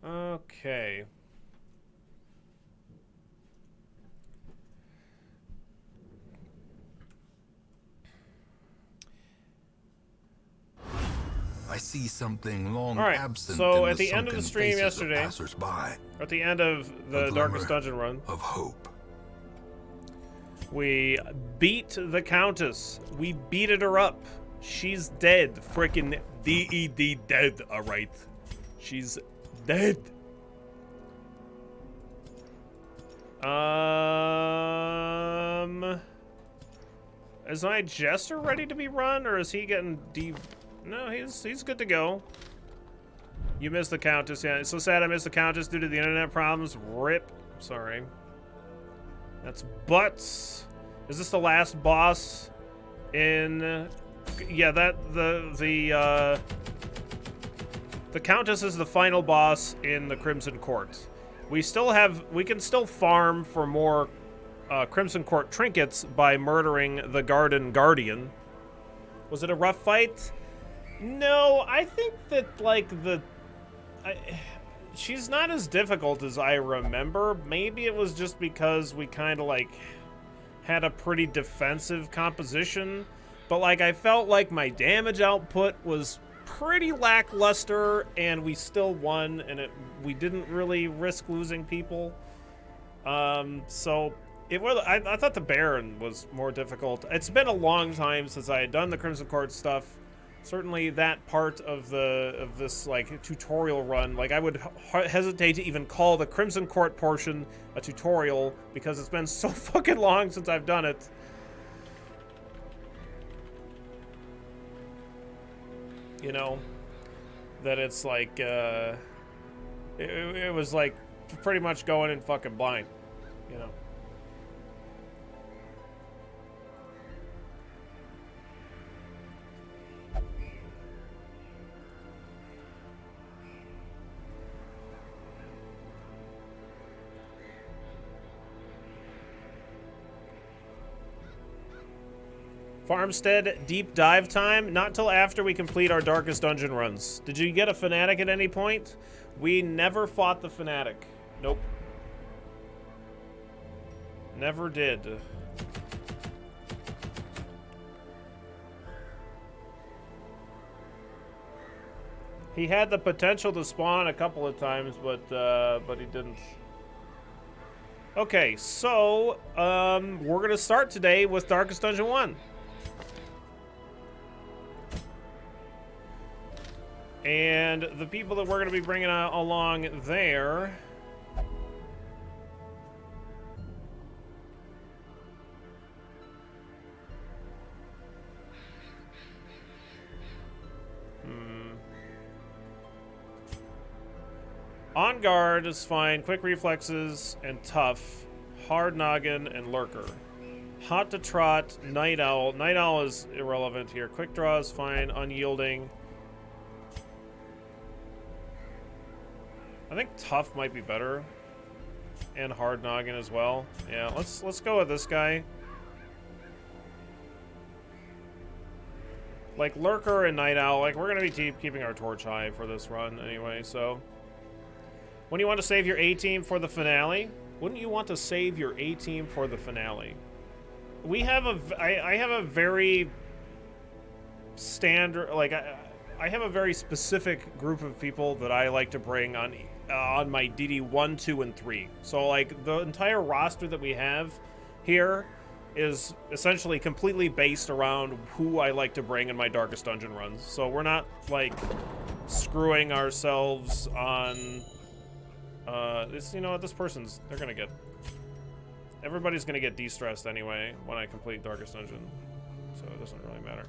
Okay. I see something long All right. absent So in at the the end of the sunken stream faces of yesterday, passers-by. at the end of the Darkest Dungeon run, of hope. we beat the Countess. We beated her up. She's dead. Frickin' DED dead, alright. She's dead. Is my Jester ready to be run, or is he getting No, he's good to go. You missed the Countess, yeah. It's so sad I missed the Countess due to the internet problems. RIP. Sorry. That's Butts. Is this the last boss in... Yeah, the Countess is the final boss in the Crimson Court. We can still farm for more Crimson Court trinkets by murdering the Garden Guardian. Was it a rough fight? No, I think that, like, she's not as difficult as I remember. Maybe it was just because we kind of, like, had a pretty defensive composition. But, like, I felt like my damage output was pretty lackluster, and we still won, and we didn't really risk losing people. So it was. I thought the Baron was more difficult. It's been a long time since I had done the Crimson Court stuff. Certainly that part of this like tutorial run, like I would hesitate to even call the Crimson Court portion a tutorial because it's been so fucking long since I've done it. You know, that it's like, it was like pretty much going in fucking blind, you know. Farmstead deep dive time? Not till after we complete our Darkest Dungeon runs. Did you get a Fanatic at any point? We never fought the Fanatic. Nope. Never did. He had the potential to spawn a couple of times, but he didn't. Okay, so we're gonna start today with Darkest Dungeon 1. And the people that we're going to be bringing along there... On guard is fine. Quick reflexes and tough. Hard noggin and lurker. Hot to trot, night owl. Night owl is irrelevant here. Quick draw is fine. Unyielding. I think tough might be better, and hard noggin as well. Yeah, let's go with this guy. Like lurker and night owl, like we're gonna be keeping our torch high for this run anyway. So, when you want to save your A team for the finale, wouldn't you want to save your A team for the finale? We have I have a very standard, like I have a very specific group of people that I like to bring on my DD 1, 2, and 3. So like the entire roster that we have here is essentially completely based around who I like to bring in my Darkest Dungeon runs. So we're not like screwing ourselves on this. You know what, this person's, everybody's gonna get de-stressed anyway when I complete Darkest Dungeon, so it doesn't really matter.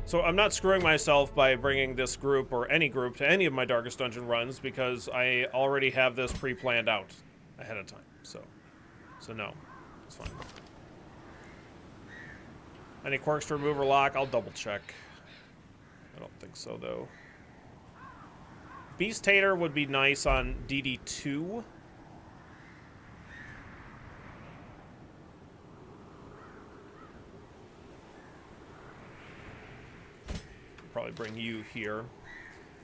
So I'm not screwing myself by bringing this group or any group to any of my Darkest Dungeon runs because I already have this pre-planned out ahead of time. So no, it's fine. Any quirks to remove or lock? I'll double check. I don't think so though. Beast Tater would be nice on DD2. Probably bring you here.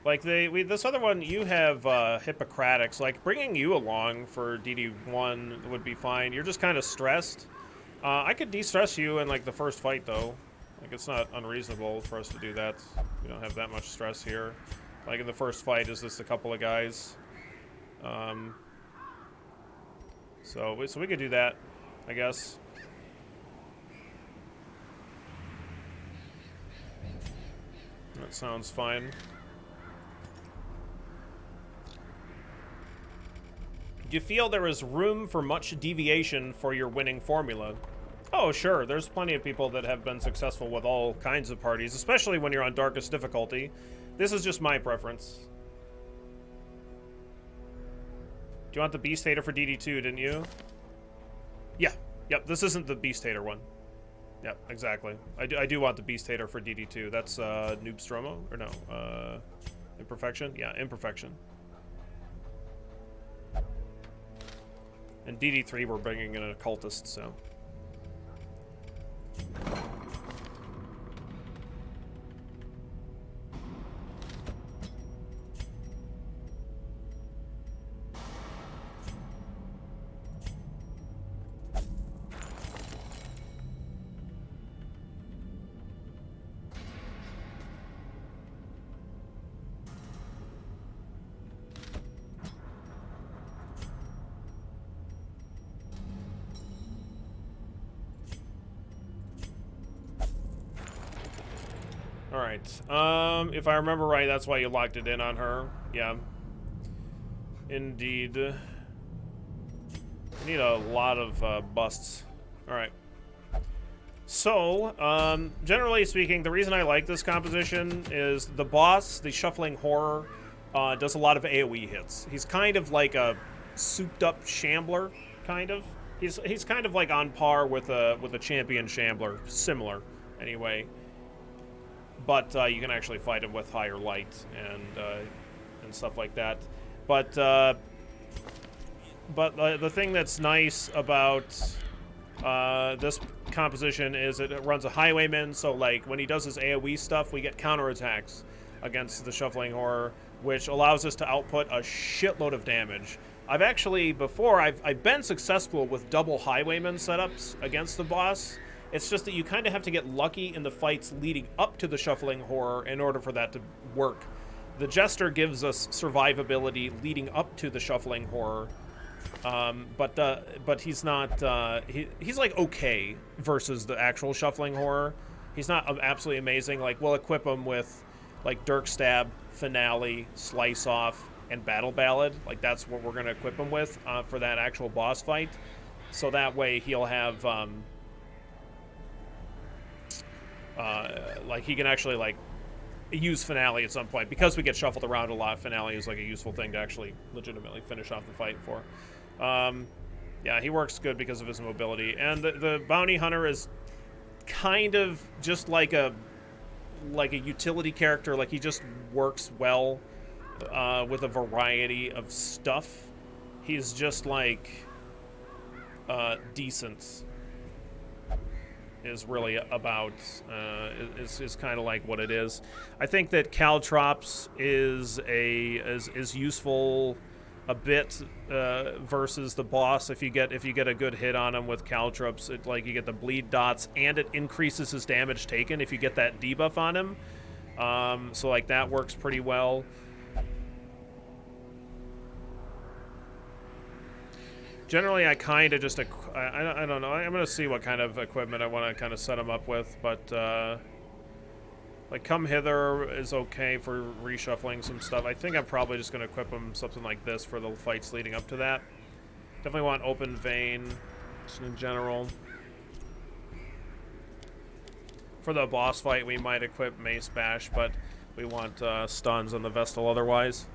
Like, this other one, you have Hippocratics. Like, bringing you along for DD1 would be fine. You're just kind of stressed. I could de-stress you in, like, the first fight, though. Like, it's not unreasonable for us to do that. We don't have that much stress here. Like, in the first fight, is just a couple of guys. So we could do that, I guess. That sounds fine. Do you feel there is room for much deviation for your winning formula? Oh, sure. There's plenty of people that have been successful with all kinds of parties, especially when you're on darkest difficulty. This is just my preference. Do you want the Beast Hater for DD2, didn't you? Yeah. Yep, this isn't the Beast Hater one. Yep, exactly. I do want the Beast Hater for DD2. That's Noob Stromo? Or no, Imperfection? Yeah, Imperfection. And DD3 we're bringing in an Occultist, so... Alright, if I remember right, that's why you locked it in on her. Yeah. Indeed. I need a lot of busts. Alright. So, generally speaking, the reason I like this composition is the boss, the Shuffling Horror, does a lot of AoE hits. He's kind of like a souped-up Shambler, kind of. He's kind of like on par with a champion Shambler, similar, anyway. But you can actually fight him with higher light and stuff like that. But the thing that's nice about this composition is it runs a Highwayman, so like when he does his AoE stuff, we get counterattacks against the Shuffling Horror, which allows us to output a shitload of damage. I've actually before I've been successful with double Highwayman setups against the boss. It's just that you kind of have to get lucky in the fights leading up to the Shuffling Horror in order for that to work. The Jester gives us survivability leading up to the Shuffling Horror, but he's not. He's like okay versus the actual Shuffling Horror. He's not absolutely amazing. Like we'll equip him with like Dirk Stab, Finale, Slice Off, and Battle Ballad. Like that's what we're gonna equip him with for that actual boss fight. So that way he'll have. Like he can actually like use Finale at some point because we get shuffled around a lot. Finale is like a useful thing to actually legitimately finish off the fight for. Yeah, he works good because of his mobility, and the Bounty Hunter is kind of just like a utility character. Like he just works well with a variety of stuff. He's just like decent. Is really about is kind of like what it is. I think that Caltrops is useful a bit versus the boss. If you get a good hit on him with Caltrops, it like you get the bleed dots and it increases his damage taken if you get that debuff on him. So like that works pretty well. Generally, I kind of just, I don't know. I'm going to see what kind of equipment I want to kind of set him up with, but, like, Come Hither is okay for reshuffling some stuff. I think I'm probably just going to equip him something like this for the fights leading up to that. Definitely want Open Vein, just in general. For the boss fight, we might equip Mace Bash, but we want stuns on the Vestal otherwise.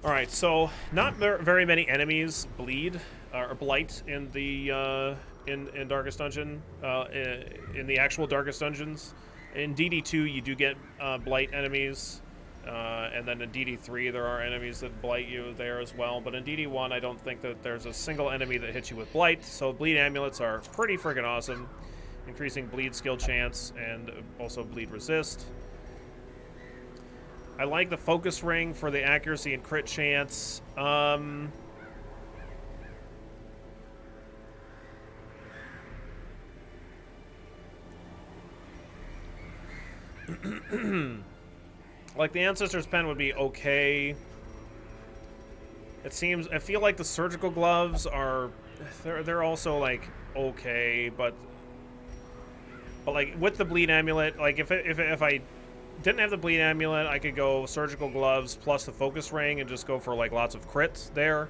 Alright, so not very many enemies bleed or blight in the in Darkest Dungeon, in the actual Darkest Dungeons. In DD2 you do get blight enemies, and then in DD3 there are enemies that blight you there as well, but in DD1 I don't think that there's a single enemy that hits you with blight, so bleed amulets are pretty friggin' awesome, increasing bleed skill chance and also bleed resist. I like the focus ring for the accuracy and crit chance. Like, the Ancestor's Pen would be okay. It seems, I feel like the surgical gloves are, they're also, like, okay, but like, with the bleed amulet, like, if I didn't have the bleed amulet, I could go surgical gloves plus the focus ring and just go for, like, lots of crits there.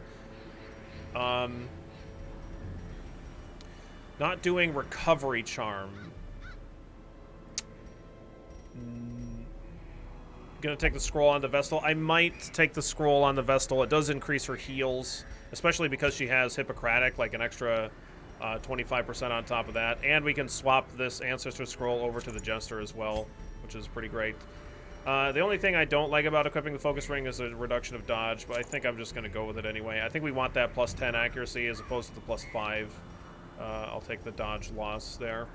Not doing recovery charm. Gonna take the scroll on the Vestal. I might take the scroll on the Vestal. It does increase her heals, especially because she has Hippocratic, like an extra 25% on top of that. And we can swap this Ancestor Scroll over to the Jester as well, which is pretty great. The only thing I don't like about equipping the Focus Ring is a reduction of dodge, but I think I'm just going to go with it anyway. I think we want that plus 10 accuracy as opposed to the plus 5. I'll take the dodge loss there.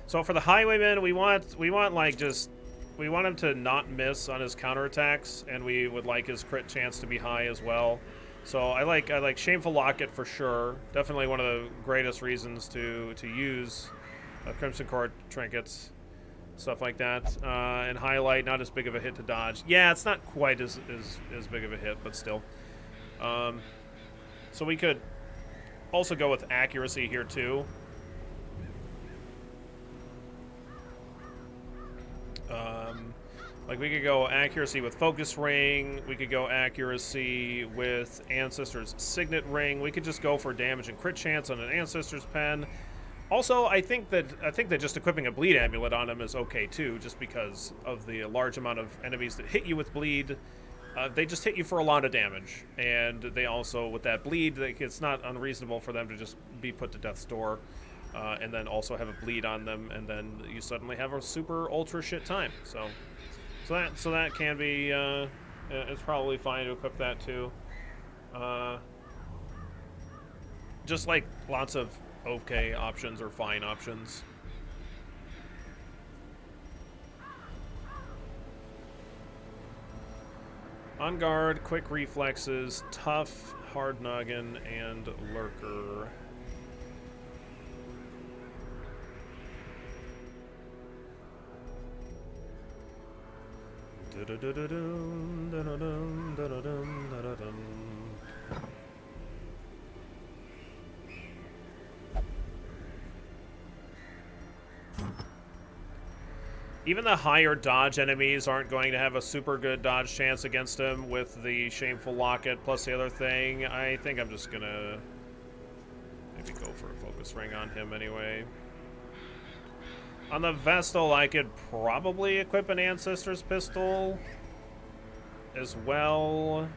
So for the Highwayman, we want like just, we want him to not miss on his counterattacks, and we would like his crit chance to be high as well. So I like Shameful Locket for sure. Definitely one of the greatest reasons to use Crimson Court trinkets, stuff like that. And Highlight, not as big of a hit to dodge. Yeah, it's not quite as big of a hit, but still. So we could also go with accuracy here too. Like, we could go accuracy with Focus Ring. We could go accuracy with Ancestor's Signet Ring. We could just go for damage and crit chance on an Ancestor's Pen. Also, I think that just equipping a Bleed Amulet on him is okay too, just because of the large amount of enemies that hit you with Bleed. They just hit you for a lot of damage, and they also, with that bleed, it's not unreasonable for them to just be put to death's door, and then also have a bleed on them, and then you suddenly have a super ultra shit time. So that can be, it's probably fine to equip that too. Just like lots of okay options or fine options. On guard, quick reflexes, tough, hard noggin, and lurker. Even the higher dodge enemies aren't going to have a super good dodge chance against him with the Shameful Locket plus the other thing. I think I'm just gonna maybe go for a Focus Ring on him anyway. On the Vestal, I could probably equip an Ancestor's Pistol as well.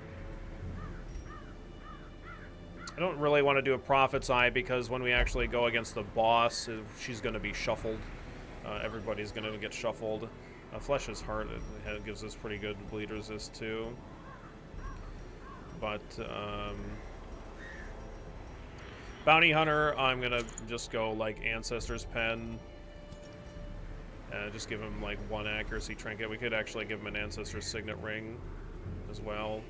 I don't really want to do a Prophet's Eye because when we actually go against the boss, she's going to be shuffled. Everybody's going to get shuffled. Flesh's Heart, it gives us pretty good bleed resist too. But Bounty Hunter, I'm going to just go like Ancestor's Pen. Just give him like one accuracy trinket. We could actually give him an Ancestor's Signet Ring as well.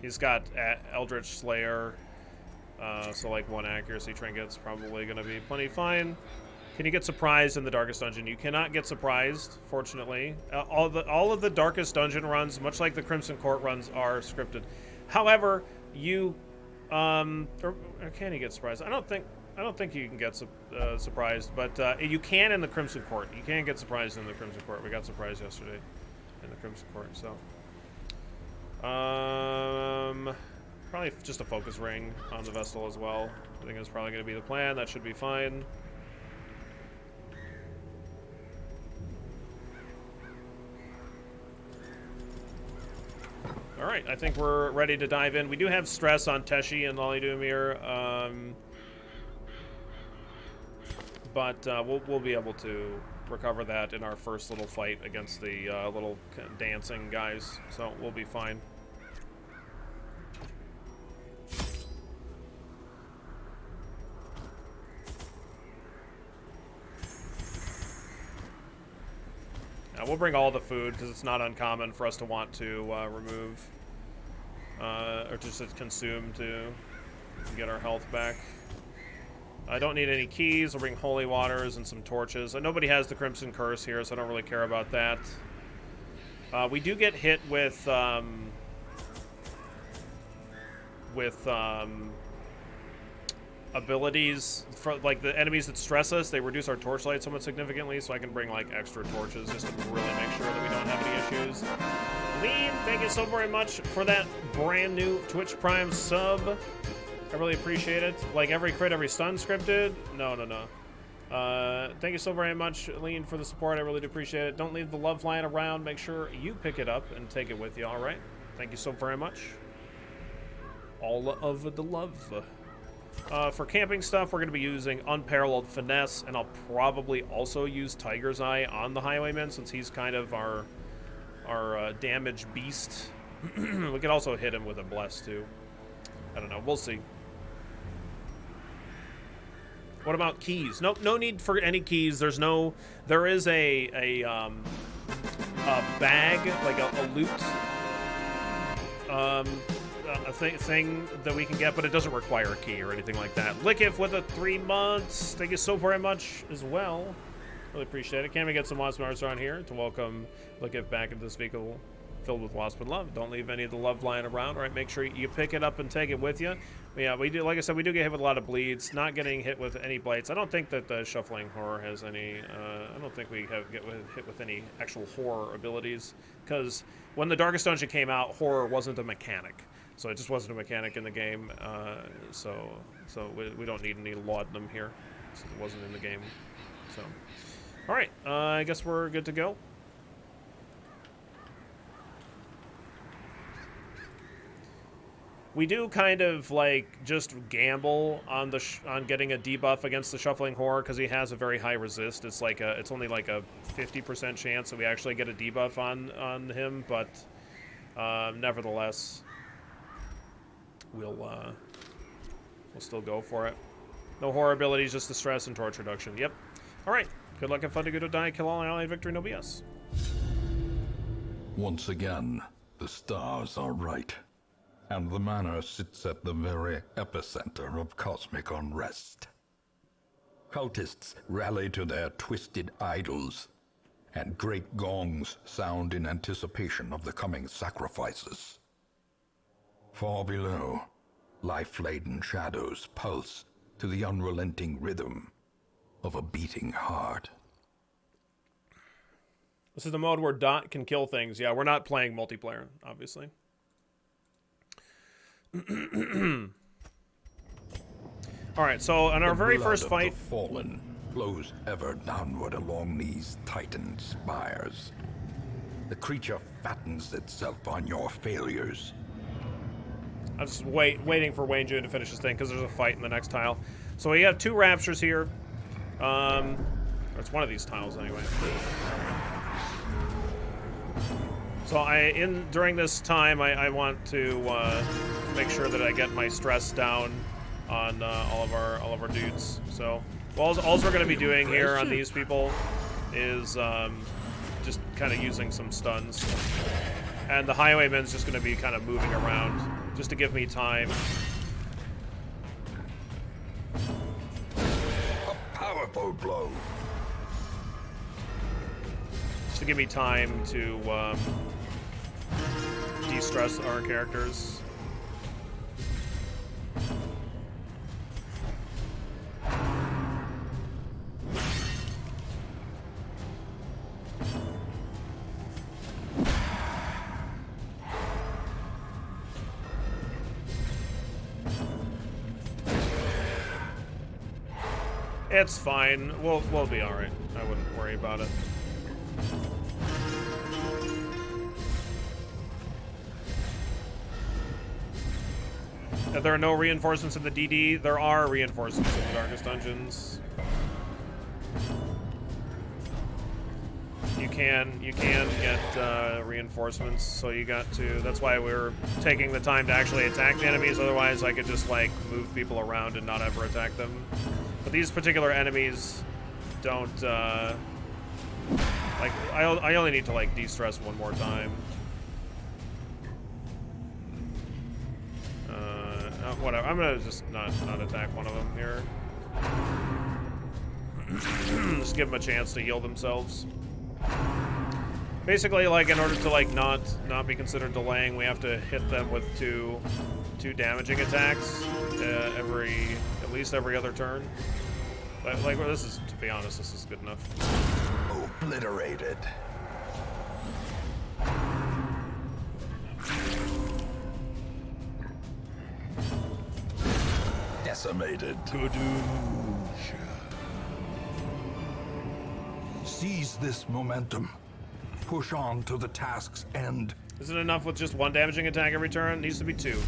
He's got Eldritch Slayer. So like one accuracy trinket's probably going to be plenty fine. Can you get surprised in the Darkest Dungeon? You cannot get surprised, fortunately. All of the Darkest Dungeon runs, much like the Crimson Court runs, are scripted. However, you or can you get surprised? I don't think you can get surprised, but you can in the Crimson Court. You can get surprised in the Crimson Court. We got surprised yesterday in the Crimson Court, so probably just a Focus Ring on the Vestal as well. I think that's probably going to be the plan. That should be fine. All right, I think we're ready to dive in. We do have stress on Teshi and Lolly-Doomir, but we'll be able to recover that in our first little fight against the little dancing guys, so we'll be fine. we'll bring all the food because it's not uncommon for us to want to remove or just to consume to get our health back. I don't need any keys. I'll bring holy waters and some torches. Nobody has the Crimson Curse here, so I don't really care about that. We do get hit with abilities for like the enemies that stress us. They reduce our torchlight somewhat significantly, so I can bring like extra torches just to really make sure that we don't have any issues. Lean, thank you so very much for that brand new Twitch Prime sub. I really appreciate it. Like every crit, every stun scripted? No. Thank you so very much, Lean, for the support. I really do appreciate it. Don't leave the love lying around. Make sure you pick it up and take it with you, all right? Thank you so very much. All of the love. For camping stuff, we're going to be using Unparalleled Finesse, and I'll probably also use Tiger's Eye on the Highwayman since he's kind of our damage beast. We could also hit him with a Bless, too. I don't know. We'll see. What about keys? No need for any keys. There is a bag, like a loot thing that we can get, but it doesn't require a key or anything like that. Lickif with the 3 months. Thank you so very much as well. Really appreciate it. Can we get some Wasp Mars on here to welcome Lickif back into this vehicle filled with wasp and love? Don't leave any of the love lying around. All right, make sure you pick it up and take it with you. But yeah, we do. Like I said, we do get hit with a lot of bleeds. Not getting hit with any blights. I don't think that the Shuffling Horror has any. I don't think we get hit with any actual horror abilities, because when the Darkest Dungeon came out, horror wasn't a mechanic. So it just wasn't a mechanic in the game. So we don't need any laudanum here, since it wasn't in the game. So, all right, I guess we're good to go. We do kind of like just gamble on on getting a debuff against the Shuffling Horror because he has a very high resist. It's like it's only like a 50% chance that we actually get a debuff on him, but nevertheless, we'll still go for it. No horror abilities, just the stress and torch reduction. Yep. All right. Good luck and fun to go to die. Kill all allied victory. No BS. Once again, the stars are right. And the manor sits at the very epicenter of cosmic unrest. Cultists rally to their twisted idols, and great gongs sound in anticipation of the coming sacrifices. Far below, life-laden shadows pulse to the unrelenting rhythm of a beating heart. This is the mode where Dot can kill things. Yeah, we're not playing multiplayer, obviously. Alright, so on our very first fight, the fallen flows ever downward along these titan spires. The creature fattens itself on your failures. I'm just waiting for Wayne June to finish this thing because there's a fight in the next tile. So we have 2 raptures here. It's one of these tiles anyway. So during this time, I want to make sure that I get my stress down on all of our dudes. So all we're going to be doing here on these people is just kind of using some stuns, and the Highwayman's just going to be kind of moving around just to give me time. A powerful blow. Just to give me time to de-stress our characters. It's fine. We'll be all right. I wouldn't worry about it. If there are no reinforcements in the DD, there are reinforcements in the Darkest Dungeons. You can get reinforcements, so you got to. That's why we're taking the time to actually attack the enemies. Otherwise, I could just like move people around and not ever attack them. But these particular enemies don't Like, I only need to, like, de-stress one more time. Whatever. I'm gonna just not attack one of them here. Just give them a chance to heal themselves. Basically, like, in order to, like, not be considered delaying, we have to hit them with two damaging attacks at least every other turn. But, like, well, this is, to be honest, this is good enough. Obliterated. Decimated. Gadoosh. Seize this momentum. Push on to the task's end. Is it enough with just one damaging attack every turn? It needs to be 2.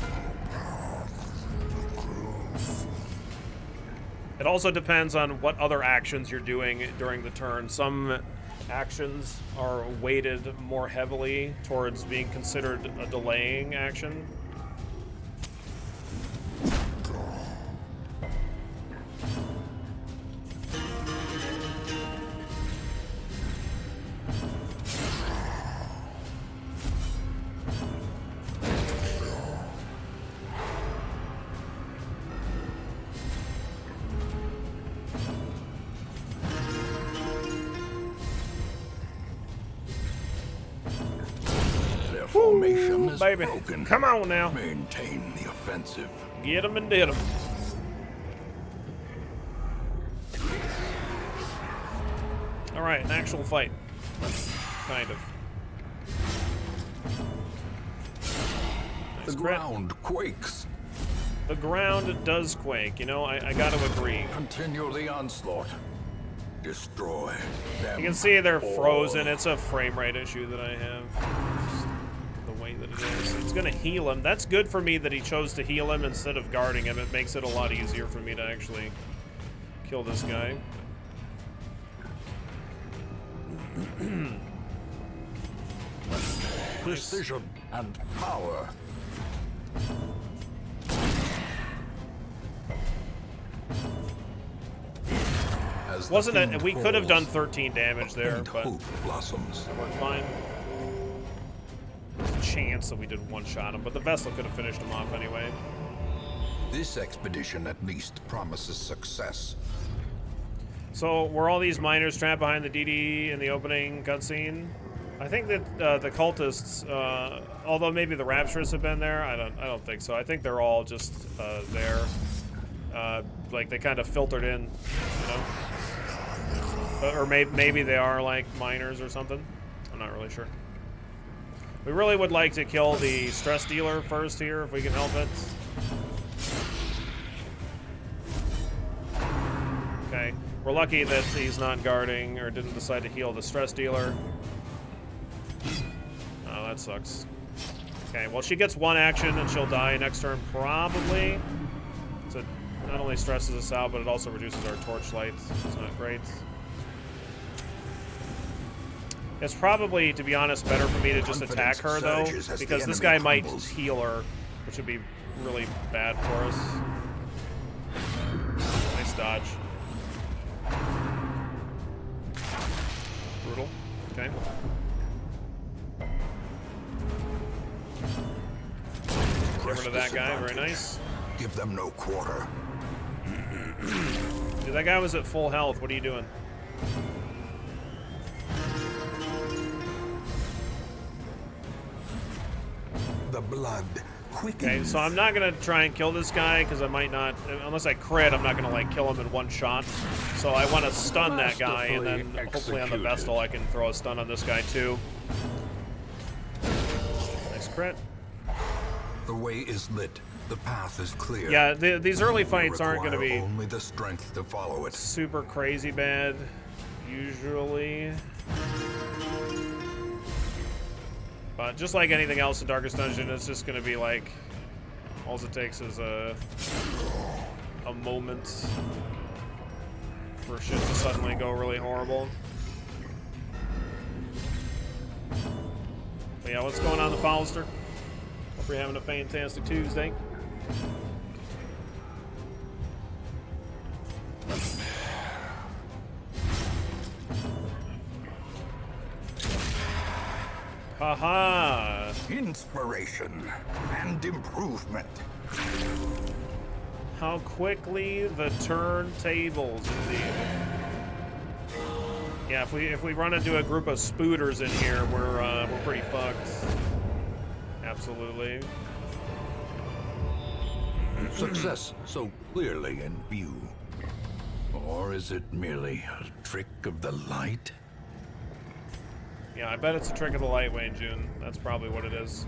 It also depends on what other actions you're doing during the turn. Some actions are weighted more heavily towards being considered a delaying action. Formation is baby. broken. Come on now. Maintain the offensive. Get him and did him. Alright, an actual fight. Kind of. Nice The crit. ground quakes. The ground does quake, you know, I gotta agree. Continue the onslaught. Destroy them. You can see they're all. frozen. It's a frame rate issue that I have. Just the way that it is. It's gonna heal him. That's good for me that he chose to heal him instead of guarding him. It makes it a lot easier for me to actually kill this guy. Precision and power. Wasn't it? We could have done 13 damage there, but hope blossoms. that worked fine. There's a chance that we did one-shot him, but the vessel could have finished him off anyway. This expedition at least promises success. So were all these miners trapped behind the DD in the opening cutscene? I think that the cultists, although maybe the Rapturous have been there, I don't think so. I think they're all just there, like they kind of filtered in, you know. Or maybe they are like miners or something. I'm not really sure. We really would like to kill the stress dealer first here, if we can help it. Okay, we're lucky that he's not guarding or didn't decide to heal the stress dealer. Oh, that sucks. Okay, well, she gets one action and she'll die next turn, probably. So it not only stresses us out, but it also reduces our torchlight. It's not great. It's probably, to be honest, better for me to just attack her, though, because this guy might heal her, which would be really bad for us. Nice dodge. Brutal. Okay. Get rid of that guy. Very nice. Give them no quarter. Dude, that guy was at full health. What are you doing? The blood quickens. Okay, so I'm not gonna try and kill this guy because I might not, unless I crit, I'm not gonna like kill him in one shot. So I want to stun that guy, and then hopefully on the Vestal I can throw a stun on this guy too. Nice crit. The way is lit. The path is clear. Yeah, these early fights aren't gonna be only the strength to follow it. super crazy bad, usually. But just like anything else in Darkest Dungeon, it's just gonna be like, all it takes is a moment for shit to suddenly go really horrible. But yeah, what's going on, the Fowlster? Hope you're having a fantastic Tuesday. Aha! Inspiration and improvement. How quickly the turntables, indeed. Yeah, if we run into a group of spooters in here, we're pretty fucked. Absolutely. Success so clearly in view. Or is it merely a trick of the light? Yeah, I bet it's a trick of the light, Wayne June. That's probably what it is.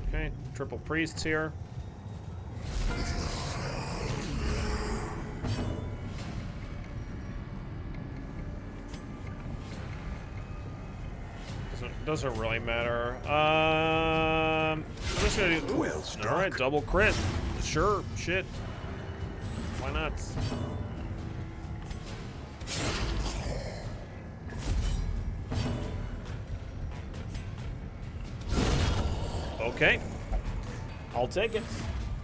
Okay, triple priests here. Doesn't really matter. I'm just gonna do. Well struck. All right, double crit. Sure, shit. Why not? Okay, I'll take it.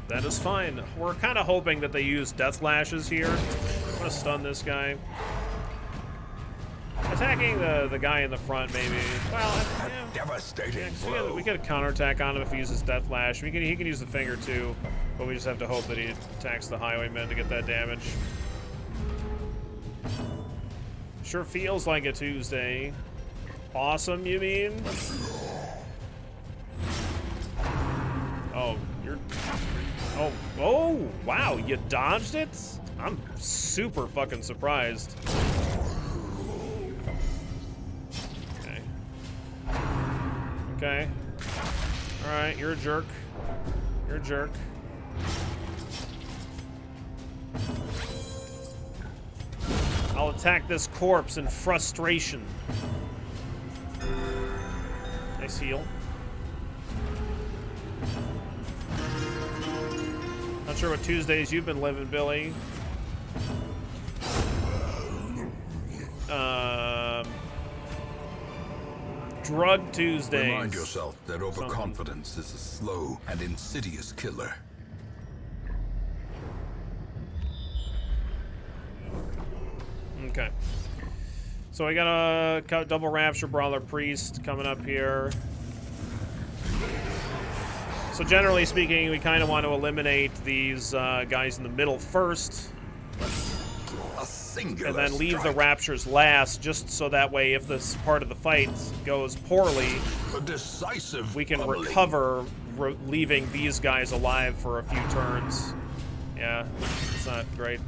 That is fine. We're kind of hoping that they use death lashes here. I'm gonna stun this guy. Attacking the guy in the front, maybe. Well, yeah. Devastating Yeah, we get a counterattack on him if he uses Death Lash. He can use the finger too, but we just have to hope that he attacks the Highwaymen to get that damage. Sure feels like a Tuesday. Awesome, you mean? Oh, you're... Oh, wow, you dodged it? I'm super fucking surprised. Okay. Alright, you're a jerk. You're a jerk. I'll attack this corpse in frustration. Nice heal. Not sure what Tuesdays you've been living, Billy. Drug Tuesdays. Remind yourself that overconfidence is a slow and insidious killer. Okay. So I got a double Rapture Brawler Priest coming up here. So generally speaking, we kind of want to eliminate these guys in the middle first. And then leave the Raptures last, just so that way if this part of the fight goes poorly, we can recover, leaving these guys alive for a few turns. Yeah, it's not great.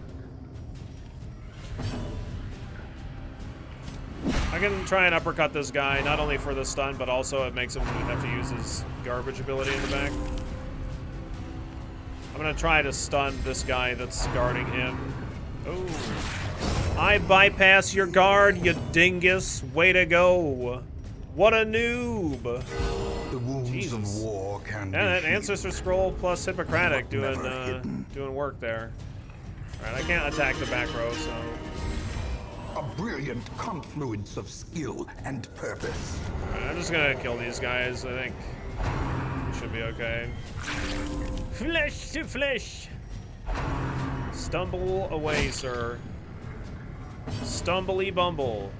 I can try and uppercut this guy, not only for the stun, but also it makes him have to use his garbage ability in the back. I'm gonna try to stun this guy that's guarding him. Oh. I bypass your guard, you dingus. Way to go. What a noob. The wounds Jesus. of war can Yeah, that be Ancestor Scroll plus Hippocratic but doing work there. Alright, I can't attack the back row, so... a brilliant confluence of skill and purpose. Alright, I'm just gonna kill these guys, I think. Should be okay. Flesh to flesh! Stumble away, sir. Stumbly bumble.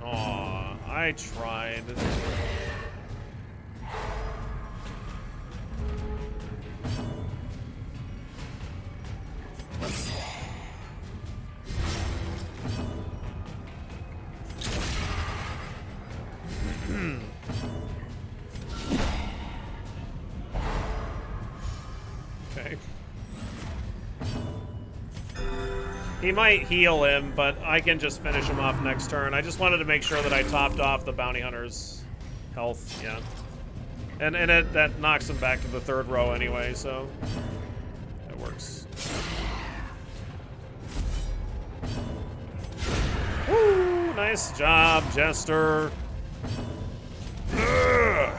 Aw, I tried. Okay. He might heal him, but I can just finish him off next turn. I just wanted to make sure that I topped off the bounty hunter's health, yeah. And that knocks him back to the third row anyway, so that works. Woo! Nice job, Jester.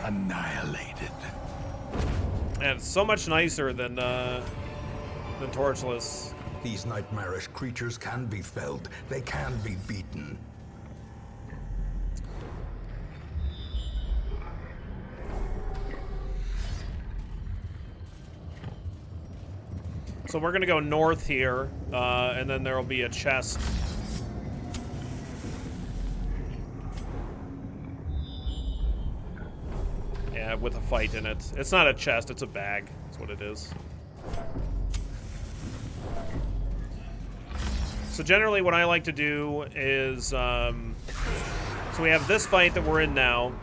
Annihilated. And it's so much nicer than Torchless. These nightmarish creatures can be felled. They can be beaten. So we're gonna go north here, and then there'll be a chest. Yeah, with a fight in it. It's not a chest, it's a bag. That's what it is. So generally what I like to do is, so we have this fight that we're in now,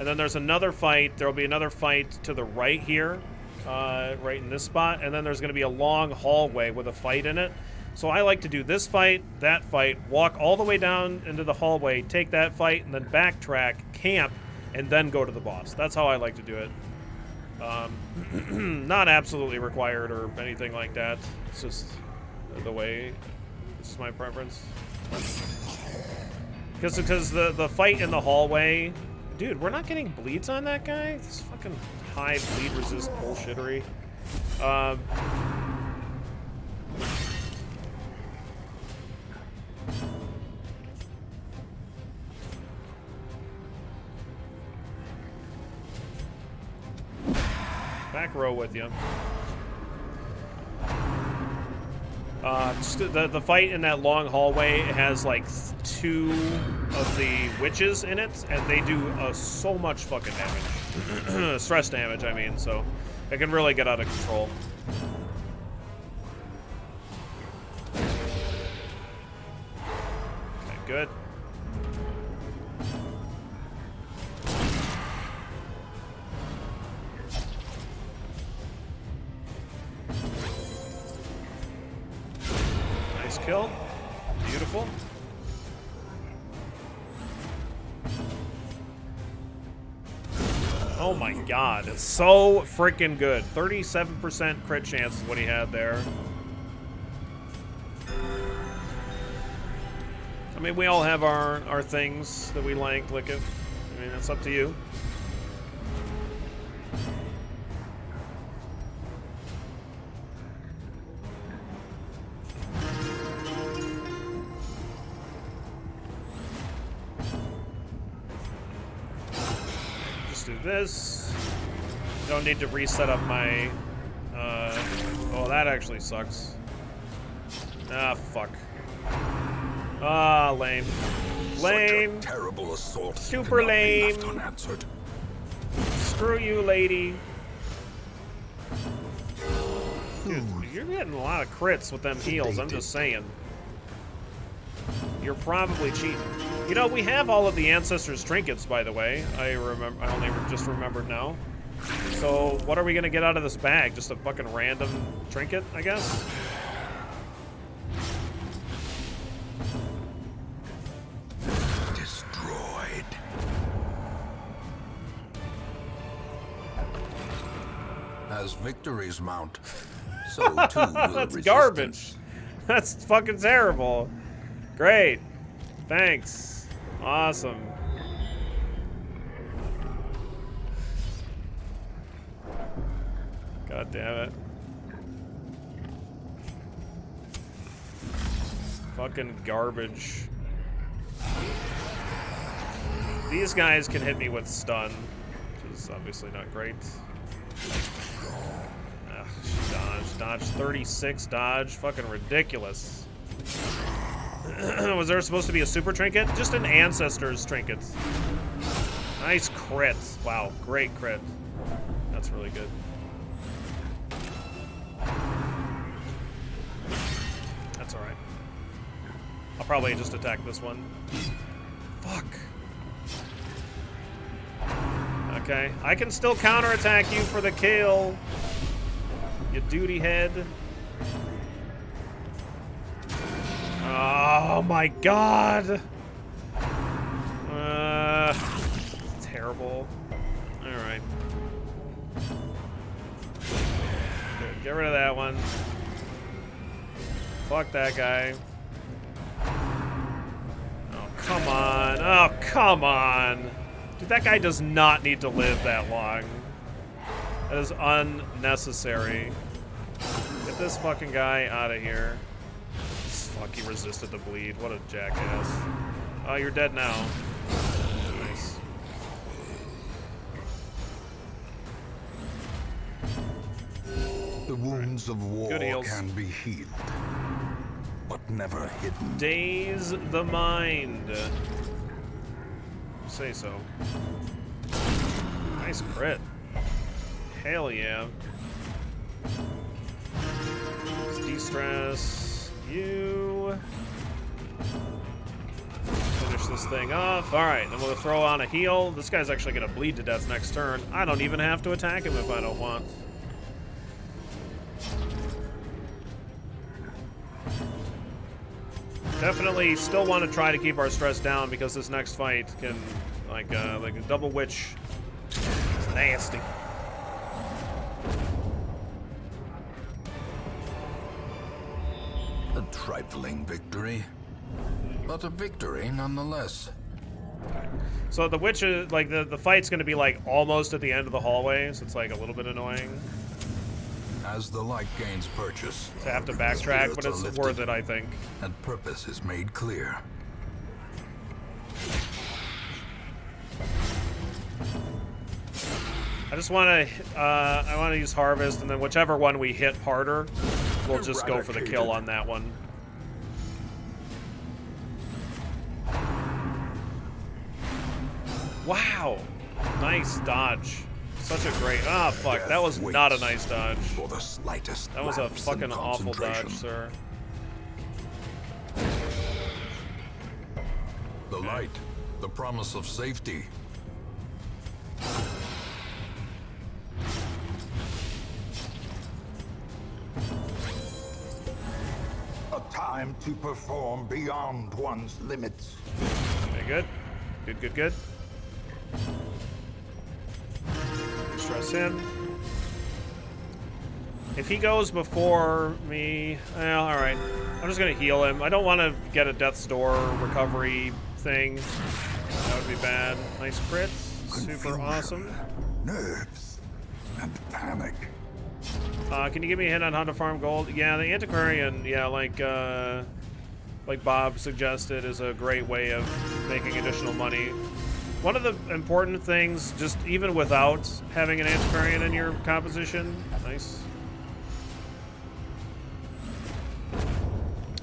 and then there's another fight. There'll be another fight to the right here, right in this spot, and then there's going to be a long hallway with a fight in it. So I like to do this fight, that fight, walk all the way down into the hallway, take that fight, and then backtrack, camp, and then go to the boss. That's how I like to do it. Not absolutely required or anything like that. It's just the way. This is my preference. Because the fight in the hallway... Dude, we're not getting bleeds on that guy? It's fucking high bleed resist bullshittery. Back row with you. Just the fight in that long hallway has like 2 of the witches in it, and they do so much fucking damage. Stress damage, I mean, so it can really get out of control. Okay, good. Nice kill. Beautiful. Oh my god, it's so freaking good. 37% crit chance is what he had there. I mean, we all have our things that we like, I mean, it's up to you. Do this. Don't need to reset up my oh, that actually sucks. Ah, fuck. Ah, lame. Lame. Such a terrible assault. Super lame. Unanswered. Screw you, lady. Dude, you're getting a lot of crits with them heals, I'm just saying. You're probably cheating. You know, we have all of the Ancestors' trinkets, by the way. I only just remembered now. So, what are we gonna get out of this bag? Just a fucking random trinket, I guess? Destroyed. As victories mount, so too will That's resistance. garbage. That's fucking terrible. Great. Thanks. Awesome. God damn it. Fucking garbage. These guys can hit me with stun, which is obviously not great. Ugh, dodge, 36 dodge, fucking ridiculous. Was there supposed to be a super trinket? Just an Ancestors trinket. Nice crit. Wow, great crit. That's really good. That's alright. I'll probably just attack this one. Fuck. Okay, I can still counterattack you for the kill. You duty head. Oh my god! Terrible. Alright. Get rid of that one. Fuck that guy. Oh, come on. Oh, come on. Dude, that guy does not need to live that long. That is unnecessary. Get this fucking guy out of here. Fuck, he resisted the bleed. What a jackass. Oh, you're dead now. Nice. The The wounds of war Good heals. can be healed, but never hidden. Daze the mind. Say so. Nice crit. Hell yeah. Let's de-stress you. Finish this thing off. Alright, then we'll throw on a heal. This guy's actually going to bleed to death next turn. I don't even have to attack him if I don't want. Definitely still want to try to keep our stress down because this next fight can, like a double witch, it's nasty. A trifling victory, but a victory nonetheless. So the witch is, like, the fight's going to be, like, almost at the end of the hallway, so it's, like, a little bit annoying As the light gains purchase, to have to backtrack, but it's worth it, I think. and purpose is made clear. I just want to, I want to use Harvest, and then whichever one we hit harder, we'll just go for the kill on that one. Wow. Nice dodge. Such a great... Ah, fuck. That was not a nice dodge. For the slightest That was a lapse in fucking awful dodge, concentration. sir. The light, the promise of safety. A time to perform beyond one's limits. Okay, good. Good, good, good. Stress him. If he goes before me, well, alright. I'm just gonna heal him. I don't want to get a Death's Door recovery thing. That would be bad. Nice crit. Super Confusion, awesome. Nerves and panic. Can you give me a hint on how to farm gold? Yeah, the Antiquarian, yeah, like Bob suggested, is a great way of making additional money. One of the important things, just even without having an Antiquarian in your composition, nice,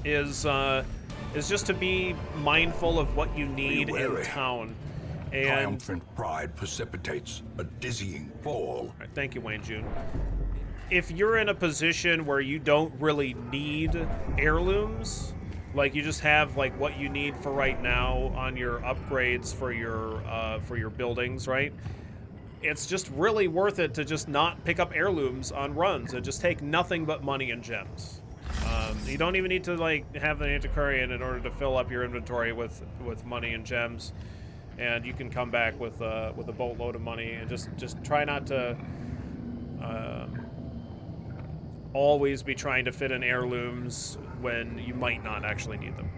is just to be mindful of what you need in town. And Triumphant pride precipitates a dizzying fall. all right, thank you, Wayne June. If you're in a position where you don't really need heirlooms, like you just have like what you need for right now on your upgrades for your buildings, right? It's just really worth it to just not pick up heirlooms on runs and just take nothing but money and gems. You don't even need to like have an Antiquarian in order to fill up your inventory with money and gems, and you can come back with a boatload of money and just try not to always be trying to fit in heirlooms when you might not actually need them.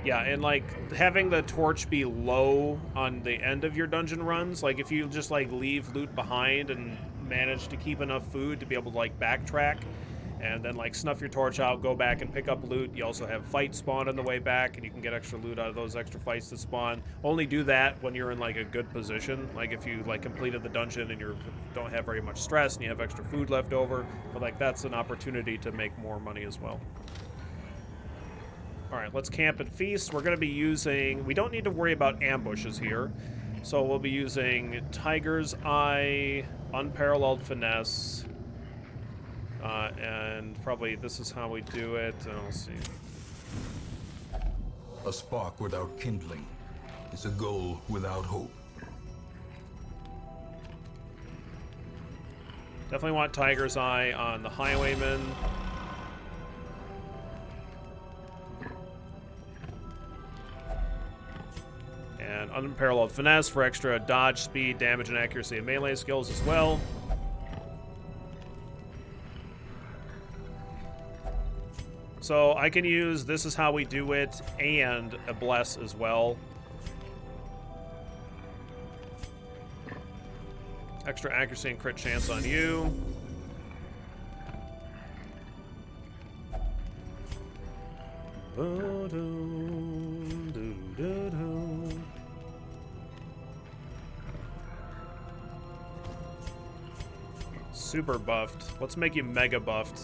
Yeah, and like having the torch be low on the end of your dungeon runs, like if you just like leave loot behind and manage to keep enough food to be able to like backtrack and then like snuff your torch out, go back and pick up loot. You also have fights spawn on the way back and you can get extra loot out of those extra fights that spawn. Only do that when you're in like a good position. Like if you like completed the dungeon and you don't have very much stress and you have extra food left over, but like that's an opportunity to make more money as well. All right, let's camp and feast. We're going to be using, we don't need to worry about ambushes here. So we'll be using Tiger's Eye, Unparalleled Finesse, and probably this is how we do it. I'll see. A spark without kindling is a goal without hope. Definitely want Tiger's Eye on the Highwayman. And Unparalleled Finesse for extra dodge, speed, damage, and accuracy and melee skills as well. So I can use This Is How We Do It and a Bless as well. Extra accuracy and crit chance on you. super buffed. Let's make you mega buffed.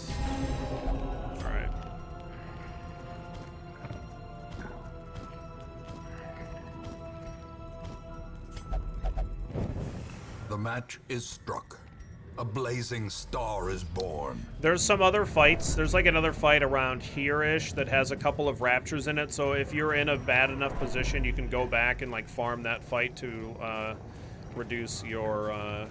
Alright. The match is struck. A blazing star is born. There's some other fights. There's like another fight around here-ish that has a couple of raptures in it. So if you're in a bad enough position, you can go back and like farm that fight to reduce your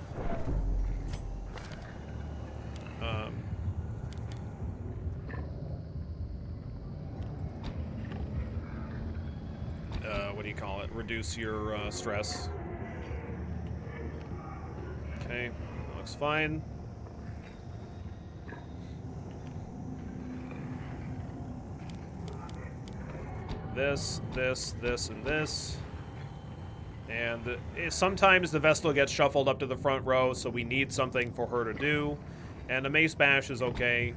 what do you call it? Reduce your stress. Okay, that looks fine. This, and this. And sometimes the Vestal gets shuffled up to the front row, so we need something for her to do. And the Mace Bash is okay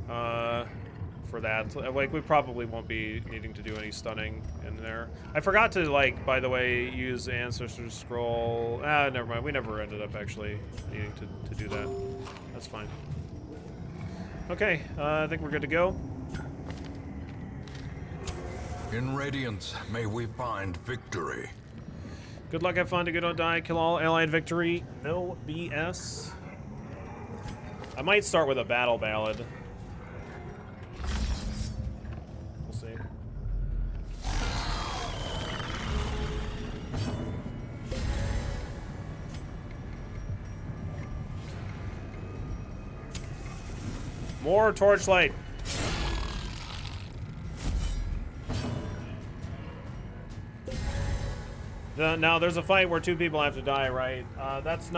for that. Like, we probably won't be needing to do any stunning in there. I forgot to, like, by the way, use Ancestor's Scroll. Never mind. We never ended up actually needing to do that. That's fine. Okay, I think we're good to go. In Radiance, may we find victory. Good luck, have fun, do good, don't die, kill all, allied victory, no BS. I might start with a battle ballad. We'll see. More torchlight. Now, there's a fight where 2 people have to die, right? That's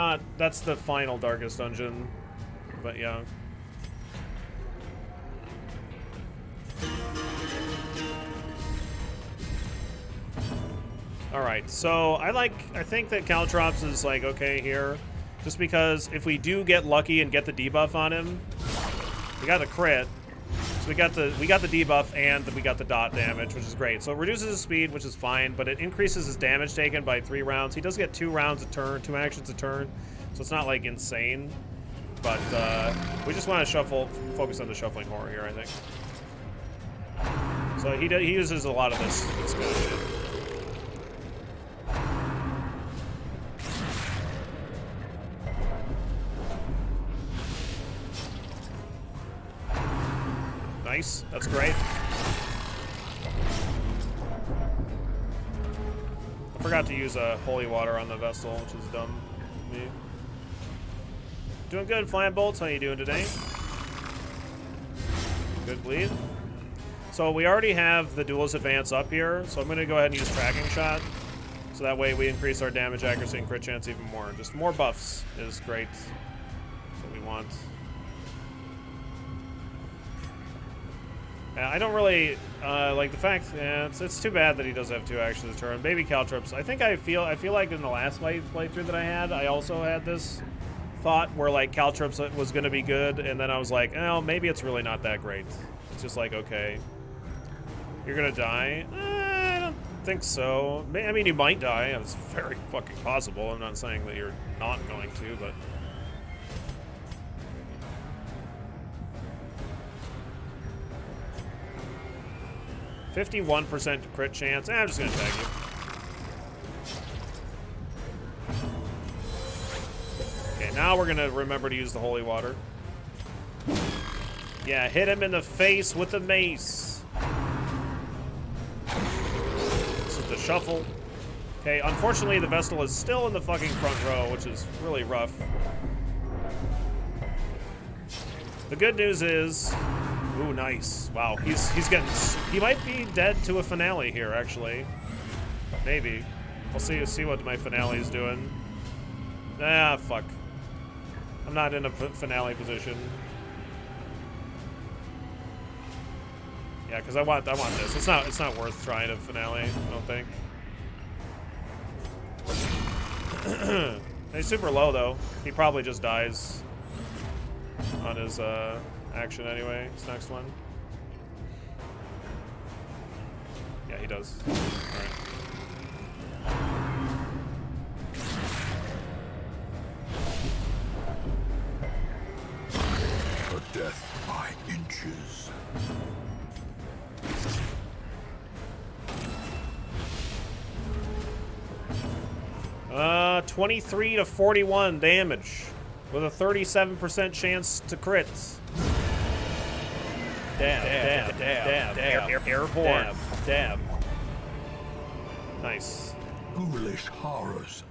the final Darkest Dungeon. But, yeah. Alright, so I think that Caltrops is, like, okay here. Just because if we do get lucky and get the debuff on him, we got the crit. So we got the debuff and we got the dot damage, which is great. So it reduces his speed, which is fine, but it increases his damage taken by 3 rounds. He does get 2 rounds a turn, 2 actions a turn, so it's not like insane. But we just want to focus on the shuffling horror here, I think. So he uses a lot of this kind of shit. Nice. That's great. I forgot to use holy water on the Vestal, which is dumb of me. Doing good, Flying Bolts. How you doing today? Good bleed. So we already have the Duelist Advance up here, so I'm going to go ahead and use Tracking Shot. So that way we increase our damage accuracy and crit chance even more. Just more buffs is great. That's what we want. I don't really like the fact. It's too bad that he does have 2 actions a turn. Maybe Caltrops. I feel like in the last playthrough that I had, I also had this thought where like Caltrops was going to be good, and then I was like, oh, maybe it's really not that great. It's just like, okay, you're gonna die. I don't think so. I mean, you might die. It's very fucking possible. I'm not saying that you're not going to, but. 51% crit chance. I'm just gonna tag you. Okay, now we're gonna remember to use the holy water. Yeah, hit him in the face with the mace. This is the shuffle. Okay, unfortunately the Vestal is still in the fucking front row, which is really rough. The good news is, ooh, nice. Wow, he's getting. He might be dead to a finale here, actually. Maybe. We'll see what my finale is doing. Ah, fuck. I'm not in a finale position. Yeah, because I want this. It's not worth trying a finale. I don't think. He's super low though. He probably just dies on his action anyway. This next one. Yeah, he does. All right. death by inches. 23 to 41 damage with a 37% chance to crits. Dab, airborne. Dab. Nice. Ghoulish horrors.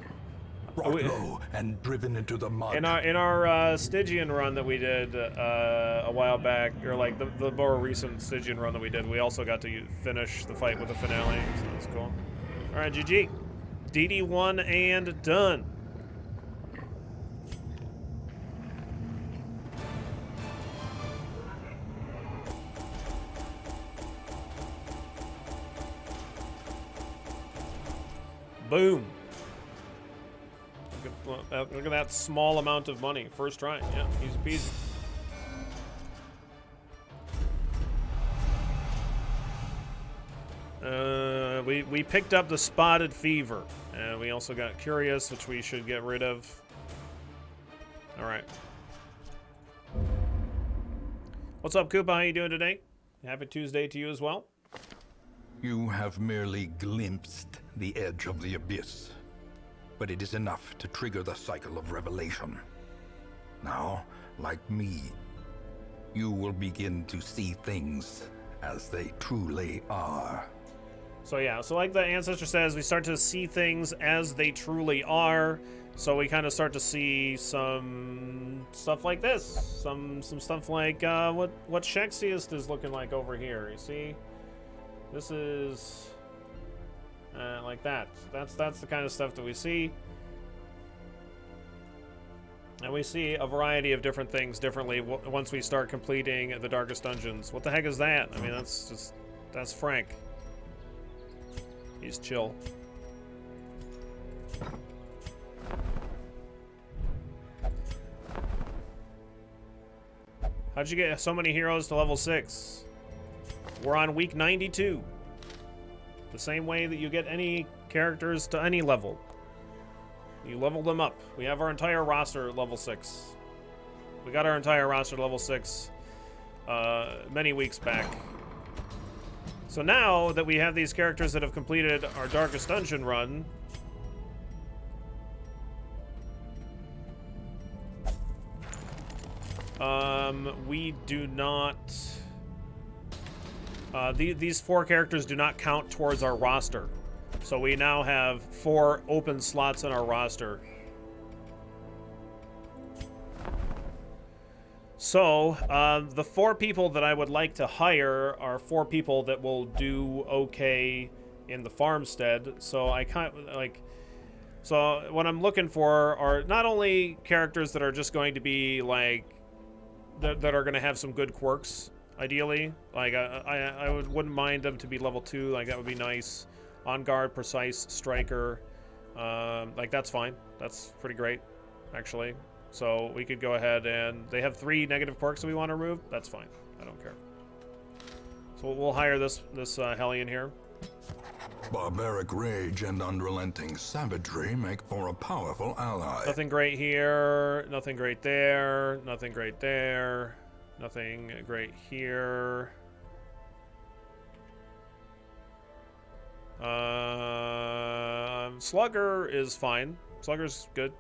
Brought low and driven into the mud. In our Stygian run that we did a while back, or like the more recent Stygian run that we did, we also got to finish the fight with the finale, so that's cool. All right, GG. DD1 and done. Boom. Look at that small amount of money. First try. Yeah, easy peasy. We picked up the spotted fever. And we also got curious, which we should get rid of. Alright. What's up, Koopa? How you doing today? Happy Tuesday to you as well. You have merely glimpsed the edge of the abyss, but it is enough to trigger the cycle of revelation. Now, like me, you will begin to see things as they truly are. So yeah, so like the Ancestor says, we start to see things as they truly are. So we kind of start to see some stuff like this. Some stuff like what Shexiest is looking like over here. You see? This is like that. That's the kind of stuff that we see. And we see a variety of different things differently once we start completing the Darkest Dungeons. What the heck is that? I mean, that's Frank. He's chill. How'd you get so many heroes to level 6? We're on week 92. The same way that you get any characters to any level. You level them up. We have our entire roster at level 6. We got our entire roster to level 6 many weeks back. So now that we have these characters that have completed our Darkest Dungeon run, we do not... these 4 characters do not count towards our roster. So we now have 4 open slots in our roster. So, the 4 people that I would like to hire are 4 people that will do okay in the farmstead. So I kind of like... So what I'm looking for are not only characters that are just going to be like... that are going to have some good quirks, ideally. Like, I wouldn't mind them to be level 2, like that would be nice. On guard, precise, striker. Like, that's fine. That's pretty great, actually. So we could go ahead and... They have 3 negative quirks that we want to remove. That's fine. I don't care. So we'll hire this Hellion here. Barbaric rage and unrelenting savagery make for a powerful ally. Nothing great here. Nothing great there. Nothing great there. Nothing great here. Slugger is fine. Slugger's good.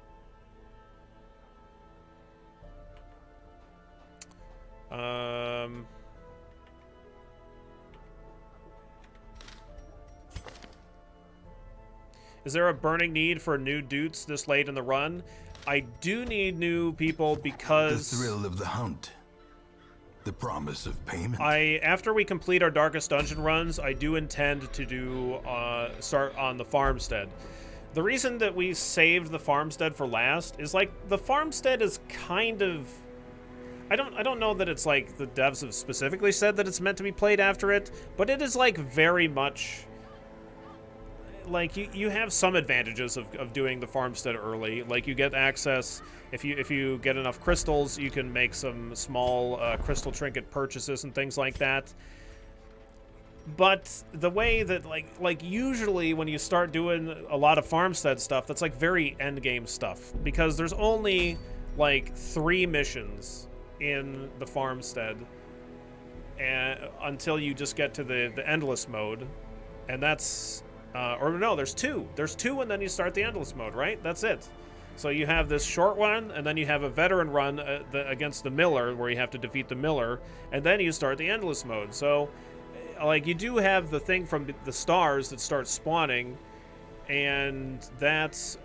Is there a burning need for new dudes this late in the run? I do need new people because... The thrill of the hunt. The promise of payment. After we complete our Darkest Dungeon runs, I do intend to do start on the farmstead. The reason that we saved the farmstead for last is like the farmstead is kind of... I don't know that it's like the devs have specifically said that it's meant to be played after it, but it is like very much... Like, you have some advantages of doing the farmstead early. Like, you get access, if you get enough crystals, you can make some small crystal trinket purchases and things like that. But the way that, like usually when you start doing a lot of farmstead stuff, that's like very endgame stuff. Because there's only, like, 3 missions in the farmstead, and until you just get to the endless mode, and that's or no, there's two, and then you start the endless mode, right? That's it. So you have this short one, and then you have a veteran run against the miller, where you have to defeat the miller, and then you start the endless mode. So, like, you do have the thing from the stars that start spawning, and that's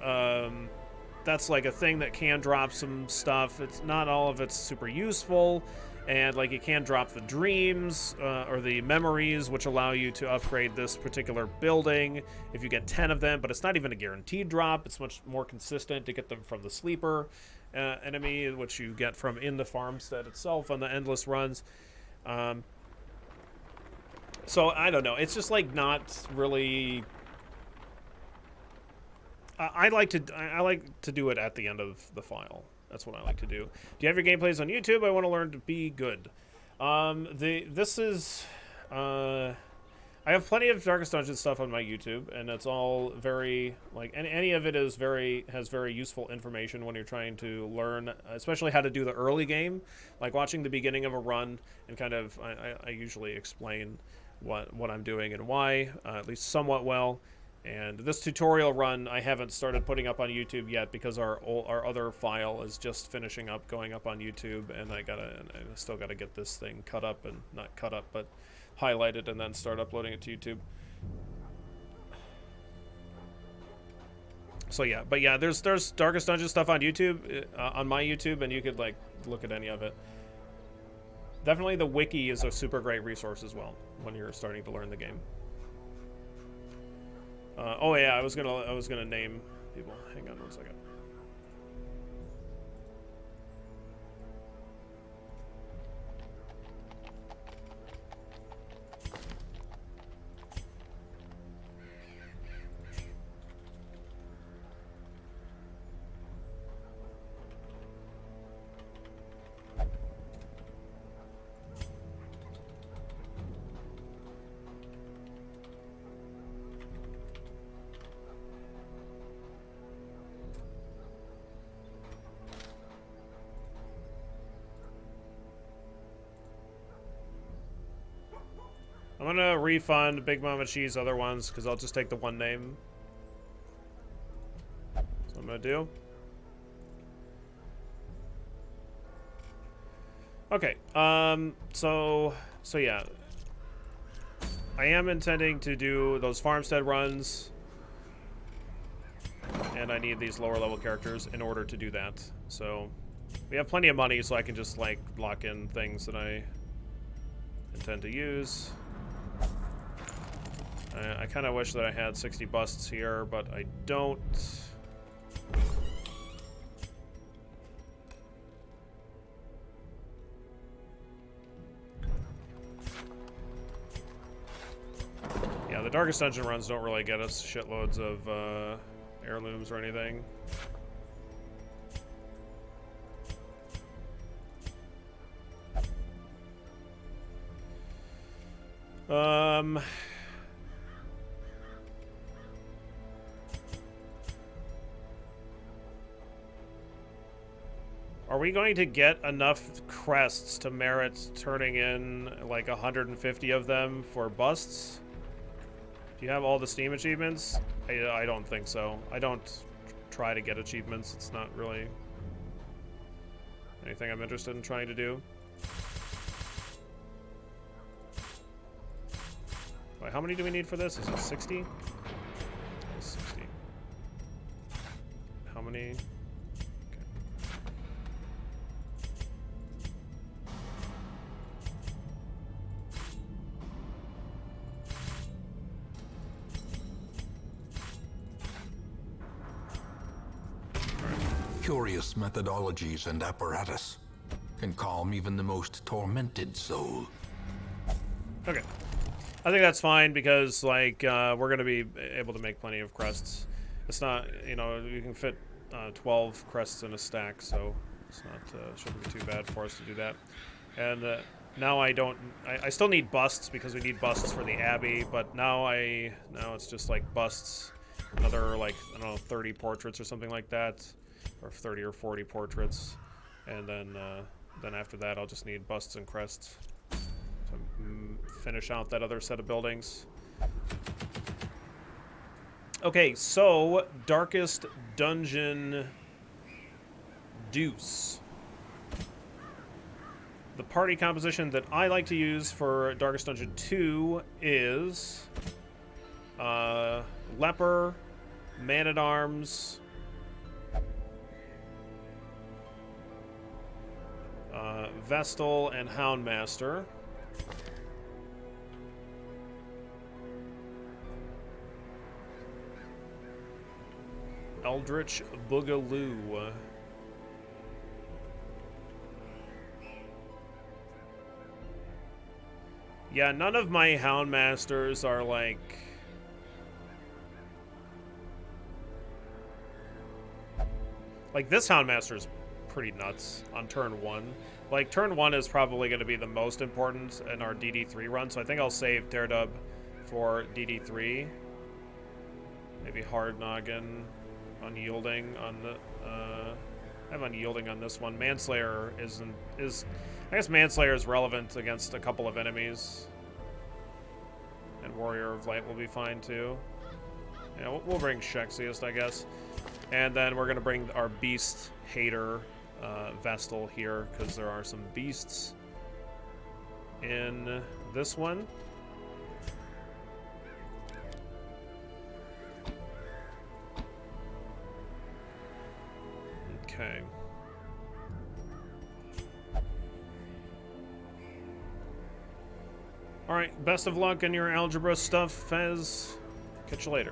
like a thing that can drop some stuff. It's not all of it's super useful, and like it can drop the dreams or the memories, which allow you to upgrade this particular building if you get 10 of them, but it's not even a guaranteed drop. It's much more consistent to get them from the sleeper enemy, which you get from in the farmstead itself on the endless runs. So I don't know, it's just like not really. I like to do it at the end of the file. That's what I like to do. Do you have your gameplays on YouTube? I want to learn to be good. I have plenty of Darkest Dungeon stuff on my YouTube, and it's all very, like, any of it has very useful information when you're trying to learn, especially how to do the early game. Like watching the beginning of a run, and kind of I usually explain what I'm doing and why, at least somewhat well. And this tutorial run I haven't started putting up on YouTube yet because our other file is just finishing up going up on YouTube, and I still gotta get this thing cut up, and not cut up, but highlighted, and then start uploading it to YouTube. So yeah, but yeah, there's Darkest Dungeon stuff on YouTube, on my YouTube, and you could like look at any of it. Definitely the wiki is a super great resource as well when you're starting to learn the game. Oh yeah, I was gonna name people. Hang on one second. I'm gonna refund Big Mama Cheese other ones because I'll just take the one name. That's what I'm gonna do. Okay. So yeah, I am intending to do those farmstead runs, and I need these lower level characters in order to do that. So we have plenty of money, so I can just like lock in things that I intend to use. I kind of wish that I had 60 busts here, but I don't. Yeah, the Darkest Dungeon runs don't really get us shitloads of heirlooms or anything. Are we going to get enough crests to merit turning in like 150 of them for busts? Do you have all the Steam achievements? I don't think so. I don't try to get achievements. It's not really anything I'm interested in trying to do. Wait, how many do we need for this? Is it 60? 60. How many? Curious methodologies and apparatus can calm even the most tormented soul. Okay. I think that's fine because, like, we're going to be able to make plenty of crests. It's not, you know, you can fit 12 crests in a stack, so it's not, shouldn't be too bad for us to do that. And now I still need busts because we need busts for the Abbey, but now it's just like busts, another, like, I don't know, 30 portraits or something like that. Or 30 or 40 portraits, and then Then after that, I'll just need busts and crests to finish out that other set of buildings. Okay, so Darkest Dungeon Deuce. The party composition that I like to use for Darkest Dungeon 2 is Leper, Man-at-Arms, Vestal, and Hound Master. Eldritch Boogaloo. Yeah, none of my Hound Masters are like... Like, this Hound Master is pretty nuts on turn 1. Like, turn 1 is probably going to be the most important in our DD3 run, so I think I'll save Daredub for DD3. Maybe Hard Noggin, Unyielding on the... I have Unyielding on this one. Manslayer is... I guess Manslayer is relevant against a couple of enemies. And Warrior of Light will be fine, too. Yeah, we'll bring Shexiest, I guess. And then we're going to bring our Beast Hater Vestal here, because there are some beasts in this one. Okay. Alright, best of luck in your algebra stuff, Fez. Catch you later.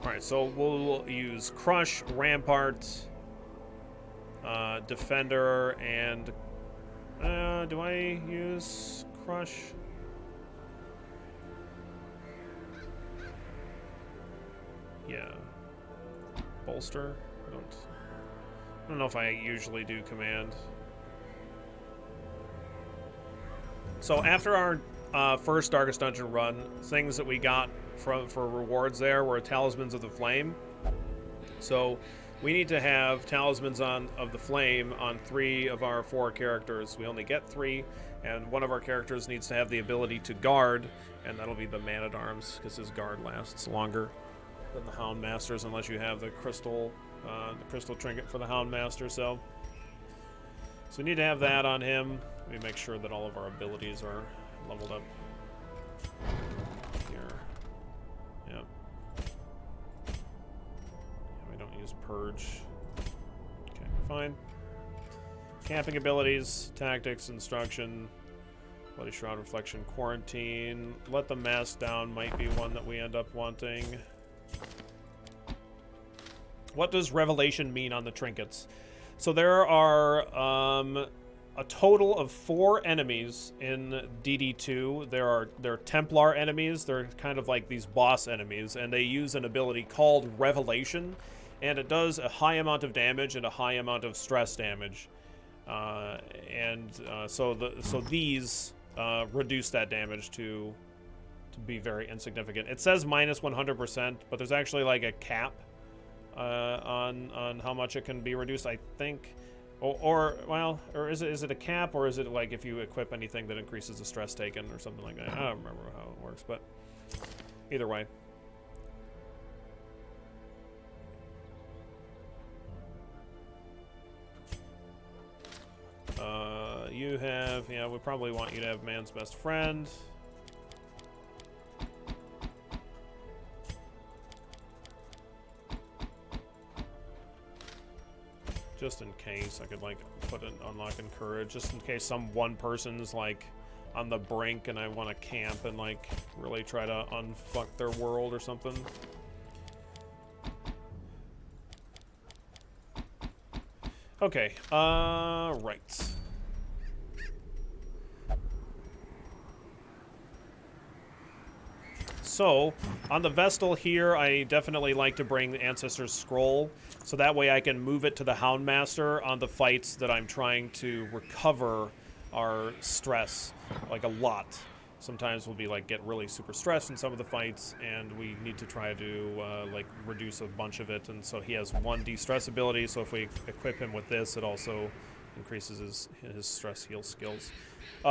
Alright, so we'll use Crush, Rampart, Defender, and... do I use Crush? Yeah. Bolster? I don't know if I usually do command. So after our first Darkest Dungeon run, things that we got for rewards there were Talismans of the Flame. So we need to have Talismans of the Flame on 3 of our 4 characters. We only get 3, and one of our characters needs to have the ability to guard, and that'll be the Man-at-Arms, because his guard lasts longer than the Hound Masters, unless you have the crystal trinket for the Hound Master. So we need to have that on him. We make sure that all of our abilities are leveled up here. Yep. Yeah, we don't use Purge. Okay, fine. Camping abilities, tactics, instruction, Bloody Shroud, Reflection, Quarantine. Let the Mask Down might be one that we end up wanting. What does Revelation mean on the trinkets? So there are a total of 4 enemies in DD2. They're Templar enemies. They're kind of like these boss enemies, and they use an ability called Revelation, and it does a high amount of damage and a high amount of stress damage. So these reduce that damage to be very insignificant. It says minus 100%, but there's actually like a cap on how much it can be reduced, I think. Or is it a cap, or is it like if you equip anything that increases the stress taken or something like that? I don't remember how it works, but either way. You have, yeah, we probably want you to have Man's Best Friend. Just in case, I could like put an Unlock Encourage, just in case some one person's like on the brink and I want to camp and like really try to unfuck their world or something. Okay, right. So, on the Vestal here, I definitely like to bring the Ancestor's Scroll, so that way I can move it to the Hound Master on the fights that I'm trying to recover our stress, like a lot. sometimes we'll be like get really super stressed in some of the fights, and we need to try to like reduce a bunch of it. And so he has 1 de-stress ability. So if we equip him with this, it also increases his stress heal skills.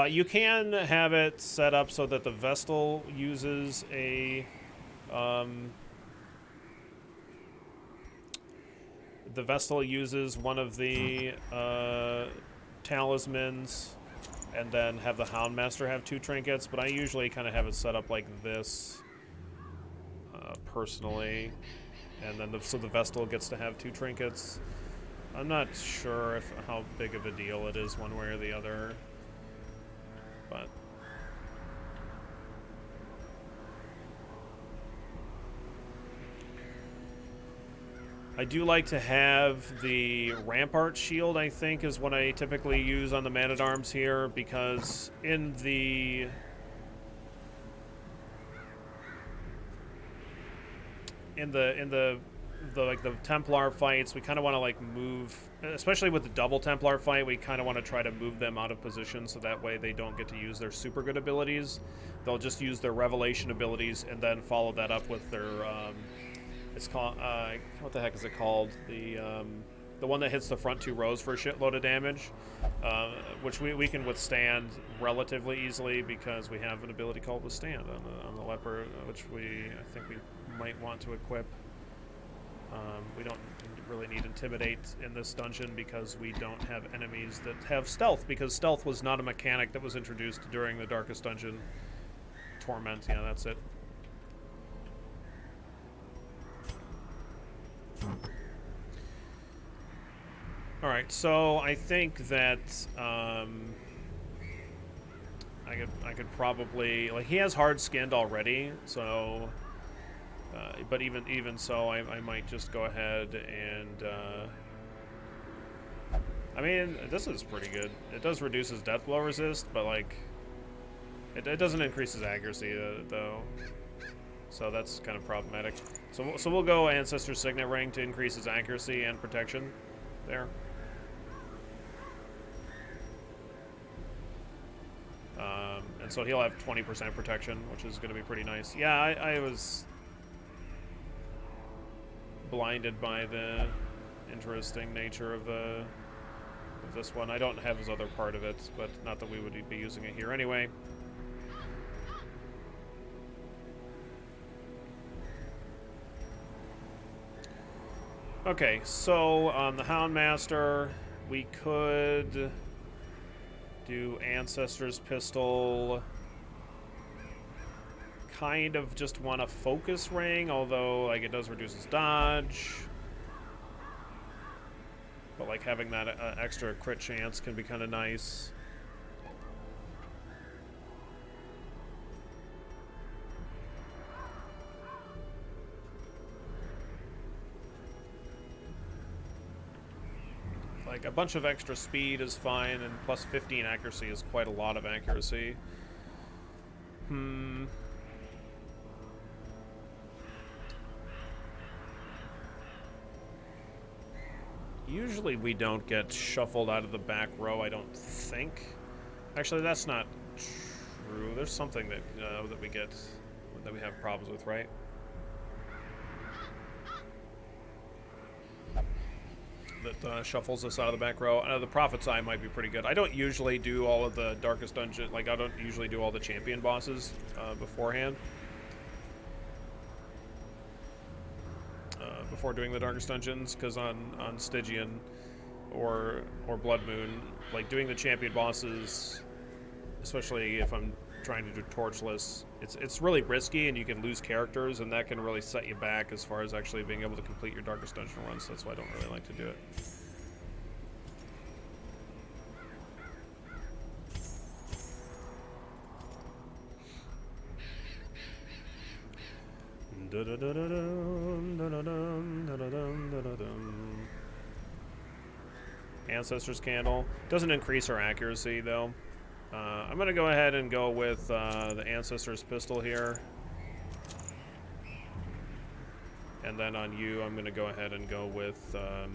You can have it set up so that the Vestal uses a one of the talismans, and then have the Hound Master have 2 trinkets, but I usually kind of have it set up like this, personally, and then so the Vestal gets to have 2 trinkets. I'm not sure how big of a deal it is one way or the other, but I do like to have the Rampart Shield, I think, is what I typically use on the Man-at-Arms here, because in the like the Templar fights, we kind of want to like move, especially with the double Templar fight, we kind of want to try to move them out of position so that way they don't get to use their super good abilities. They'll just use their revelation abilities and then follow that up with their it's called what the heck is it called? The one that hits the front 2 rows for a shitload of damage, which we can withstand relatively easily because we have an ability called Withstand on the Leopard, which I think we might want to equip. We don't really need Intimidate in this dungeon because we don't have enemies that have Stealth, because Stealth was not a mechanic that was introduced during the Darkest Dungeon. Torment, yeah, that's it. Alright, so I think that I could probably, like, he has hard skinned already, so but even so, I might just go ahead and I mean, this is pretty good. It does reduce his death blow resist, but like it doesn't increase his accuracy though, so that's kind of problematic. So we'll go Ancestor Signet Ring to increase his accuracy and protection there. And so he'll have 20% protection, which is going to be pretty nice. Yeah, I was blinded by the interesting nature of this one. I don't have his other part of it, but not that we would be using it here anyway. Okay, so on the Hound Master, we could do Ancestor's Pistol. Kind of just want a Focus Ring, although like it does reduce his dodge. But like having that extra crit chance can be kind of nice. Like a bunch of extra speed is fine, and plus 15 accuracy is quite a lot of accuracy. Usually we don't get shuffled out of the back row, I don't think. Actually, that's not true. There's something that we get, that we have problems with, right? That shuffles us out of the back row. The Prophet's Eye might be pretty good. I don't usually do all of the Darkest Dungeon, like I don't usually do all the champion bosses beforehand. Before doing the Darkest Dungeons, because on Stygian or Blood Moon, like doing the champion bosses, especially if I'm trying to do torchless, it's really risky, and you can lose characters, and that can really set you back as far as actually being able to complete your Darkest Dungeon runs. So that's why I don't really like to do it. Ancestor's Candle doesn't increase our accuracy though. I'm gonna go ahead and go with the Ancestor's Pistol here, and then on you I'm gonna go ahead and go with a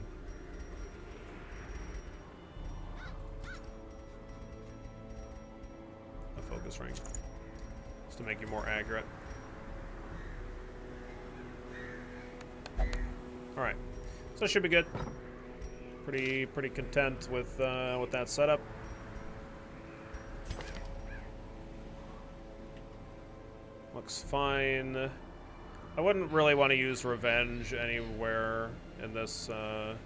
Focus Ring. just to make you more accurate. All right, so it should be good. Pretty content with that setup. Looks fine. I wouldn't really want to use revenge anywhere in this one.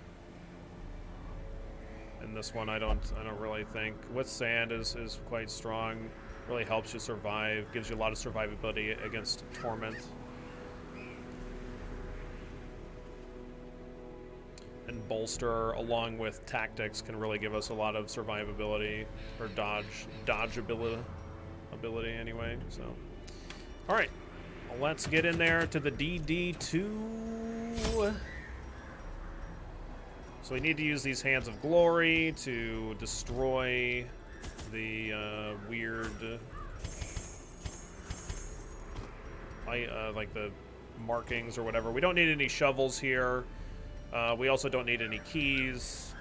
I don't really think. Withstand is quite strong. Really helps you survive. Gives you a lot of survivability against torment. And bolster, along with tactics, can really give us a lot of survivability or dodgeability anyway. So, all right. Let's get in there to the DD2. So we need to use these Hands of Glory to destroy the weird, like the markings or whatever. We don't need any shovels here. We also don't need any keys.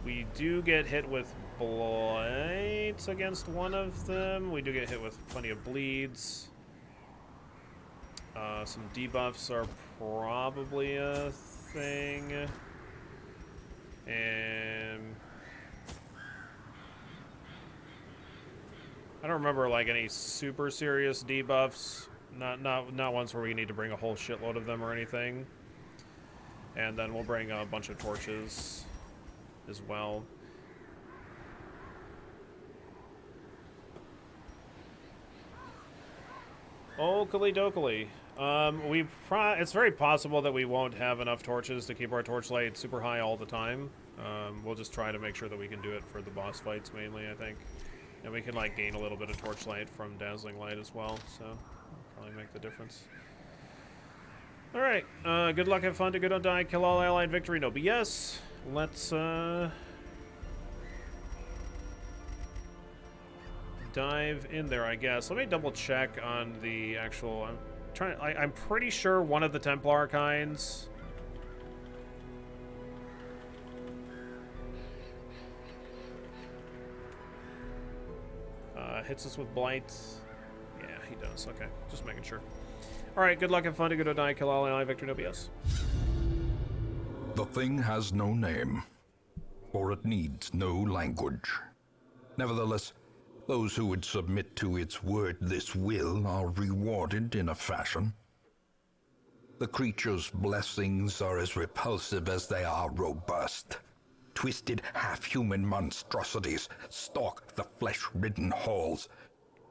We do get hit with blights against one of them. We do get hit with plenty of bleeds. Some debuffs are probably a thing. And I don't remember like any super serious debuffs. Not ones where we need to bring a whole shitload of them or anything. And then we'll bring a bunch of torches as well. Okily dokily. It's very possible that we won't have enough torches to keep our torchlight super high all the time. We'll just try to make sure that we can do it for the boss fights mainly, I think. And we can like gain a little bit of torchlight from dazzling light as well, so probably make the difference. All right, good luck, have fun, do good, don't die, kill all allied, victory, no BS. Let's dive in there, I guess. Let me double check on the actual. I'm pretty sure one of the Templar kinds. Hits us with blight. Yeah, he does. Okay, just making sure. All right, good luck, have fun, do good, don't die, kill all ally, victory, no BS. The thing has no name, or it needs no language. Nevertheless, those who would submit to its wordless will are rewarded in a fashion. The creature's blessings are as repulsive as they are robust. Twisted, half-human monstrosities stalk the flesh-ridden halls,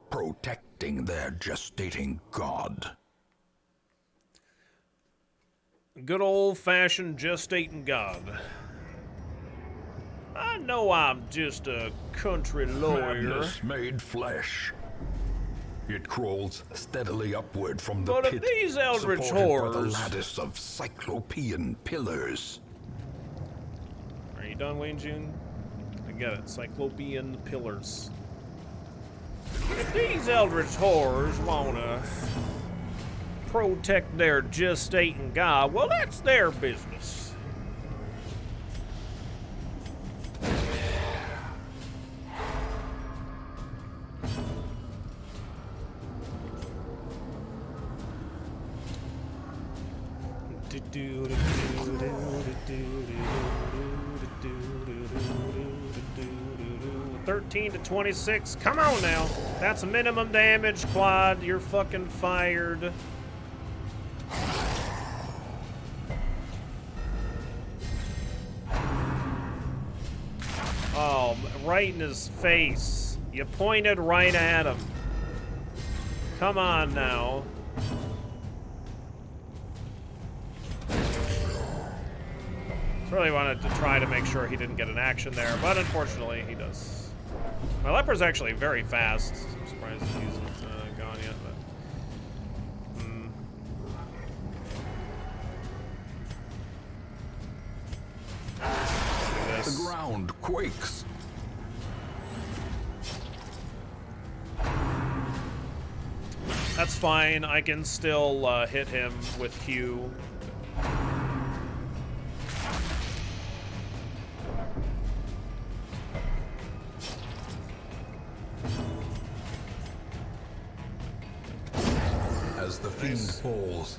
protecting their gestating god. Good old-fashioned gestating god. I know I'm just a country lawyer. Madness made flesh. It crawls steadily upward from the but pit, if these eldritch supported by the horrors... lattice of cyclopean pillars. Are you done, Wayne June? I get it. Cyclopean pillars. If these eldritch horrors wanna protect their gestating god, well, that's their business. Do 13 to 26. Come on now. That's minimum damage, Quad. You're fucking fired. Oh, right in his face. You pointed right at him. Come on now. Really wanted to try to make sure he didn't get an action there, but unfortunately he does. My leper's actually very fast. I'm surprised that he hasn't gone yet, but... The ground quakes. That's fine. I can still hit him with Q. As the fiend falls,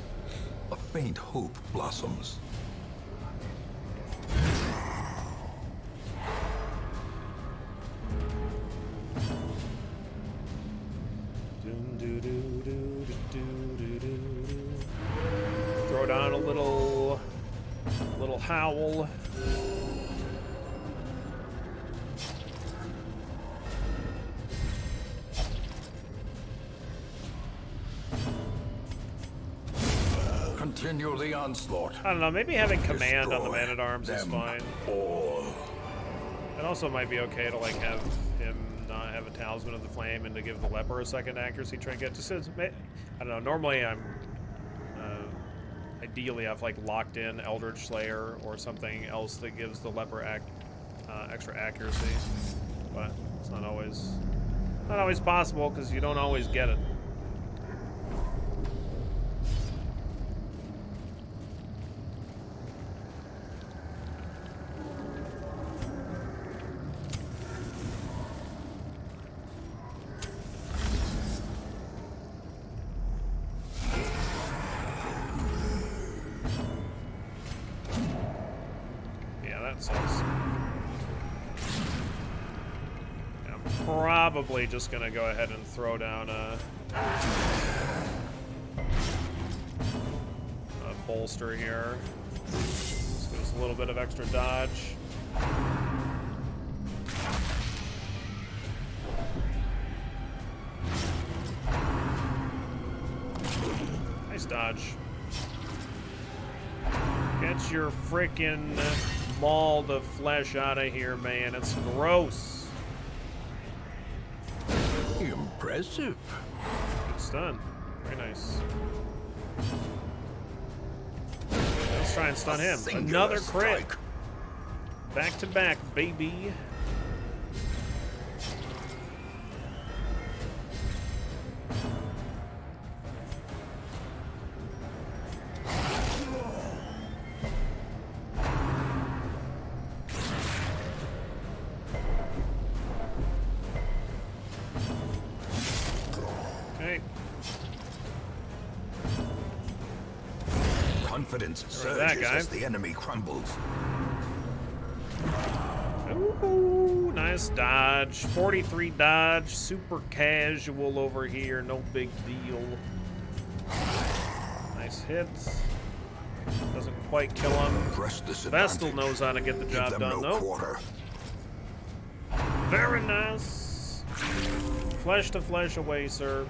a faint hope blossoms. Throw down a little howl. Continue the onslaught. I don't know, maybe having command on the Destroy Man-at-Arms is them fine. all. It also might be okay to like have him not have a Talisman of the Flame and to give the leper a second accuracy trinket. Just as, I don't know, normally I'm ideally I've like locked in Eldritch Slayer or something else that gives the leper extra accuracy, but it's not always possible because you don't always get it. Probably just gonna go ahead and throw down a bolster here. Just gives a little bit of extra dodge. Nice dodge. Get your frickin' mauled of flesh out of here, man. It's gross. Impressive. Good stun. Very nice. Let's try and stun him. Another crit. Back to back, baby. Confidence surges as the enemy crumbles. Ooh, nice dodge. 43 dodge. Super casual over here. No big deal. Nice hit. Doesn't quite kill him. Vestal knows how to get the job done, though. Very nice. Flesh to flesh away, sir.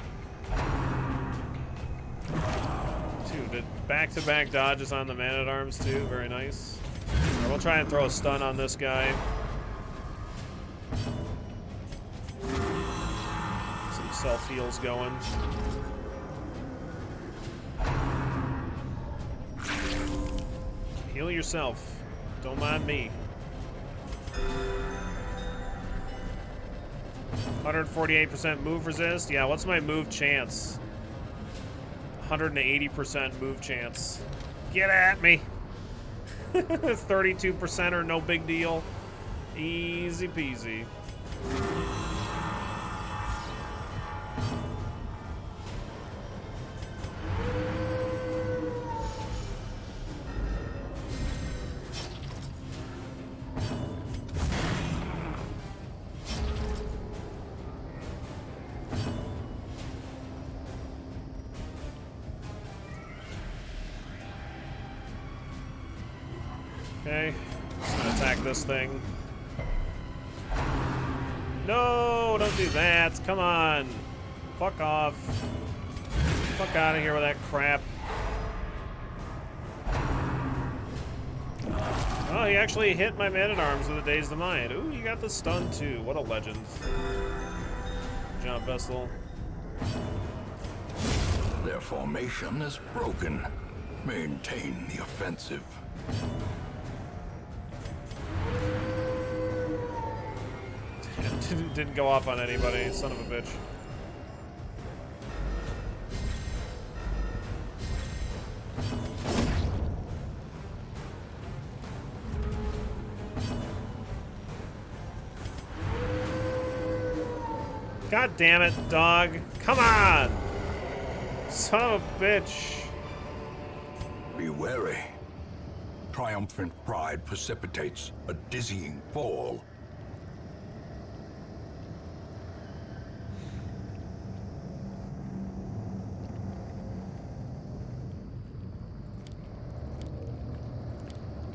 Dude, back-to-back dodges on the Man-at-Arms, too. Very nice. Right, we'll try and throw a stun on this guy. Some self-heals going. Heal yourself. Don't mind me. 148% move resist. Yeah, what's my move chance? 180% move chance. Get at me. 32% or no big deal. Easy peasy. Okay, just gonna attack this thing. No, don't do that. Come on. Fuck off. Fuck out of here with that crap. Oh, he actually hit my Man-at-Arms with a Dazed Mind. Ooh, you got the stun too. What a legend. Good job, Vestal. Their formation is broken. Maintain the offensive. Didn't go off on anybody, son of a bitch. God damn it, dog. Come on! Son of a bitch. Be wary. Triumphant pride precipitates a dizzying fall.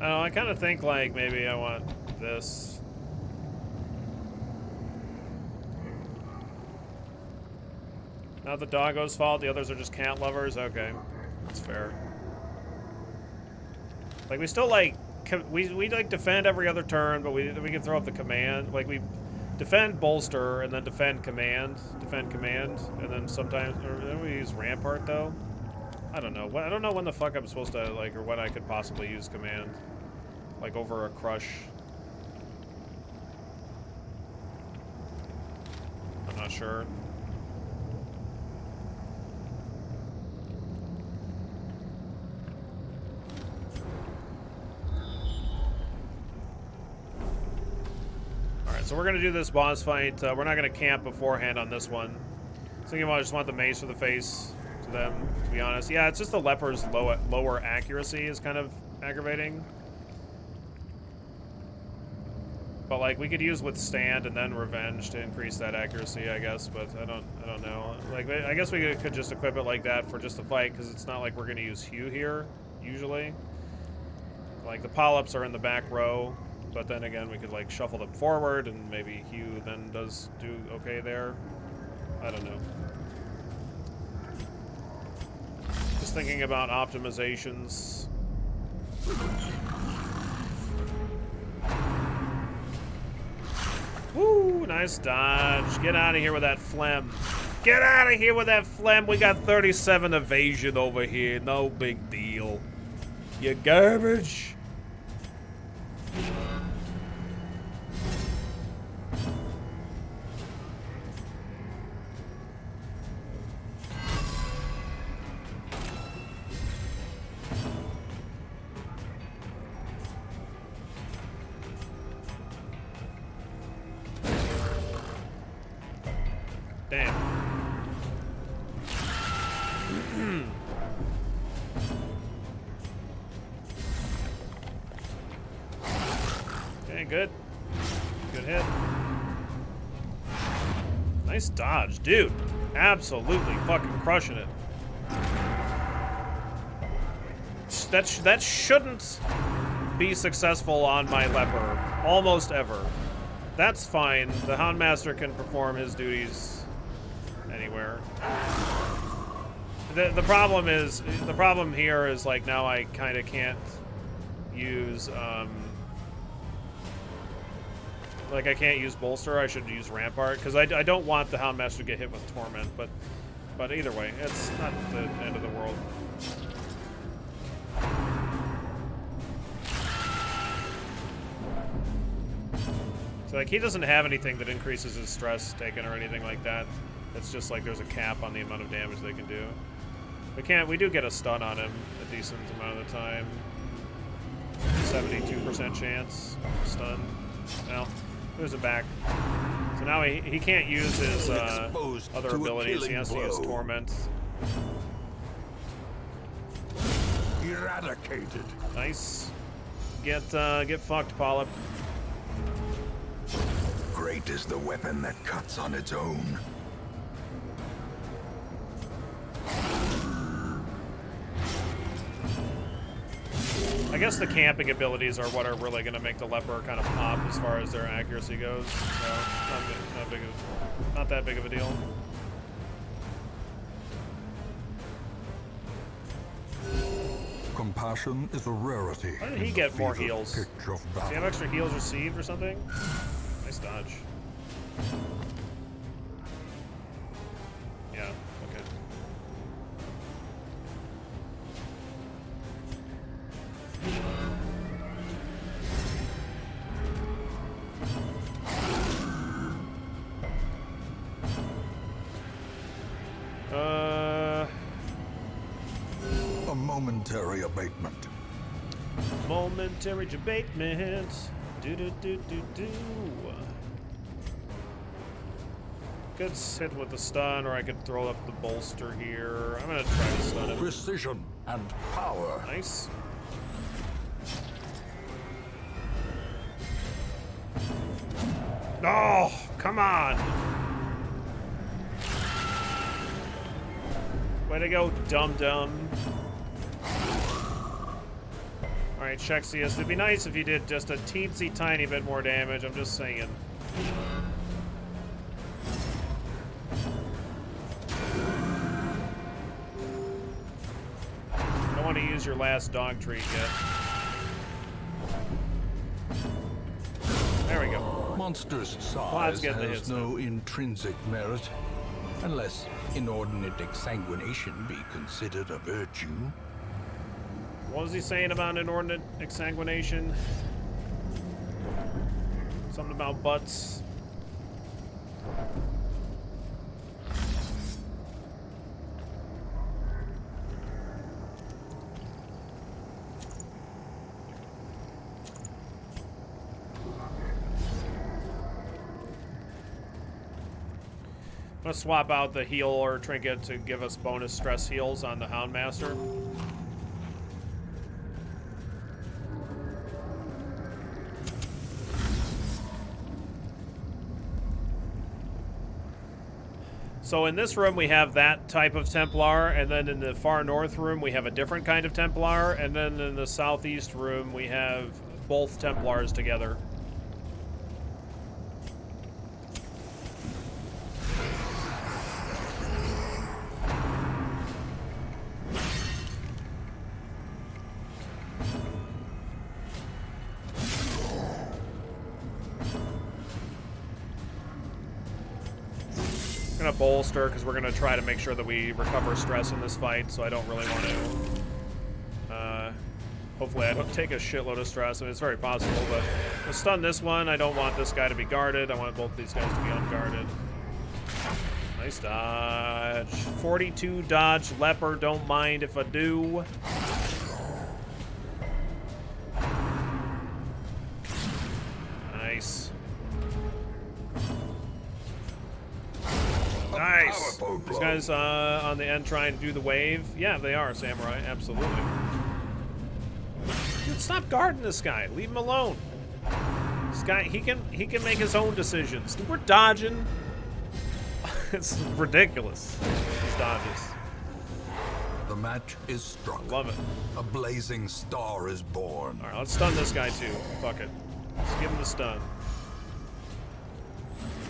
I don't know, I kind of think like maybe I want this. Not the doggo's fault, the others are just cat lovers? Okay, that's fair. Like, we still, like, we like, defend every other turn, but we can throw up the command. Like, we defend, bolster, and then defend, command, and then sometimes, or then we use rampart, though. I don't know. I don't know when the fuck I'm supposed to, like, or when I could possibly use command. Like, over a crush. I'm not sure. So we're gonna do this boss fight. We're not gonna camp beforehand on this one. So I just want the mace for the face to them, to be honest. Yeah, it's just the leper's lower accuracy is kind of aggravating. But like we could use withstand and then revenge to increase that accuracy, I guess. But I don't know. Like I guess we could just equip it like that for just the fight, because it's not like we're gonna use Hugh here usually. Like the polyps are in the back row. But then again, we could like shuffle them forward, and maybe Hugh then does do okay there. I don't know. Just thinking about optimizations. Woo, nice dodge. Get out of here with that phlegm. Get out of here with that phlegm. We got 37 evasion over here. No big deal. You garbage. Good. Good hit. Nice dodge, dude. Absolutely fucking crushing it. That shouldn't be successful on my leper. Almost ever. That's fine. The Hound Master can perform his duties anywhere. The problem here is like now I kind of can't use like I can't use bolster. I should use rampart because I don't want the Hound Master to get hit with torment. But either way, it's not the end of the world. So like he doesn't have anything that increases his stress taken or anything like that. It's just like there's a cap on the amount of damage they can do. We do get a stun on him a decent amount of the time. 72% chance stun. Well, there's a back. So now he can't use his other abilities. He has to use torment. Eradicated. Nice. Get fucked, Polyp. Great is the weapon that cuts on its own. I guess the camping abilities are what are really going to make the leper kind of pop as far as their accuracy goes. So not that big of a deal. Compassion is a rarity. How did he get more heals? Does he have extra heals received or something? Nice dodge. Yeah, okay. A momentary abatement. Momentary abatement. Do do do do do. Could hit with the stun, or I could throw up the bolster here. I'm gonna try to stun him. Precision and power. Nice. Oh, come on. Way to go, dum-dum. Alright, Shexius, it'd be nice if you did just a teensy tiny bit more damage, I'm just saying. Don't want to use your last dog treat yet. There we go. Monstrous Let's size get the has hits no intrinsic merit, unless inordinate exsanguination be considered a virtue. What was he saying about inordinate exsanguination? Something about butts. I'm gonna swap out the heal or trinket to give us bonus stress heals on the Hound Master. So in this room we have that type of Templar, and then in the far north room we have a different kind of Templar, and then in the southeast room we have both Templars together. Gonna bolster because we're gonna try to make sure that we recover stress in this fight, so I don't really want to hopefully I don't take a shitload of stress. I mean, it's very possible, but I'll stun this one. I don't want this guy to be guarded. I want both these guys to be unguarded. Nice dodge. 42 dodge. Leper, don't mind if I do. Nice. Nice. These guys on the end trying to do the wave. Yeah, they are, Samurai. Absolutely. Dude, stop guarding this guy. Leave him alone. This guy, he can make his own decisions. Dude, we're dodging. It's ridiculous. These dodges. The match is struck. Love it. A blazing star is born. All right, let's stun this guy too. Fuck it. Let's give him the stun.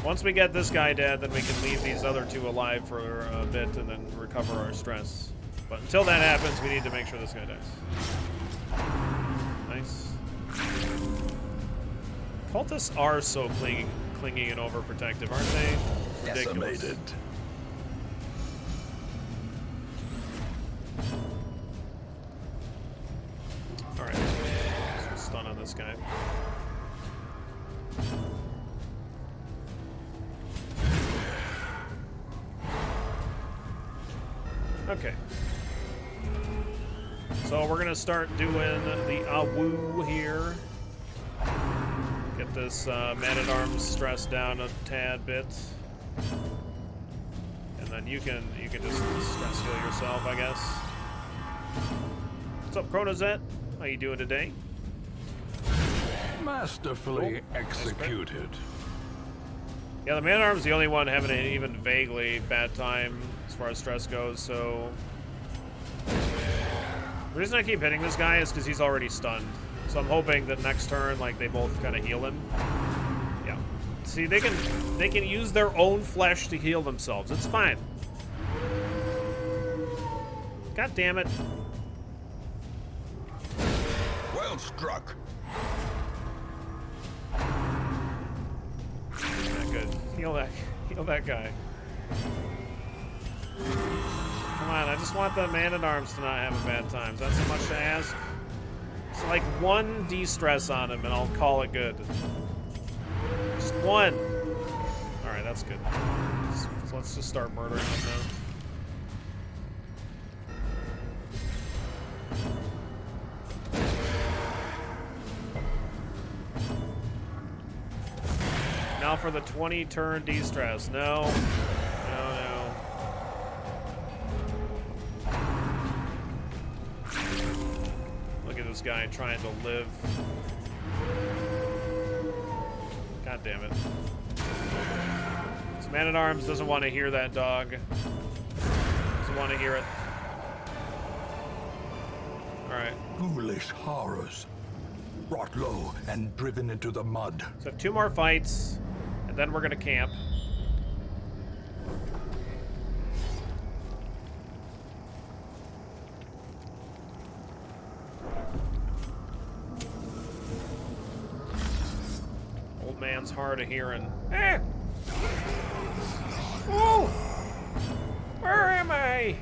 Once we get this guy dead, then we can leave these other two alive for a bit and then recover our stress. But until that happens, we need to make sure this guy dies. Nice. Cultists are so clingy and overprotective, aren't they? Ridiculous. Decimated. All right. So stun on this guy. Okay. So we're gonna start doing the Awoo here. Get this Man-at-Arms stress down a tad bit. And then you can just stress heal yourself, I guess. What's up, Chronozet? How you doing today? Masterfully Oh, executed. Yeah, the Man-at-Arms is the only one having an even vaguely bad time as far as stress goes, so... The reason I keep hitting this guy is because he's already stunned. So I'm hoping that next turn, like, they both kind of heal him. Yeah. See, they can use their own flesh to heal themselves. It's fine. God damn it. Well struck. Not good. Heal that guy. Come on, I just want the Man-at-Arms to not have a bad time. Is that so much to ask? It's like one de-stress on him and I'll call it good. Just one. Alright, that's good. So let's just start murdering him now. Now for the 20-turn de-stress. No. No, no. Look at this guy trying to live. God damn it. This man-at-arms doesn't want to hear that dog. Doesn't want to hear it. Alright. Ghoulish horrors. Brought low and driven into the mud. So 2 more fights, and then we're gonna camp. Old man's hard of hearing. Eh! Whoa! Where am I?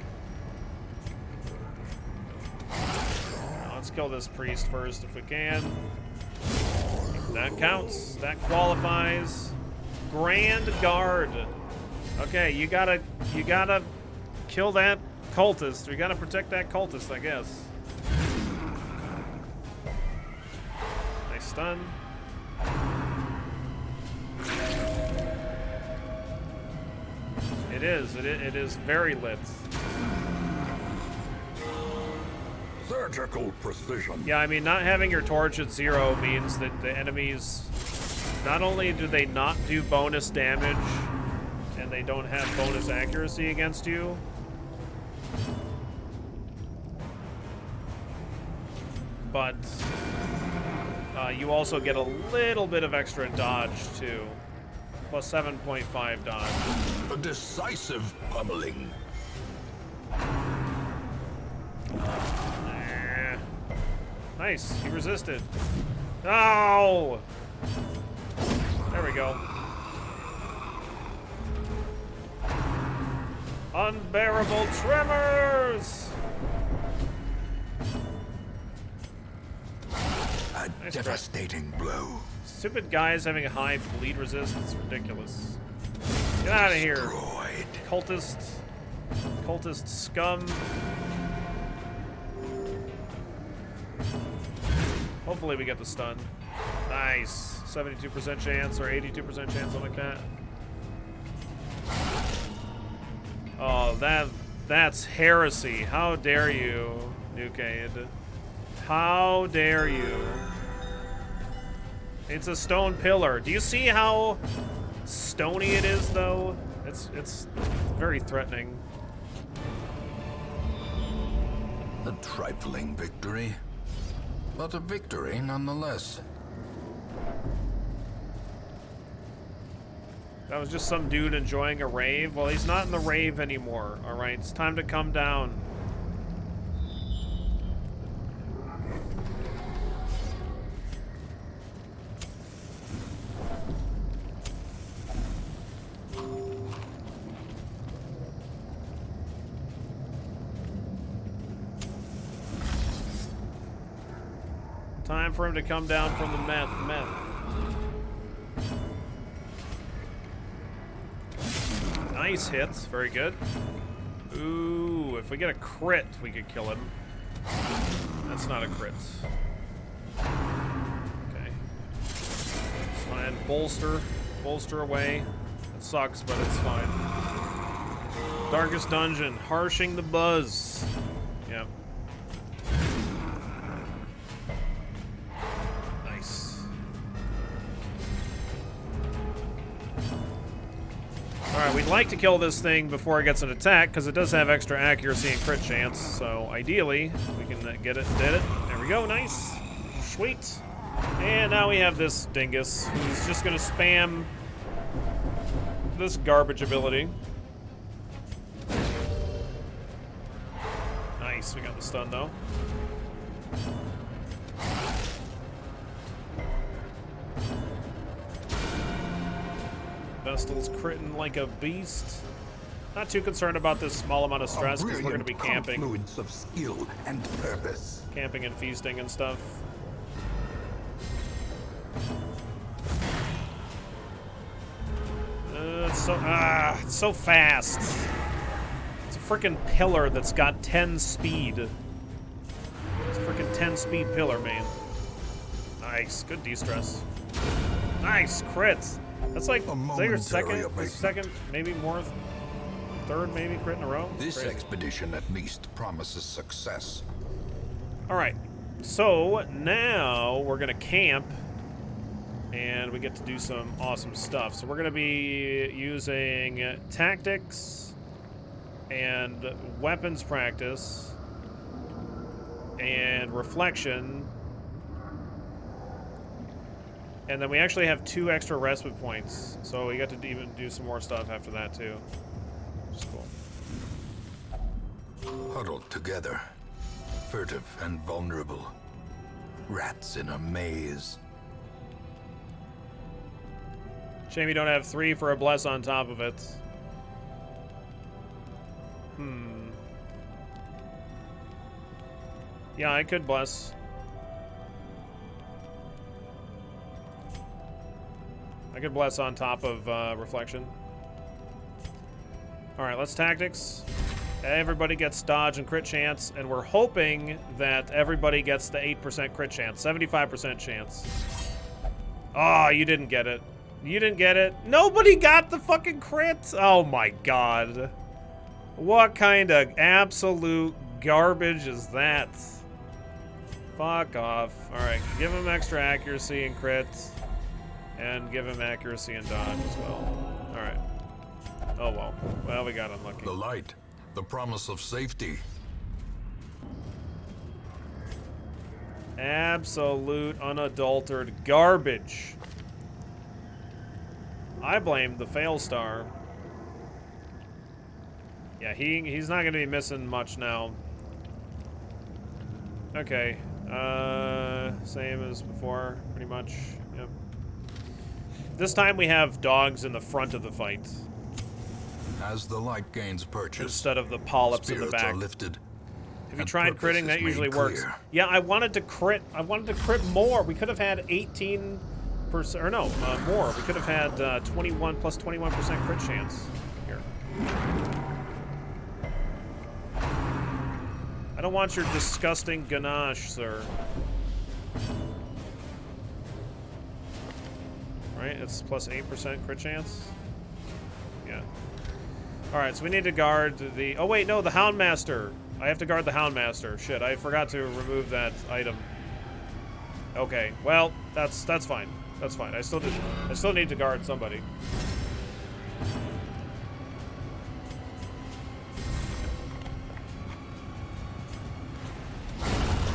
Let's kill this priest first if we can. That counts. That qualifies. Grand Guard. Okay, you gotta kill that cultist. You gotta protect that cultist, I guess. Nice stun. It is very lit. Surgical precision. Yeah, I mean, not having your torch at 0 means that the enemies, not only do they not do bonus damage, and they don't have bonus accuracy against you, but you also get a little bit of extra dodge, too. Plus 7.5 dodge. A decisive pummeling. Nice, he resisted. Oh! There we go. Unbearable tremors! A Nice devastating blow. Stupid guys having a high bleed resist, it's ridiculous. Get out of here. Destroyed. Cultist scum. Hopefully we get the stun. Nice. 72% chance or 82% chance, something like that. Oh, that's heresy. How dare you, Nucade. How dare you? It's a stone pillar. Do you see how stony it is, though? It's very threatening. A trifling victory, but a victory nonetheless. That was just some dude enjoying a rave. Well, he's not in the rave anymore. All right, it's time to come down. Time for him to come down from the meth. Nice hits, very good. Ooh, if we get a crit, we could kill him. That's not a crit. Okay. It's fine. Bolster away. It sucks, but it's fine. Darkest dungeon, harshing the buzz. Yep. Alright, we'd like to kill this thing before it gets an attack, because it does have extra accuracy and crit chance, so ideally, we can get it, did it. There we go, nice. Sweet. And now we have this dingus, who's just going to spam this garbage ability. Nice, we got the stun, though. Vestal's critting like a beast. Not too concerned about this small amount of stress because we're going to be camping. Confluence of skill and purpose. Camping and feasting and stuff. It's so fast. It's a freaking pillar that's got 10 speed. It's a freaking 10 speed pillar, man. Nice, good de-stress. Nice, crits. That's like, is that your momentary second, maybe more, third maybe crit in a row? This Crazy. expedition at least promises success. All right, so now we're gonna camp, and we get to do some awesome stuff. So we're gonna be using tactics and weapons practice and reflection. And then we actually have 2 extra respite points, so we get to even do some more stuff after that too. Which is cool. Huddled together, furtive and vulnerable. Rats in a maze. Shame you don't have 3 for a bless on top of it. Yeah, I could bless. I could bless on top of reflection. All right, let's tactics. Everybody gets dodge and crit chance, and we're hoping that everybody gets the 8% crit chance, 75% chance. Oh, you didn't get it. You didn't get it. Nobody got the fucking crit. Oh my god. What kind of absolute garbage is that? Fuck off. All right, give him extra accuracy and crit. And give him accuracy and dodge as well. Alright. Oh well. Well, we got unlucky. The light, the promise of safety. Absolute unadulterated garbage. I blame the fail star. Yeah, he's not gonna be missing much now. Okay. Same as before, pretty much. Yep. This time we have dogs in the front of the fight. As the light gains purchase, instead of the polyps in the spirits back. are lifted. Have you tried critting? That usually works. Clear. Yeah, I wanted to crit. I wanted to crit more. We could have had 18%, or no, more. We could have had 21 plus 21% crit chance here. I don't want your disgusting ganache, sir. Right, it's plus 8% crit chance. Yeah. All right, so we need to guard the. Oh wait, no, the Hound Master. I have to guard the Hound Master. Shit, I forgot to remove that item. Okay, well, that's fine. That's fine. I still need to guard somebody.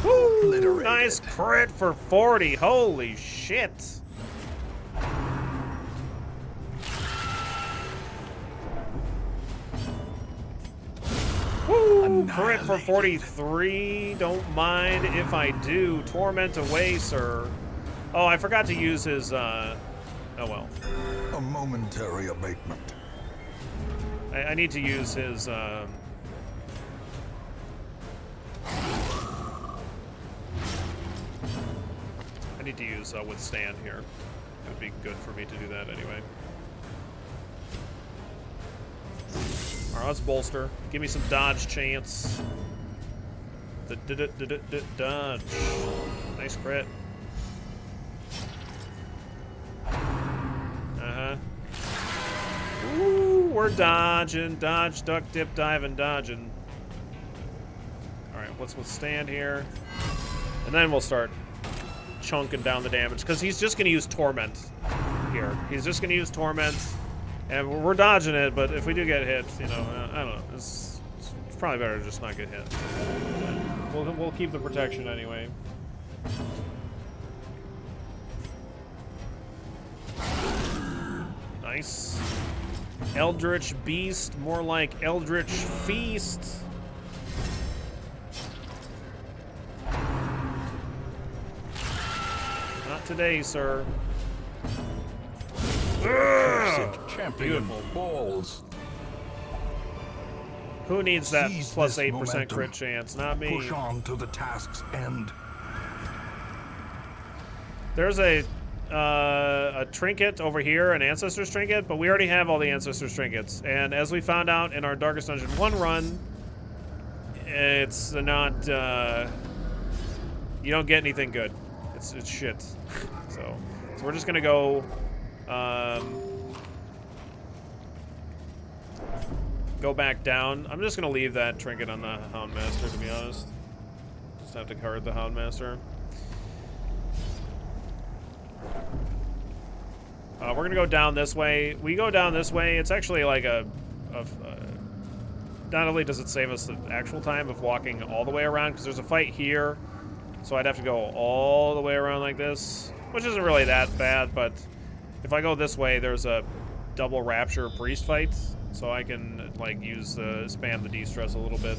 Woo! Nice crit for 40. Holy shit. Woo! Crit for 43. Don't mind if I do. Torment away, sir. Oh, I forgot to use his, oh well. A momentary abatement. I need to use his, I need to use withstand here. It would be good for me to do that anyway. All right, let's bolster. Give me some dodge chance. Dodge. Nice crit. Ooh, we're dodging. Dodge, duck, dip, dive, and dodging. All right, let's withstand here. And then we'll start chunking down the damage, because he's just going to use Torment here. He's just going to use Torment, and we're dodging it, but if we do get hit, you know, I don't know. It's probably better to just not get hit. But we'll keep the protection anyway. Nice. Eldritch Beast, more like Eldritch Feast. Not today, sir. Beautiful balls. Who needs that Seize plus this 8% momentum. crit chance? Not me. Push on to the task's end. There's a trinket over here, an Ancestor's Trinket, but we already have all the Ancestor's Trinkets. And as we found out in our Darkest Dungeon 1 run, it's not, you don't get anything good. It's shit. So we're just gonna go Go back down. I'm just gonna leave that trinket on the Hound Master, to be honest. Just have to card the Hound Master. We're gonna go down this way. We go down this way. It's actually like not only does it save us the actual time of walking all the way around, because there's a fight here, so I'd have to go all the way around like this, which isn't really that bad, but if I go this way, there's a double Rapture Priest fight, so I can, like, spam the de-stress a little bit.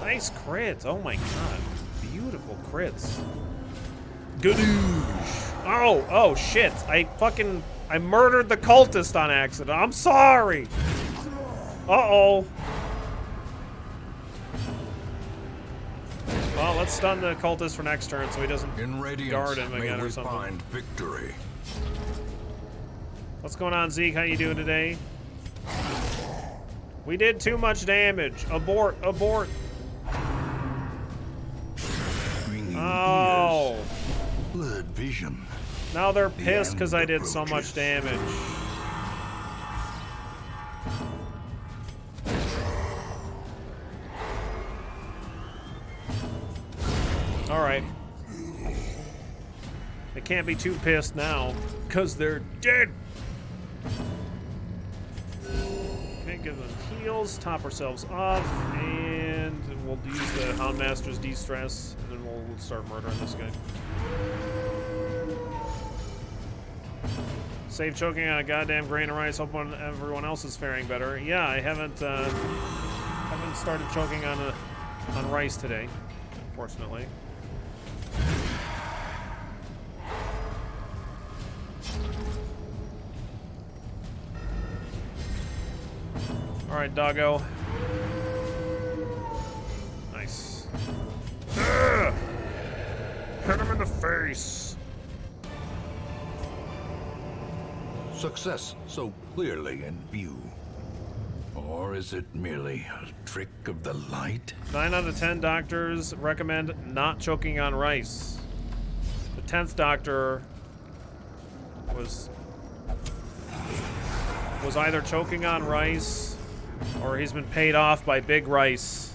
Nice crits. Oh my god. Beautiful crits. Gadoosh. Oh shit. I murdered the cultist on accident. I'm sorry. Uh-oh. Well, let's stun the cultist for next turn so he doesn't guard him again or something. Find victory. What's going on, Zeke? How you doing today? We did too much damage. Abort, abort. Oh. Blurred vision. Now they're pissed because I did so much damage. Alright. They can't be too pissed now, because they're dead! Okay, give them heals, top ourselves off, and we'll use the Hound Master's de-stress, and then we'll start murdering this guy. Save choking on a goddamn grain of rice, hope everyone else is faring better. Yeah, I haven't started choking on rice today, fortunately. Alright, doggo. Nice. Ugh! Hit him in the face! Success so clearly in view. Or is it merely a trick of the light? 9 out of 10 doctors recommend not choking on rice. The 10th doctor was either choking on rice or he's been paid off by Big Rice.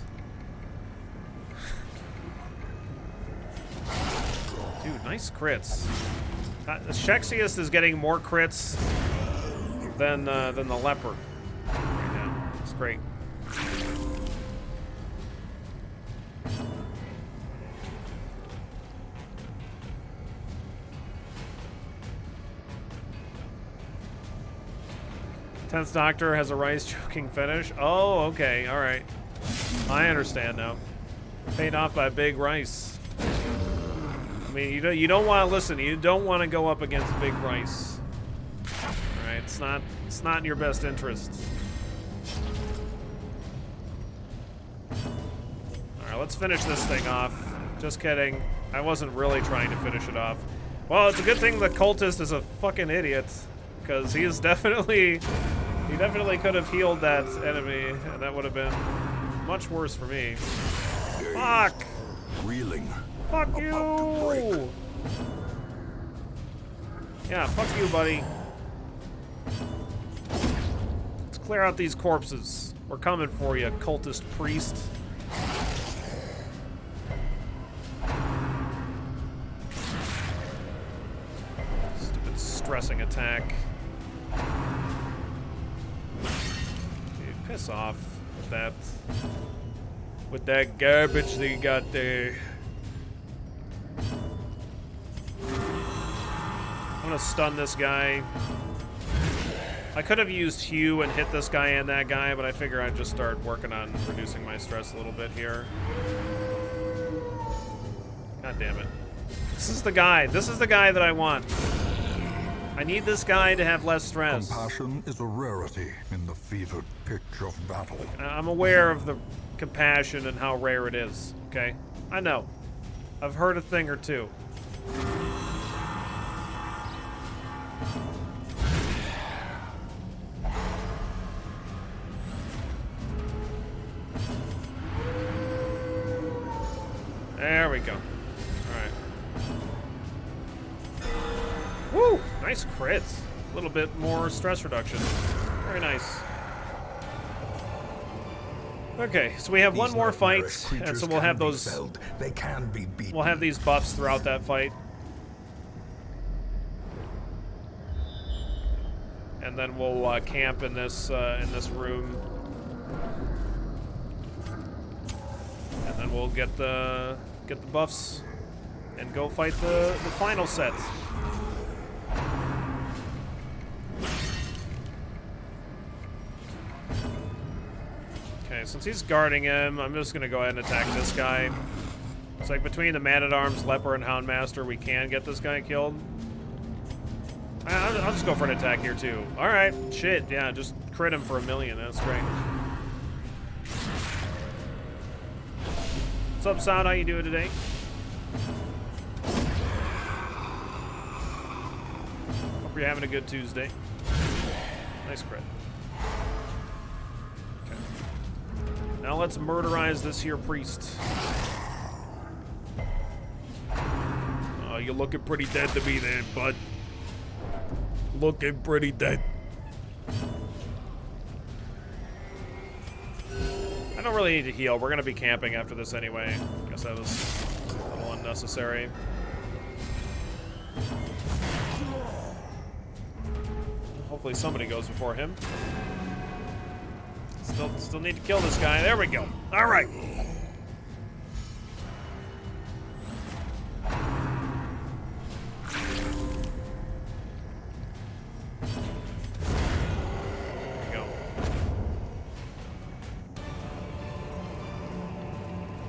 Dude, nice crits. Shexius is getting more crits than the leopard right now. It's great. Tenth Doctor has a rice choking finish. Oh, okay, all right. I understand now. Paid off by Big Rice. I mean, you don't want to listen. You don't want to go up against Big Rice. All right, it's not in your best interest. All right, let's finish this thing off. Just kidding. I wasn't really trying to finish it off. Well, it's a good thing the cultist is a fucking idiot, because he definitely could have healed that enemy, and that would have been much worse for me. Fuck! Reeling. Fuck you! Yeah, fuck you, buddy. Let's clear out these corpses. We're coming for you, cultist priest. Stupid stressing attack. Dude, piss off with that garbage that you got there. I'm gonna stun this guy. I could have used Hue and hit this guy and that guy, but I figure I'd just start working on reducing my stress a little bit here. God damn it. This is the guy. This is the guy that I want. I need this guy to have less stress. Compassion is a rarity in the fevered pitch of battle. I'm aware of the compassion and how rare it is, okay? I know. I've heard a thing or two. There we go. Alright. Woo! Nice crits. A little bit more stress reduction. Very nice. Okay, so we have one more fight, and so we'll have those. They can be beaten. We'll have these buffs throughout that fight. And then we'll camp in this room. And then we'll get the buffs and go fight the final set. Okay, since he's guarding him, I'm just gonna go ahead and attack this guy. It's like between the Man-at-Arms, Leper, and Hound Master, we can get this guy killed. I'll just go for an attack here too. All right, shit, yeah, just crit him for 1,000,000. That's great. What's up, Sound? How you doing today? Hope you're having a good Tuesday. Nice crit. Okay. Now let's murderize this here priest. Oh, you're looking pretty dead to me there, bud. Looking pretty dead. I don't really need to heal. We're going to be camping after this anyway. Guess that was a little unnecessary. Hopefully somebody goes before him. Still need to kill this guy. There we go. All right.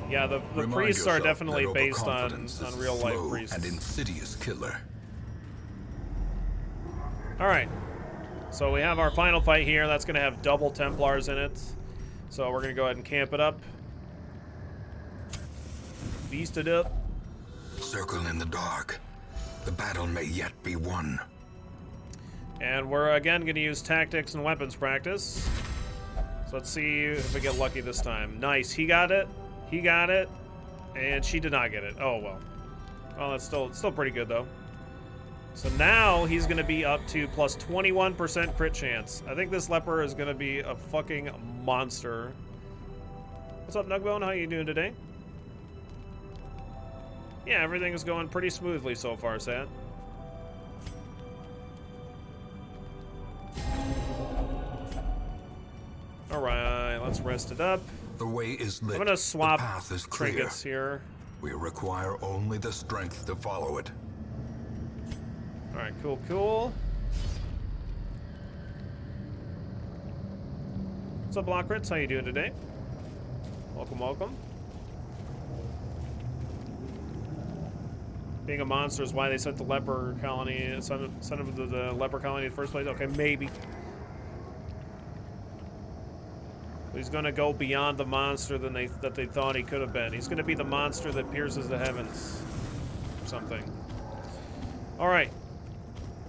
Yeah, the priests are definitely based on real life priests. And insidious killer. All right, so we have our final fight here. That's going to have double Templars in it. So we're going to go ahead and camp it up. Feast it up. Circle in the dark. The battle may yet be won. And we're again going to use tactics and weapons practice. So let's see if we get lucky this time. Nice, he got it. He got it, and she did not get it. Oh, well. Well, that's still pretty good, though. So now he's going to be up to plus 21% crit chance. I think this leper is going to be a fucking monster. What's up, Nugbone? How you doing today? Yeah, everything is going pretty smoothly so far, Sat. All right, let's rest it up. The way is lit. I'm gonna swap the path is trinkets here. We require only the strength to follow it. All right, cool. What's up, Block Crits? How you doing today? Welcome. Being a monster is why they sent the leper colony, sent him to the leper colony in the first place. Okay, maybe. He's going to go beyond the monster that they thought he could have been. He's going to be the monster that pierces the heavens. Or something. All right.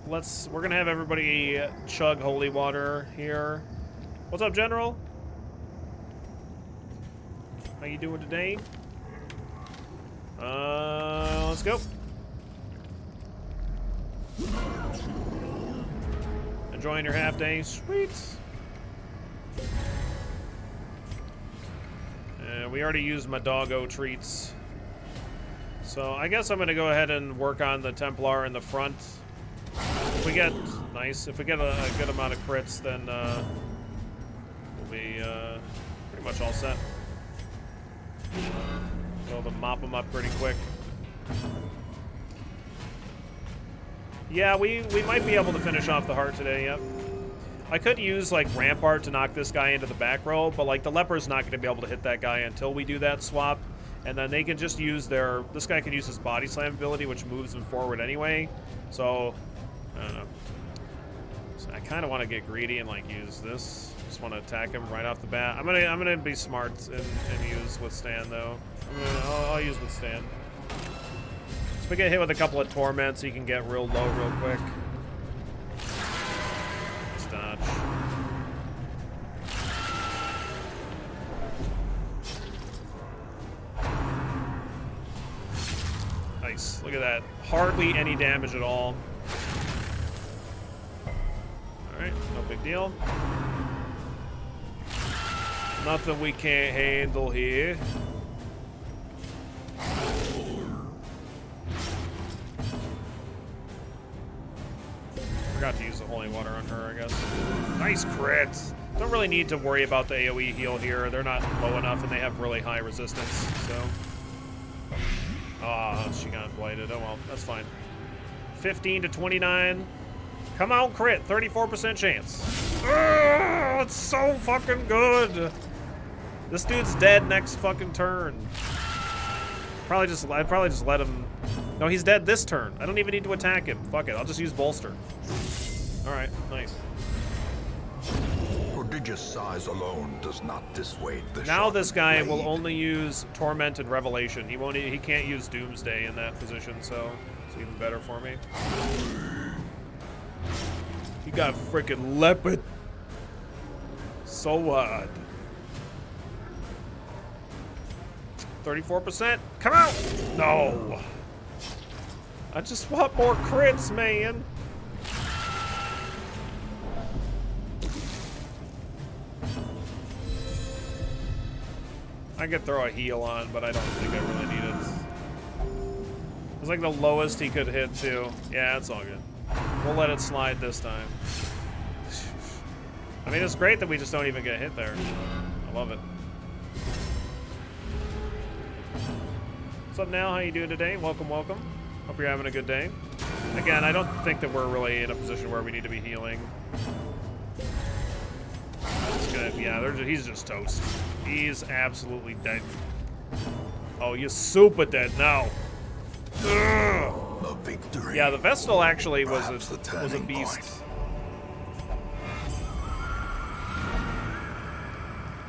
We're going to have everybody chug holy water here. What's up, General? How you doing today? Let's go. Enjoying your half day? Sweet. We already used my doggo treats. So I guess I'm going to go ahead and work on the Templar in the front. If we get a good amount of crits, then we'll be pretty much all set. Be able to mop them up pretty quick. Yeah, we might be able to finish off the heart today, yep. I could use, like, Rampart to knock this guy into the back row, but, like, the Leper's not going to be able to hit that guy until we do that swap. And then they can just use this guy can use his Body Slam ability, which moves him forward anyway. So, I don't know. So I kind of want to get greedy and, like, use this. Just want to attack him right off the bat. I'm gonna be smart and use Withstand, though. I'll use Withstand. So if we get hit with a couple of Torments, he can get real low real quick. Nice. Look at that. Hardly any damage at all. Alright, no big deal. Nothing we can't handle here. Forgot to use the holy water on her, I guess. Nice crits. Don't really need to worry about the AoE heal here. They're not low enough and they have really high resistance, so. Ah, she got blighted. Oh well, that's fine. 15 to 29. Come on, crit. 34% chance. Oh, it's so fucking good. This dude's dead next fucking turn. I'd probably just let him. No, he's dead this turn. I don't even need to attack him. Fuck it. I'll just use bolster. All right, nice. Prodigious size alone does not dissuade the Now this guy blade. will only use Tormented Revelation. He can't use Doomsday in that position, so it's even better for me. He got freaking leopard. So hard. 34%. Come out! No. I just want more crits, man. I could throw a heal on, but I don't think I really need it. It's like the lowest he could hit, too. Yeah, it's all good. We'll let it slide this time. I mean, it's great that we just don't even get hit there. I love it. What's up now? How you doing today? Welcome, welcome. Hope you're having a good day. Again, I don't think that we're really in a position where we need to be healing. Yeah, he's just toast. He's absolutely dead. Oh, you're super dead now. Ugh. A victory. Yeah, the Vestal actually was a turning beast. point.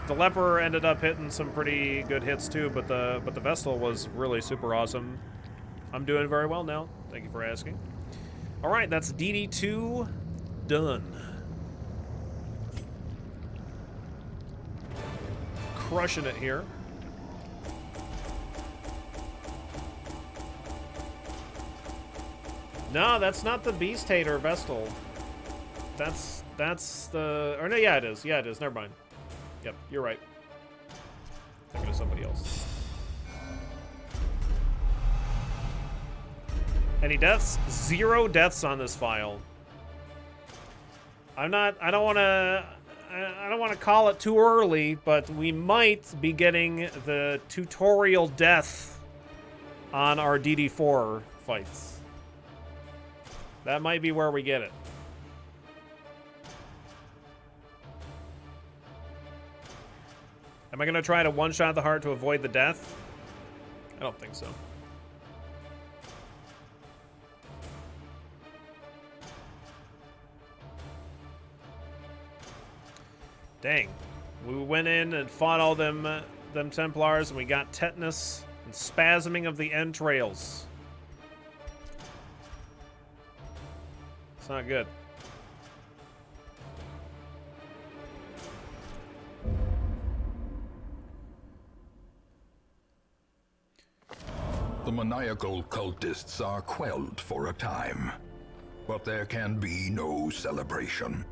The Leper ended up hitting some pretty good hits too, but the Vestal was really super awesome. I'm doing very well now. Thank you for asking. All right, that's DD2 done. Crushing it here. No, that's not the Beast Hater Vestal. That's the, or no, yeah it is. Yeah it is. Never mind. Yep, you're right. Thinking of somebody else. Any deaths? 0 deaths on this file. I don't want to call it too early, but we might be getting the tutorial death on our DD4 fights. That might be where we get it. Am I going to try to one-shot the heart to avoid the death? I don't think so. Dang. We went in and fought all them Templars, and we got tetanus and spasming of the entrails. It's not good. The maniacal cultists are quelled for a time, but there can be no celebration.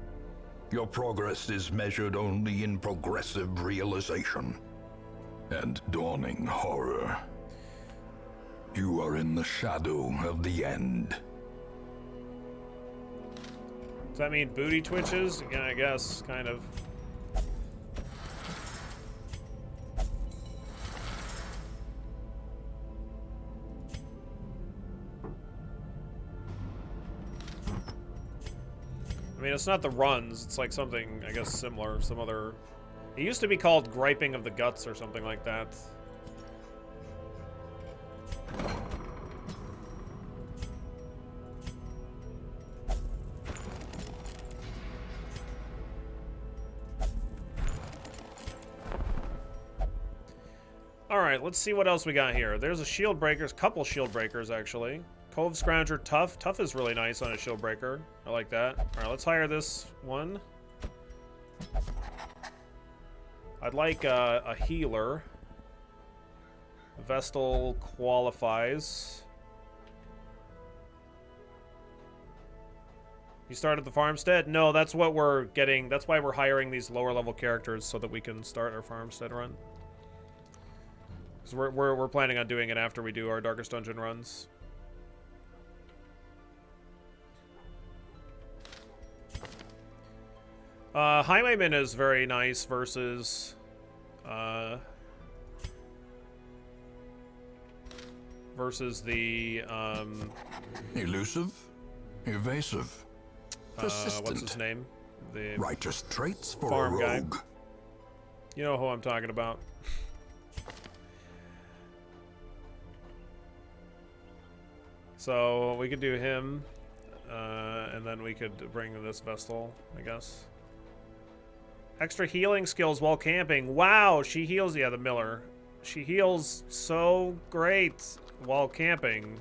Your progress is measured only in progressive realization and dawning horror. You are in the shadow of the end. Does that mean booty twitches? Yeah, I guess, kind of. I mean, it's not the runs. It's like something, I guess, similar. Some other... It used to be called griping of the guts or something like that. Alright, let's see what else we got here. There's a shield breakers, couple shield breakers, actually. Cove Scrounger Tough. Tough is really nice on a shield breaker. I like that. Alright, let's hire this one. I'd like a healer. Vestal qualifies. You start at the farmstead? No, that's what we're getting. That's why we're hiring these lower level characters so that we can start our farmstead run. Because we're planning on doing it after we do our Darkest Dungeon runs. Highwayman is very nice versus the Elusive, evasive, persistent. what's his name? The Righteous traits for farm a guy. rogue. You know who I'm talking about. So we could do him, and then we could bring this Vestal, I guess. Extra healing skills while camping. Wow, she heals. Yeah, the Miller. She heals so great while camping,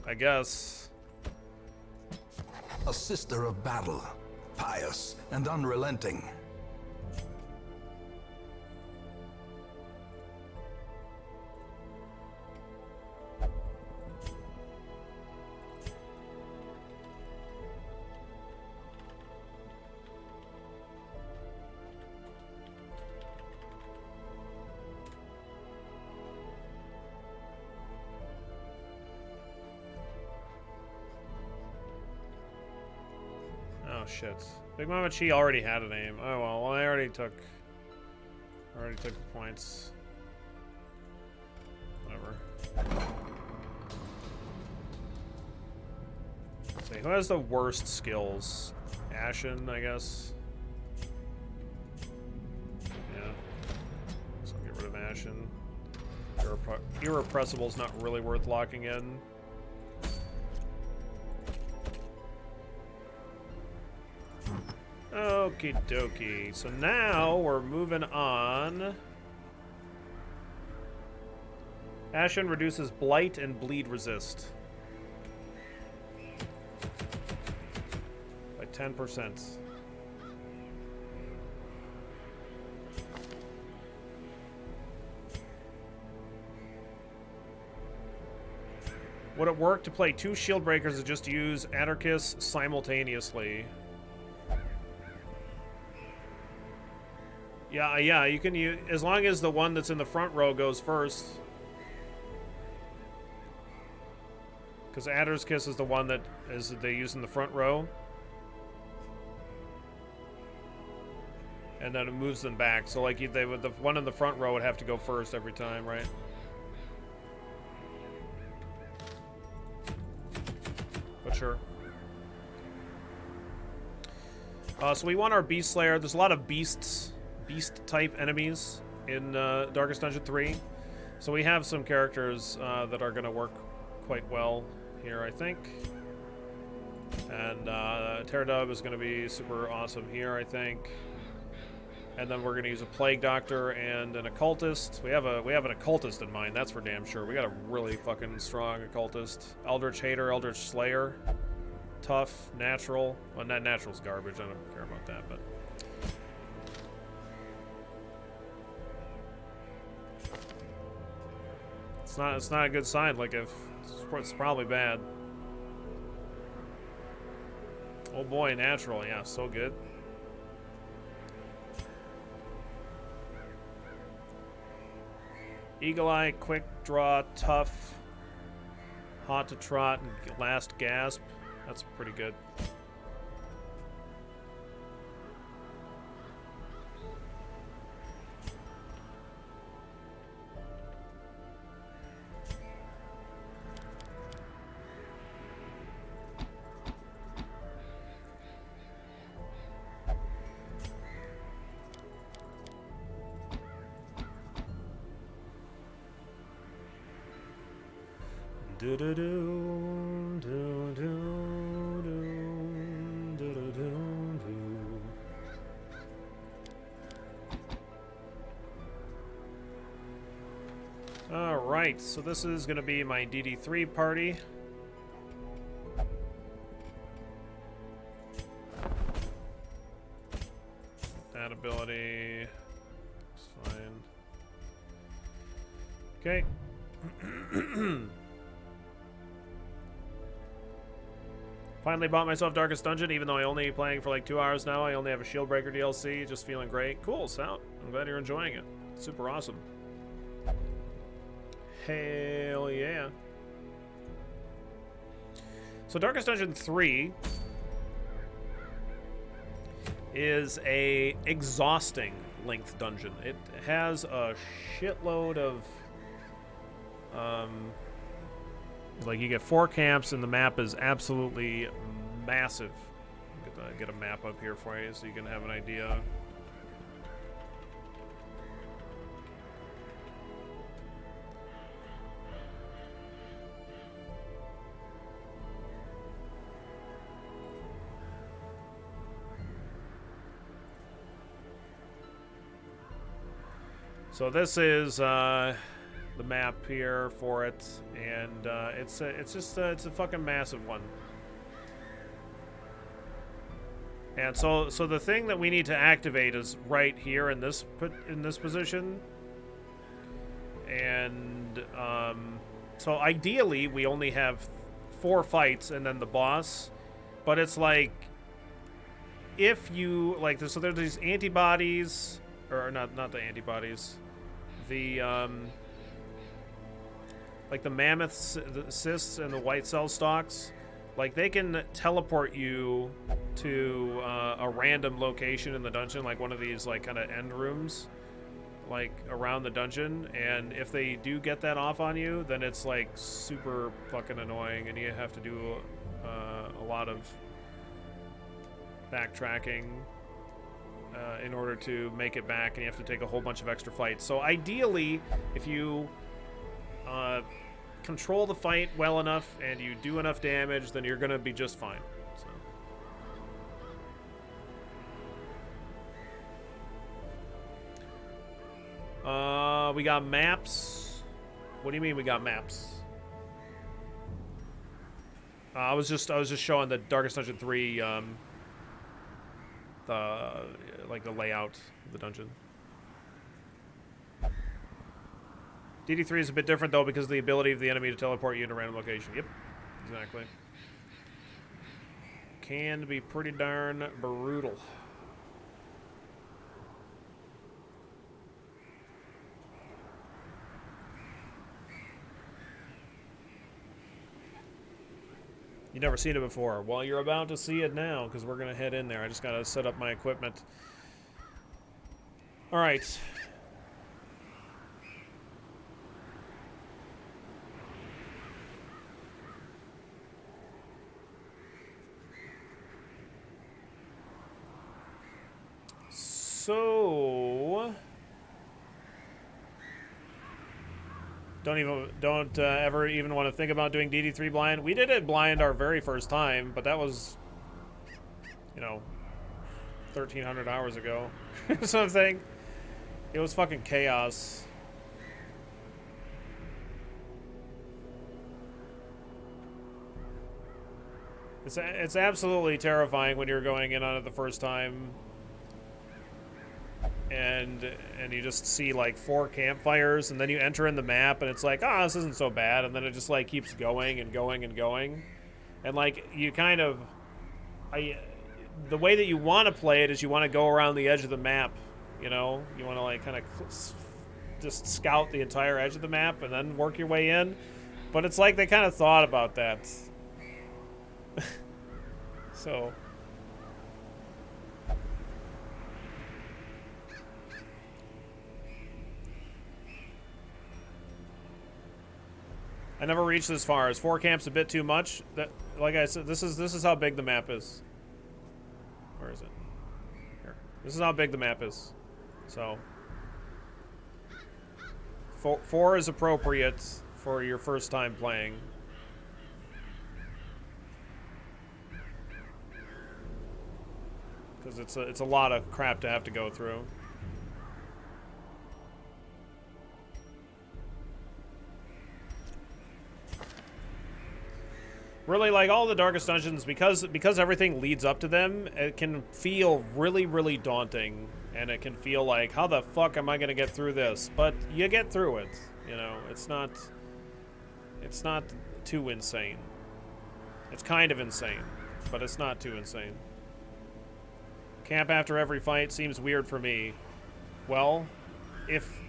I guess. A sister of battle, pious and unrelenting. Oh shit. Big Mama Chi already had a name. Oh well, I already took the points. Whatever. Let's see, who has the worst skills? Ashen, I guess. Yeah. So I'll get rid of Ashen. Irrepressible's not really worth locking in. Okie dokie. So now we're moving on. Ashen reduces blight and bleed resist by 10%. Would it work to play 2 shield breakers and just use Anarchist simultaneously? Yeah, you can use, as long as the one that's in the front row goes first. Because Adder's Kiss is the one that they use in the front row. And then it moves them back. So like the one in the front row would have to go first every time, right? But sure. So we want our Beast Slayer. There's a lot of beast type enemies in Darkest Dungeon 3. So we have some characters that are going to work quite well here, I think. And Terradub is going to be super awesome here, I think. And then we're going to use a Plague Doctor and an Occultist. We have an Occultist in mind, that's for damn sure. We got a really fucking strong Occultist. Eldritch Hater, Eldritch Slayer. Tough, natural. Well, not natural's garbage, I don't care about that, but... It's not a good sign, like if... It's probably bad. Oh boy, natural, yeah, so good. Eagle Eye, Quick Draw, Tough, Hot to Trot, and Last Gasp. That's pretty good. Do do do do do do do do do. All right, so this is going to be my DD3 party. That ability is fine. Okay. Finally bought myself Darkest Dungeon, even though I only playing for like 2 hours now. I only have a Shieldbreaker DLC, just feeling great. Cool, Sound. I'm glad you're enjoying it. Super awesome. Hell yeah. So Darkest Dungeon 3 is a exhausting length dungeon. It has a shitload of like you get 4 camps and the map is absolutely massive. Get a map up here for you so you can have an idea. So this is the map here for it, and it's a fucking massive one. And so the thing that we need to activate is right here in this position. And so ideally we only have 4 fights and then the boss, but it's like if you like this, so there's these antibodies, or not the antibodies, the like the mammoth the cysts and the white cell stalks, like they can teleport you to a random location in the dungeon, like one of these like kind of end rooms, like around the dungeon. And if they do get that off on you, then it's like super fucking annoying, and you have to do a lot of backtracking in order to make it back, and you have to take a whole bunch of extra fights. So ideally, if you control the fight well enough and you do enough damage, then you're gonna be just fine. So. We got maps. What do you mean we got maps? I was just showing the Darkest Dungeon 3 the layout of the dungeon. DD3 is a bit different though because of the ability of the enemy to teleport you to a random location. Yep, exactly. Can be pretty darn brutal. You've never seen it before. Well, you're about to see it now because we're going to head in there. I just got to set up my equipment. All right. So... Don't ever even want to think about doing DD3 blind. We did it blind our very first time, but that was, you know, 1,300 hours ago or something. It was fucking chaos. It's absolutely terrifying when you're going in on it the first time. And you just see like 4 campfires, and then you enter in the map and it's like, oh, this isn't so bad, and then it just like keeps going and going and going. And like you kind of the way that you want to play it is you want to go around the edge of the map, you know? You want to like kind of just scout the entire edge of the map and then work your way in. But it's like they kind of thought about that. So I never reached this far. Is 4 camps a bit too much? That, like I said, this is how big the map is. Where is it? Here. This is how big the map is. So 4 is appropriate for your first time playing. Because it's a lot of crap to have to go through. Really, like all the Darkest Dungeons, because everything leads up to them, it can feel really, really daunting, and it can feel like, how the fuck am I gonna get through this? But you get through it, you know. It's not too insane. It's kind of insane. but it's not too insane. Camp after every fight seems weird for me. Well, if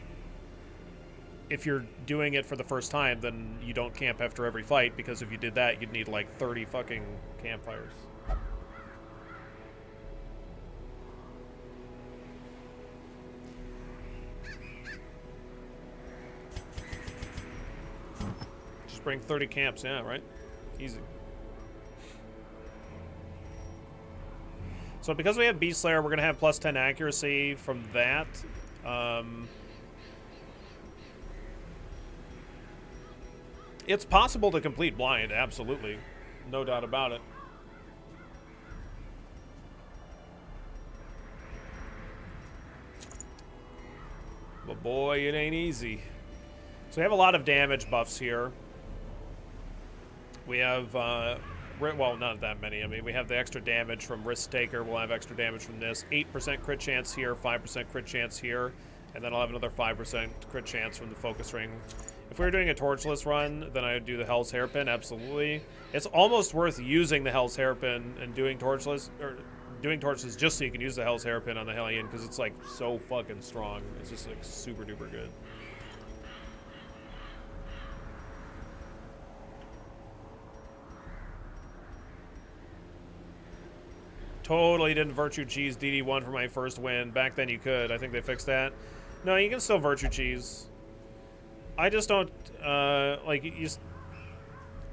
you're doing it for the first time, then you don't camp after every fight, because if you did that, you'd need like 30 fucking campfires. Just bring 30 camps, yeah, right? Easy. So because we have Beast Slayer, we're going to have plus 10 accuracy from that. It's possible to complete blind, absolutely. No doubt about it. But boy, it ain't easy. So we have a lot of damage buffs here. We have, well, not that many. I mean, we have the extra damage from Risk Taker. We'll have extra damage from this. 8% crit chance here, 5% crit chance here. And then I'll have another 5% crit chance from the Focus Ring. If we were doing a Torchless run, then I would do the Hell's Hairpin, absolutely. It's almost worth using the Hell's Hairpin and doing Torchless, or doing Torchless just so you can use the Hell's Hairpin on the Hellion, because it's, like, so fucking strong. It's just, like, super duper good. Totally didn't Virtue Cheese DD1 for my first win. Back then you could. I think they fixed that. No, you can still Virtue Cheese. I just don't, like, you just,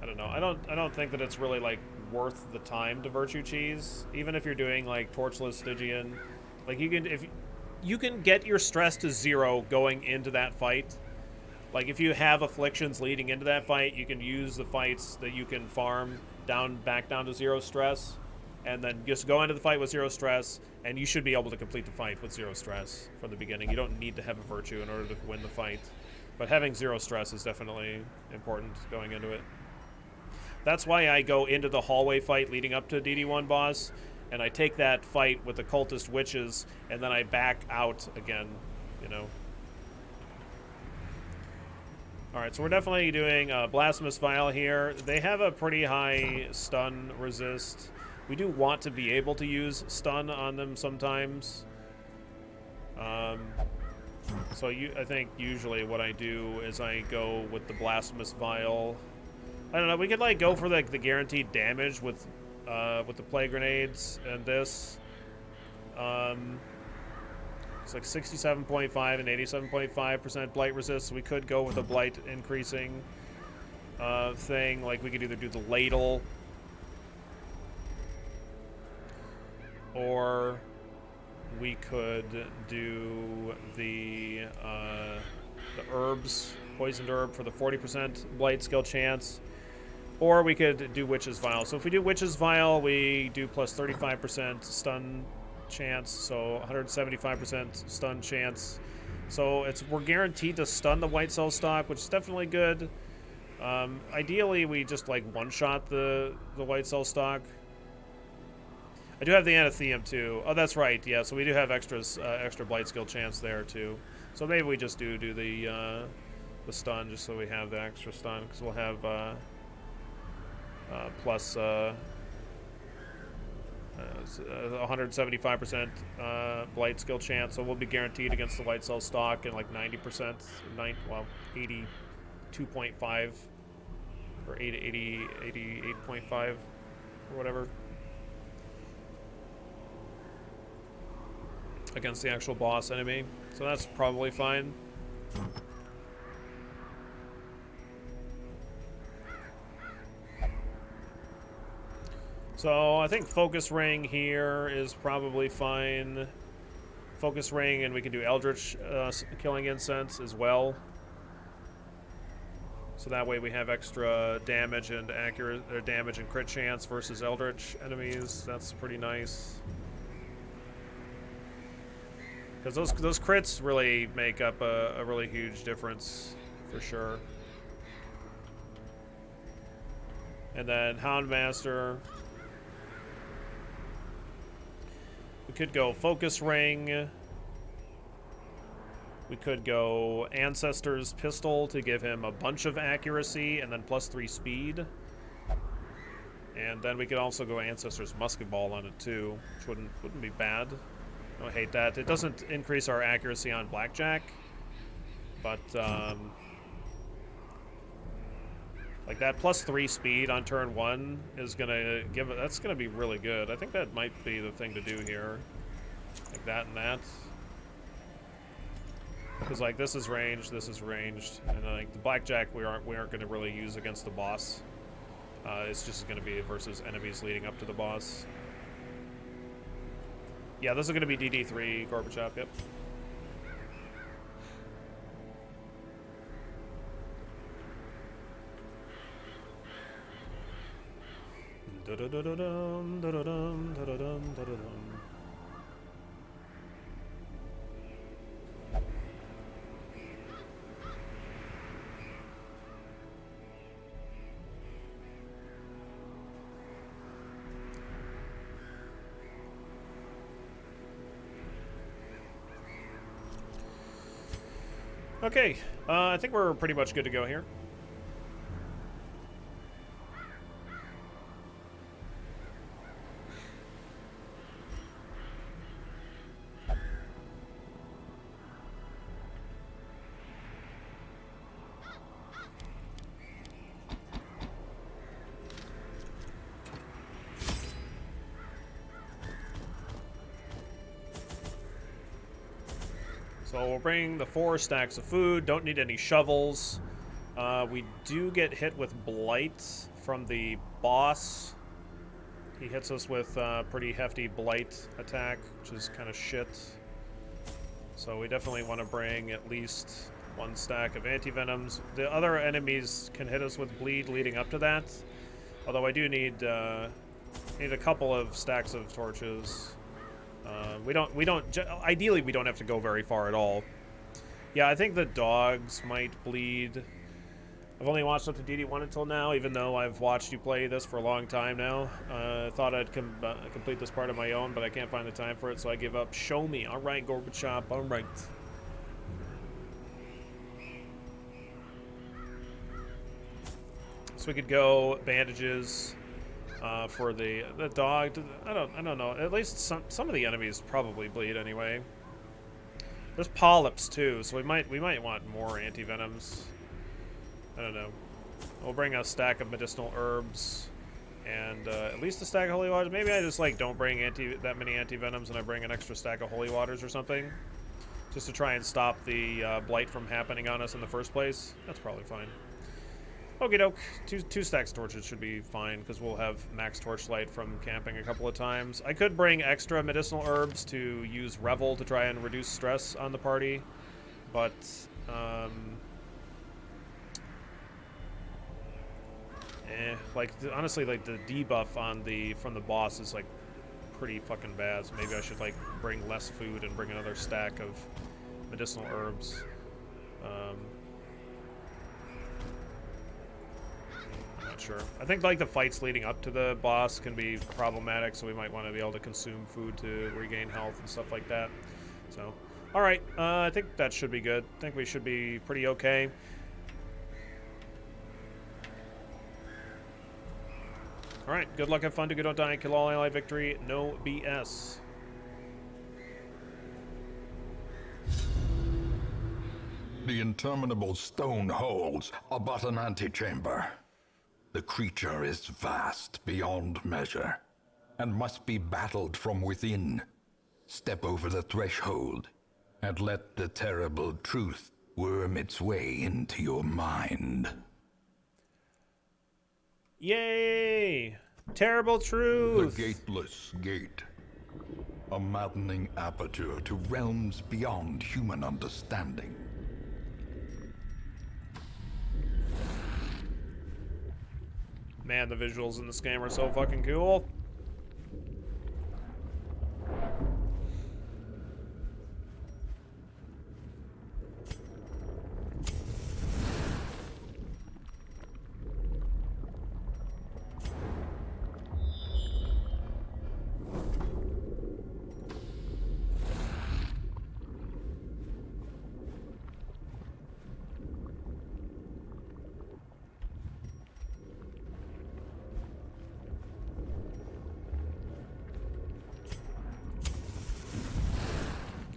I don't know. I don't think that it's really, like, worth the time to Virtue Cheese. Even if you're doing, like, Torchless Stygian. Like, you can get your stress to 0 going into that fight. Like, if you have afflictions leading into that fight, you can use the fights that you can farm back down to 0 stress. And then just go into the fight with 0 stress, and you should be able to complete the fight with 0 stress from the beginning. You don't need to have a Virtue in order to win the fight. But having 0 stress is definitely important going into it. That's why I go into the hallway fight leading up to DD1 boss, and I take that fight with the Cultist Witches, and then I back out again, you know. Alright, so we're definitely doing Blasphemous Vial here. They have a pretty high stun resist. We do want to be able to use stun on them sometimes. So I think usually what I do is I go with the Blasphemous Vial. I don't know, we could like go for like the guaranteed damage with the Plague Grenades and this. It's like 67.5 and 87.5% Blight resist, so we could go with a Blight increasing thing. Like we could either do the Ladle, or we could do the herbs, poisoned herb for the 40% blight skill chance, or we could do Witch's Vial. So if we do Witch's Vial, we do plus 35% stun chance, so 175% stun chance. So we're guaranteed to stun the White Cell stock, which is definitely good. Ideally, we just like one-shot the White Cell stock. I do have the Anathema too. Oh, that's right. Yeah, so we do have extra blight skill chance there too. So maybe we just do the stun just so we have the extra stun, because we'll have plus 175% blight skill chance. So we'll be guaranteed against the White Cell stock and like 90%, well 82.5 or 88.5 or whatever. Against the actual boss enemy, so that's probably fine. So I think Focus Ring here is probably fine. Focus Ring, and we can do Eldritch Killing Incense as well. So that way we have extra damage and damage and crit chance versus Eldritch enemies. That's pretty nice. Because those crits really make up a really huge difference, for sure. And then Hound Master. We could go Focus Ring. We could go Ancestor's Pistol to give him a bunch of accuracy and then plus 3 speed. And then we could also go Ancestor's Musket Ball on it too, which wouldn't be bad. I don't hate that. It doesn't increase our accuracy on Blackjack, but like that +3 speed on turn 1 is gonna give it. That's gonna be really good. I think that might be the thing to do here, like that and that. Because like this is ranged, and like the Blackjack we aren't gonna really use against the boss. It's just gonna be versus enemies leading up to the boss. Yeah, this is gonna be DD3 Gorbachev. Yep. Da-da-da-da-dum, da-da-dum, da-da-dum, da-da-dum. Okay, I think we're pretty much good to go here. So we'll bring the 4 stacks of food. Don't need any shovels. We do get hit with Blight from the boss. He hits us with pretty hefty Blight attack, which is kind of shit. So we definitely want to bring at least 1 stack of anti-venoms. The other enemies can hit us with bleed leading up to that. Although I do need a couple of stacks of torches. Ideally, we don't have to go very far at all. Yeah, I think the dogs might bleed. I've only watched up to DD1 until now, even though I've watched you play this for a long time now. Thought I'd complete this part on my own, but I can't find the time for it, so I give up. Show me. All right, Gorbachev. All right. So we could go bandages. For the dog, I don't know. At least some of the enemies probably bleed anyway. There's polyps too, so we might want more anti-venoms. I don't know. We'll bring a stack of medicinal herbs and at least a stack of holy waters. Maybe I just like don't bring that many anti-venoms and I bring an extra stack of holy waters or something, just to try and stop the blight from happening on us in the first place. That's probably fine. Okie doke. Two stacks of torches should be fine, because we'll have max torchlight from camping a couple of times. I could bring extra medicinal herbs to use Revel to try and reduce stress on the party, but like honestly, like the debuff on from the boss is like pretty fucking bad. So maybe I should like bring less food and bring another stack of medicinal herbs. Sure. I think like the fights leading up to the boss can be problematic, so we might want to be able to consume food to regain health and stuff like that. So, all right, I think that should be good. I think we should be pretty okay. All right, good luck, have fun, do good, don't die, kill all ally victory, no BS. The Interminable Stone holds but an antechamber. The creature is vast beyond measure, and must be battled from within. Step over the threshold, and let the terrible truth worm its way into your mind. Yay! Terrible truth! The Gateless Gate. A maddening aperture to realms beyond human understanding. Man, the visuals in this game are so fucking cool.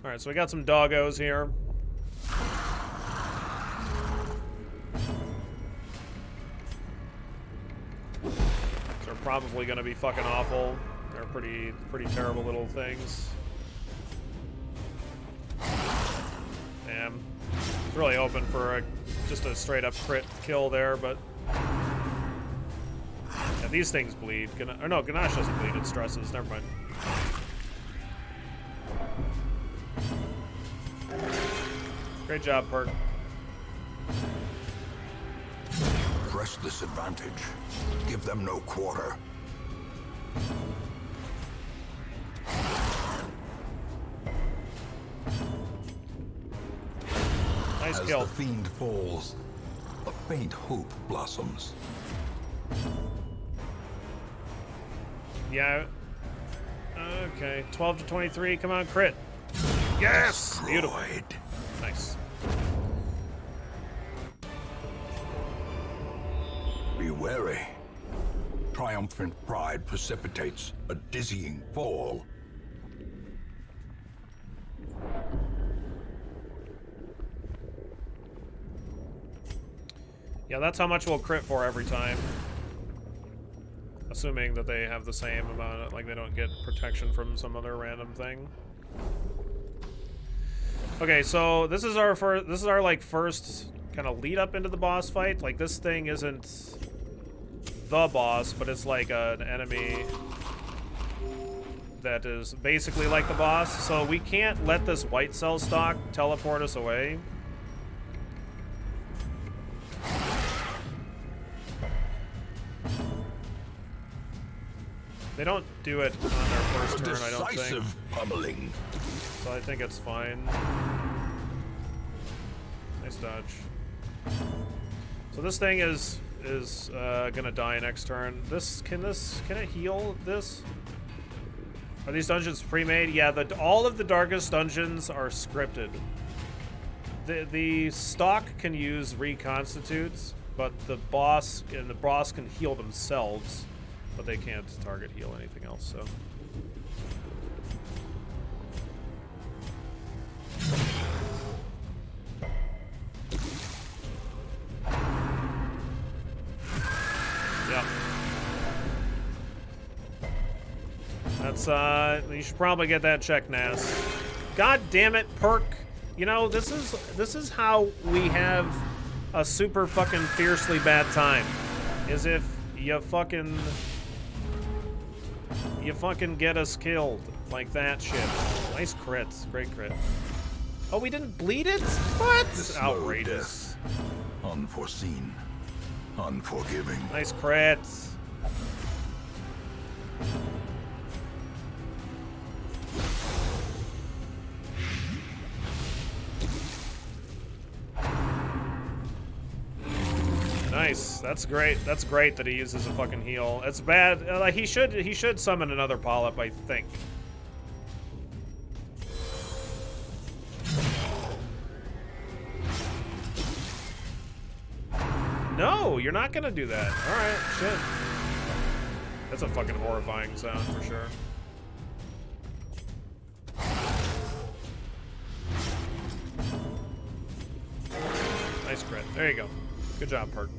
Alright, so we got some doggos here. They're probably gonna be fucking awful. They're pretty terrible little things. Damn. It's really open for just a straight up crit kill there, but yeah, these things bleed. Or no, Ganache doesn't bleed, it stresses. Never mind. Great job, Perk. Press this advantage. Give them no quarter. Nice As kill. the fiend falls, a faint hope blossoms. Yeah. Okay, 12 to 23. Come on, crit. Yes! Beautiful. Destroyed. Nice. Be wary. Triumphant pride precipitates a dizzying fall. Yeah, that's how much we'll crit for every time. Assuming that they have the same amount, like they don't get protection from some other random thing. Okay, so this is our like first kind of lead up into the boss fight. Like this thing isn't the boss, but it's like an enemy that is basically like the boss. So we can't let this white cell stock teleport us away. They don't do it on their first turn, I don't think. Decisive pummeling. So I think it's fine. Nice dodge. So this thing is gonna die next turn. Can it heal this? Are these dungeons pre-made? Yeah, all of the darkest dungeons are scripted. The stock can use reconstitutes, but the boss can heal themselves, but they can't target heal anything else. So. Yep. That's you should probably get that checked, Nas. God damn it, Perk. You know, this is how we have a super fucking fiercely bad time. Is if you fucking get us killed like that shit. Nice crit. Great crit. Oh, we didn't bleed it? What? Outrageous. Unforeseen. Unforgiving. Nice crit. Nice. That's great. That's great that he uses a fucking heal. It's bad. Like he should summon another polyp, I think. No, you're not gonna do that. All right, shit. That's a fucking horrifying sound for sure. Nice crit. There you go. Good job, Perk.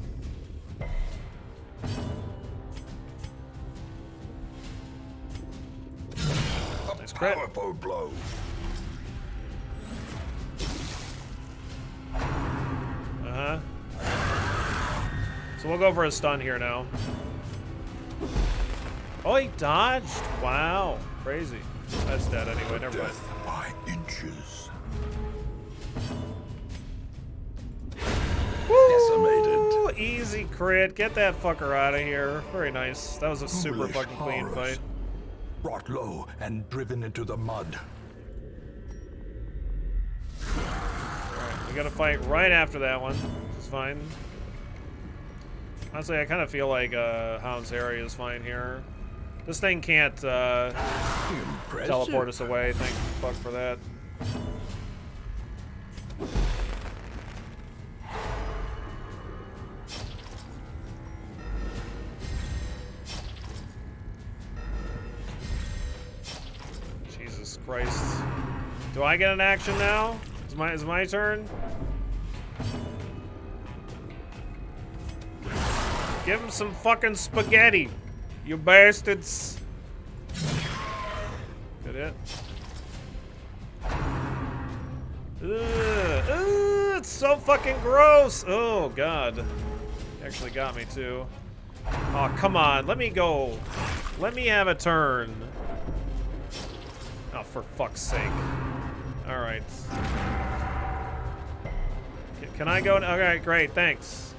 Nice crit. Powerful blow. Uh-huh. So we'll go for a stun here now. Oh, he dodged. Wow. Crazy. That's dead anyway. Never mind. Death by inches. Woo! Easy crit. Get that fucker out of here. Very nice. That was a super Foolish fucking clean horrors. fight. Brought low and driven into the mud. Alright, we gotta fight right after that one. Which is fine. Honestly, I kind of feel like Hound's area is fine here. This thing can't Impressive. teleport us away. Thank fuck for that. Jesus Christ. Do I get an action now? Is my turn? Give him some fucking spaghetti, you bastards. Good hit. Ugh, it's so fucking gross. Oh, God. He actually got me, too. Oh, come on. Let me go. Let me have a turn. Oh, for fuck's sake. All right. Can I go? Okay, great. Thanks.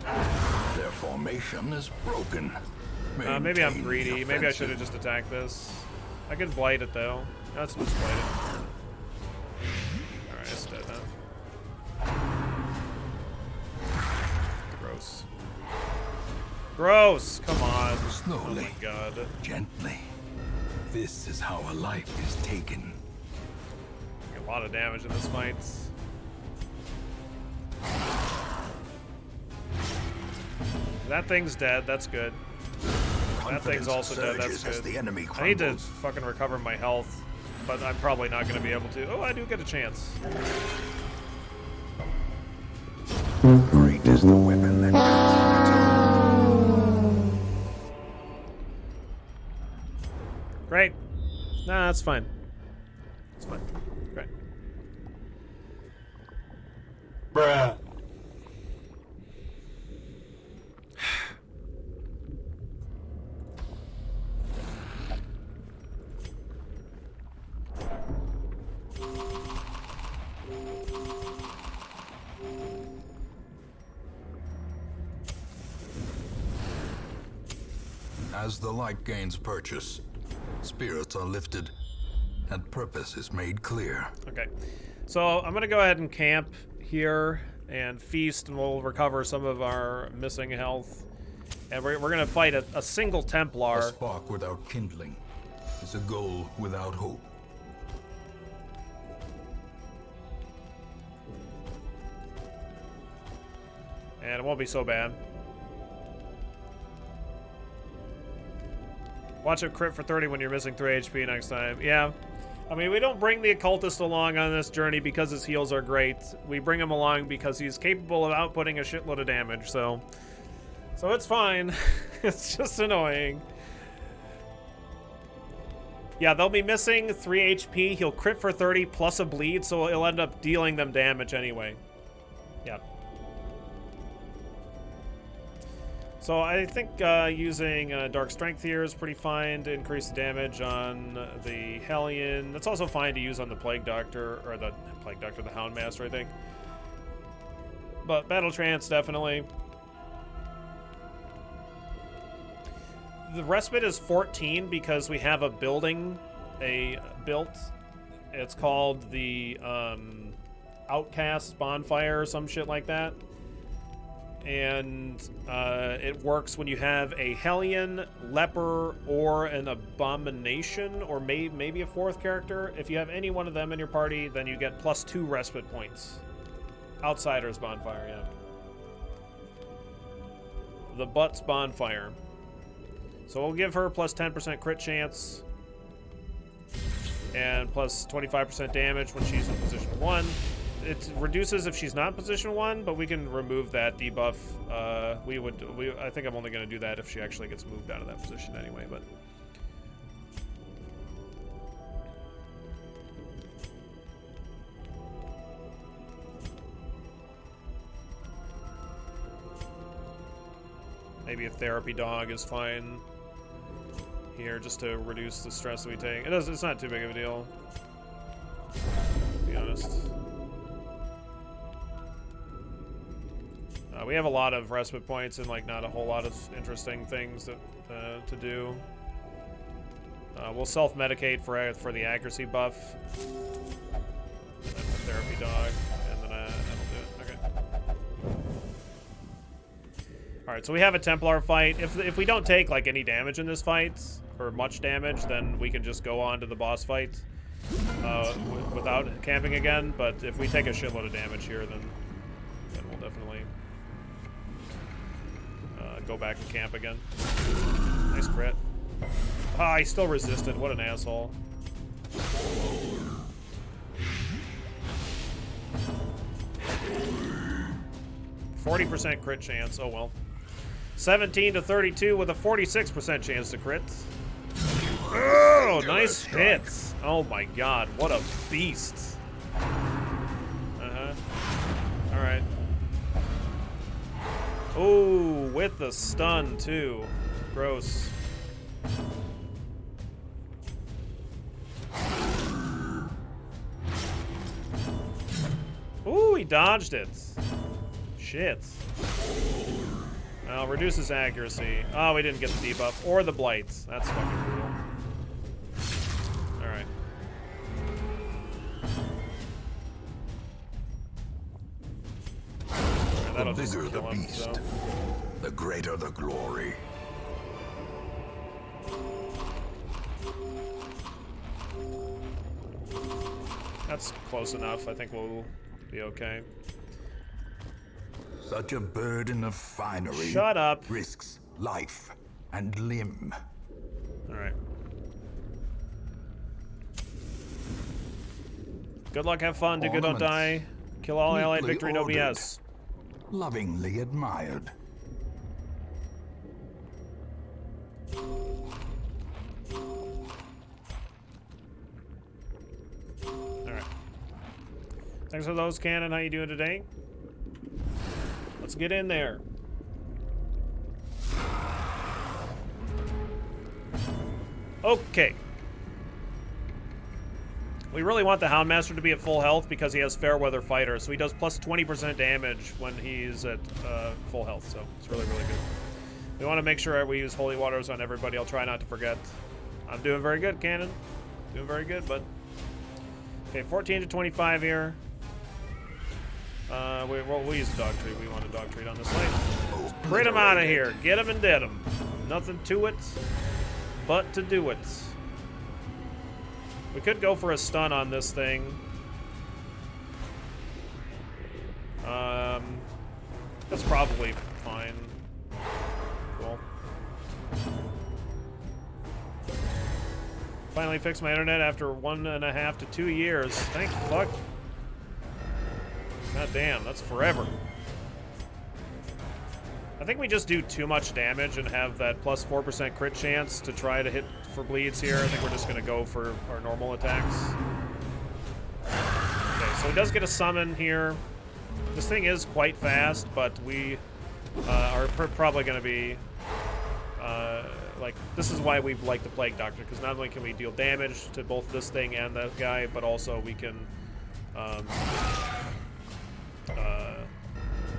Their formation is broken. Maybe I'm greedy. Maybe I should have just attacked this. I can blight it, though. Let's just blight it. Alright, it's dead now. Gross. Gross! Come on. Slowly. Oh my God. Gently. This is how a life is taken. A lot of damage in this fight. That thing's dead. That's good. That thing's also dead. That's good. The enemy I need to fucking recover my health, but I'm probably not going to be able to. Oh, I do get a chance. Great is the weapon that comes on its own. Great. Nah, that's fine. It's fine. Great. Bruh. As the light gains purchase, spirits are lifted, and purpose is made clear. Okay. So I'm going to go ahead and camp here and feast, and we'll recover some of our missing health. And we're going to fight a single Templar. A spark without kindling is a goal without hope. And it won't be so bad. Watch it crit for 30 when you're missing 3 HP next time. Yeah. I mean, we don't bring the occultist along on this journey because his heals are great. We bring him along because he's capable of outputting a shitload of damage, so it's fine. It's just annoying. Yeah, they'll be missing 3 HP. He'll crit for 30 plus a bleed, so he'll end up dealing them damage anyway. Yeah. So I think using Dark Strength here is pretty fine to increase the damage on the Hellion. That's also fine to use on the Plague Doctor, or the Plague Doctor, the Hound Master, I think. But Battle Trance, definitely. The Respite is 14 because we have a building built. It's called the Outcast Bonfire or some shit like that. And it works when you have a Hellion, Leper, or an Abomination, or maybe a 4th character. If you have any one of them in your party, then you get +2 respite points. Outsider's Bonfire, yeah. The Butts Bonfire. So we'll give her +10% crit chance, and +25% damage when she's in position 1. It reduces if she's not in position 1, but we can remove that debuff. I think I'm only going to do that if she actually gets moved out of that position anyway, but... Maybe a therapy dog is fine here, just to reduce the stress that we take. It's not too big of a deal, to be honest. We have a lot of respite points and like not a whole lot of interesting things that to do. We'll self-medicate for the accuracy buff, and then the therapy dog, and then that'll do it. Okay. All right, so we have a Templar fight. If we don't take like any damage in this fight or much damage, then we can just go on to the boss fight without camping again. But if we take a shitload of damage here, then we'll definitely go back and camp again. Nice crit. Ah, he still resisted. What an asshole. 40% crit chance. Oh well. 17 to 32 with a 46% chance to crit. Oh, nice hits. Oh my god, what a beast. Alright. Oh, with the stun too. Gross. Ooh, he dodged it. Shit. Well, reduces accuracy. Oh, we didn't get the debuff. Or the blights. That's fucking brutal. Alright. That'll The just bigger the kill him, beast, so. the greater the glory. That's close enough. I think we'll be okay. Such a burden of finery Shut up. risks life and limb. Alright. Good luck, have fun, do good, don't die. Kill all allied, Neatly victory, no ordered. BS. Lovingly admired. Alright. Thanks for those, Cannon. How you doing today? Let's get in there. Okay. We really want the Hound Master to be at full health because he has Fairweather Fighter, so he does plus 20% damage when he's at full health, so it's really, really good. We want to make sure we use Holy Waters on everybody. I'll try not to forget. I'm doing very good, Cannon. Doing very good, but... Okay, 14 to 25 here. We'll use the dog treat. We want a dog treat on this lane. Crit him out of here. Get him and dead him. Nothing to it but to do it. We could go for a stun on this thing. That's probably fine. Cool. Finally fixed my internet after 1.5 to 2 years. Thank fuck. God damn, that's forever. I think we just do too much damage and have that plus 4% crit chance to try to hit for bleeds here. I think we're just going to go for our normal attacks. Okay, so he does get a summon here. This thing is quite fast, but we are probably going to be... like, this is why we like the Plague Doctor, because not only can we deal damage to both this thing and that guy, but also we can...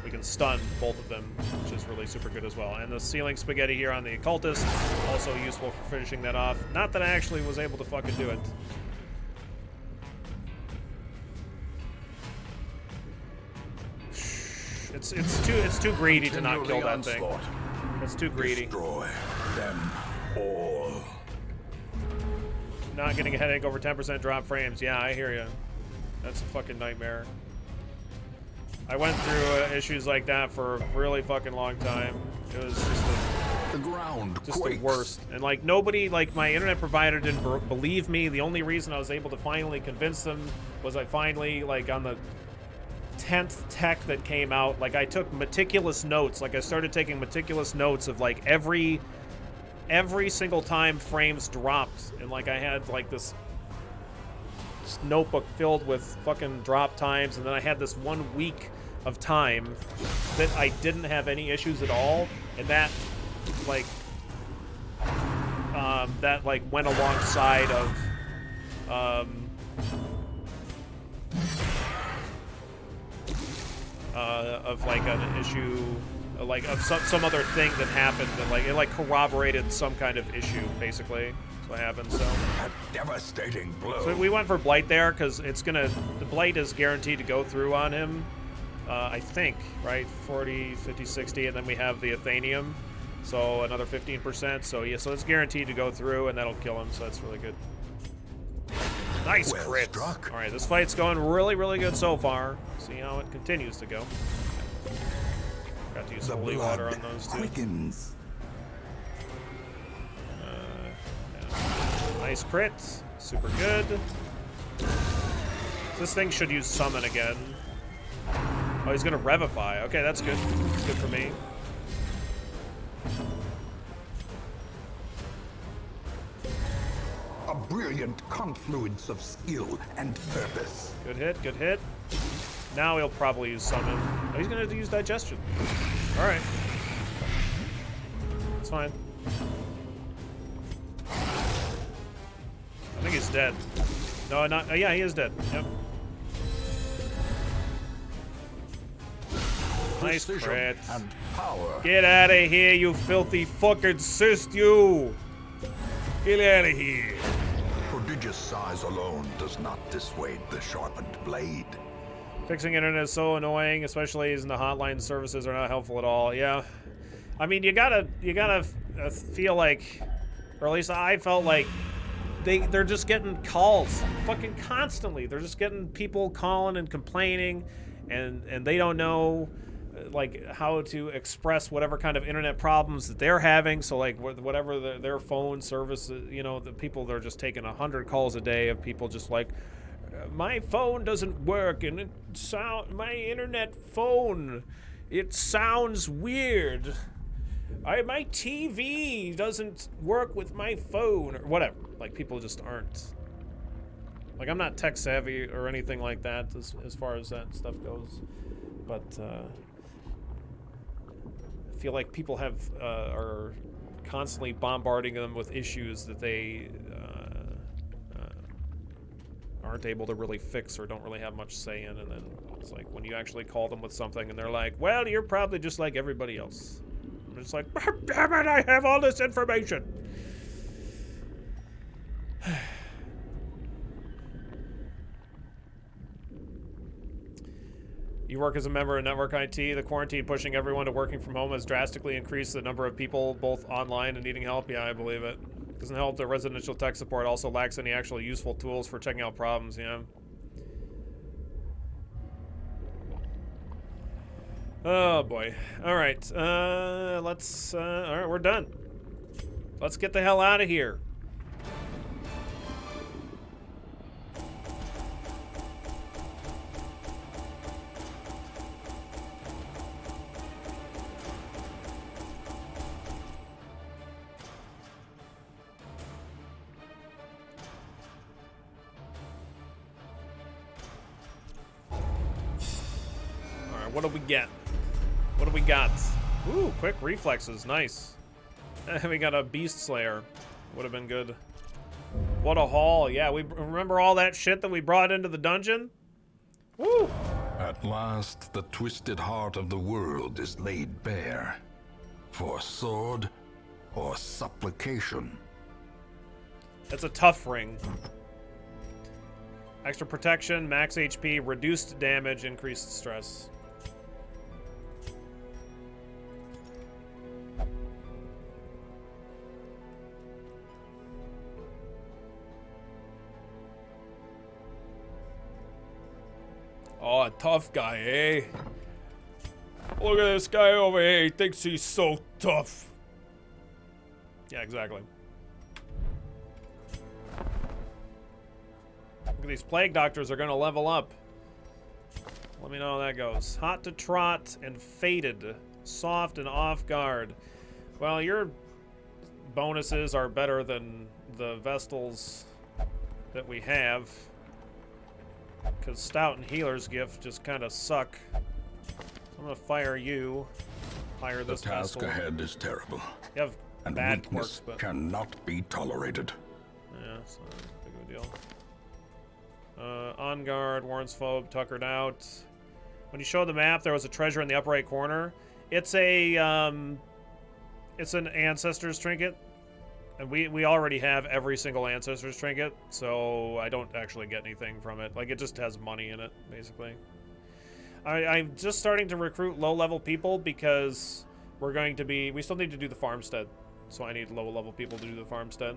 we can stun both of them, which is really super good as well. And the Ceiling Spaghetti here on the Occultist, also useful for finishing that off. Not that I actually was able to fucking do it. It's too greedy to not kill that thing. It's too greedy. Destroy them all. Not getting a headache over 10% drop frames. Yeah, I hear you. That's a fucking nightmare. I went through issues like that for a really fucking long time. It was just The ground just quakes. the worst. And like nobody, like my internet provider didn't believe me. The only reason I was able to finally convince them was I finally, like on the 10th tech that came out, like I took meticulous notes. Like I started taking meticulous notes of like every single time frames dropped. And like I had like this notebook filled with fucking drop times, and then I had this 1 week of time that I didn't have any issues at all, and that like went alongside of like an issue, like of some other thing that happened that like it corroborated some kind of issue, basically. What happened, so A devastating blow. so we went for Blight there because the Blight is guaranteed to go through on him, I think, right? 40, 50, 60, and then we have the Athenium, so another 15%, so yeah, so it's guaranteed to go through, and that'll kill him, so that's really good. Nice Well crit. struck. All right, this fight's going really, really good so far. See how it continues to go. Got to use The holy blood water on those two. quickens. Nice crit. Super good. This thing should use summon again. Oh, he's gonna revivify. Okay, that's good. That's good for me. A brilliant confluence of skill and purpose. Good hit, good hit. Now he'll probably use summon. Oh, he's gonna use digestion. Alright. It's fine. I think he's dead. No, not. Oh, yeah, he is dead. Yep. Nice crit. And power. Get out of here, you filthy fucking cyst, you! Get out of here. Prodigious size alone does not dissuade the sharpened blade. Fixing internet is so annoying, especially as the hotline services are not helpful at all. Yeah, I mean, you gotta feel like, or at least I felt like, they're just getting calls fucking constantly. They're just getting people calling and complaining, and they don't know like how to express whatever kind of internet problems that they're having. So like whatever their phone service, you know, the people, they're just taking 100 calls a day of people just like, my phone doesn't work, and my internet phone, it sounds weird. My TV doesn't work with my phone, or whatever. Like, people just aren't. Like, I'm not tech savvy or anything like that as far as that stuff goes, but I feel like people are constantly bombarding them with issues that they aren't able to really fix or don't really have much say in, and then it's like when you actually call them with something and they're like, well, you're probably just like everybody else. I'm just like, damn it, I have all this information. You work as a member of Network IT. The quarantine pushing everyone to working from home has drastically increased the number of people both online and needing help. Yeah, I believe it. Doesn't help that residential tech support also lacks any actual useful tools for checking out problems, yeah. Oh boy. Alright, let's, alright, we're done. Let's get the hell out of here. What do we get? What do we got? Ooh, quick reflexes, nice. We got a Beast Slayer. Would have been good. What a haul. Yeah, we remember all that shit that we brought into the dungeon? Woo! At last, the twisted heart of the world is laid bare. For sword or supplication. That's a tough ring. Extra protection, max HP, reduced damage, increased stress. Oh, a tough guy, eh? Look at this guy over here. He thinks he's so tough. Yeah, exactly. Look at these plague doctors are going to level up. Let me know how that goes. Hot to trot and faded. Soft and off guard. Well, your bonuses are better than the Vestals that we have. Because Stout and Healer's Gift just kind of suck. I'm going to fire you. Fire this task Vestal. Ahead is terrible. You have And bad weakness quirks, but... cannot be tolerated. Yeah, it's not a big of a deal. On guard, warns foe, tuckered out. When you showed the map, there was a treasure in the upper right corner. It's an Ancestors trinket. And we already have every single Ancestors trinket, so I don't actually get anything from it. Like, it just has money in it, basically. I'm just starting to recruit low-level people because we still need to do the farmstead. So I need low-level people to do the farmstead.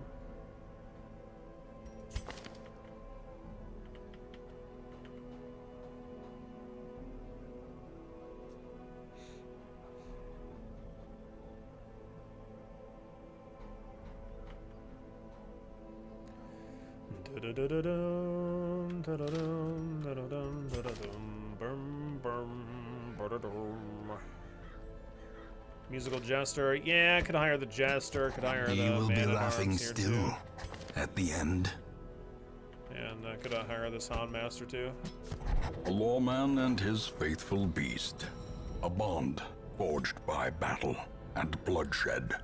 Musical jester. Yeah, I could hire the jester. Could hire the You will be man at laughing arms here still too. at the end. And I could hire this Hound Master too. A lawman and his faithful beast. A bond forged by battle and bloodshed.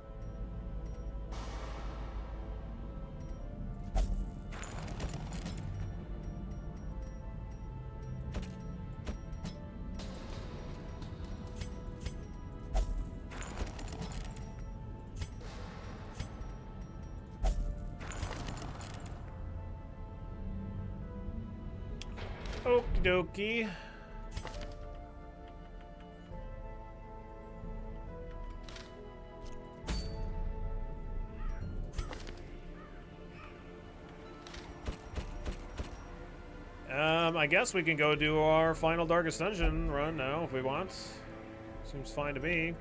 Okie dokie. I guess we can go do our final Darkest Dungeon run now if we want. Seems fine to me.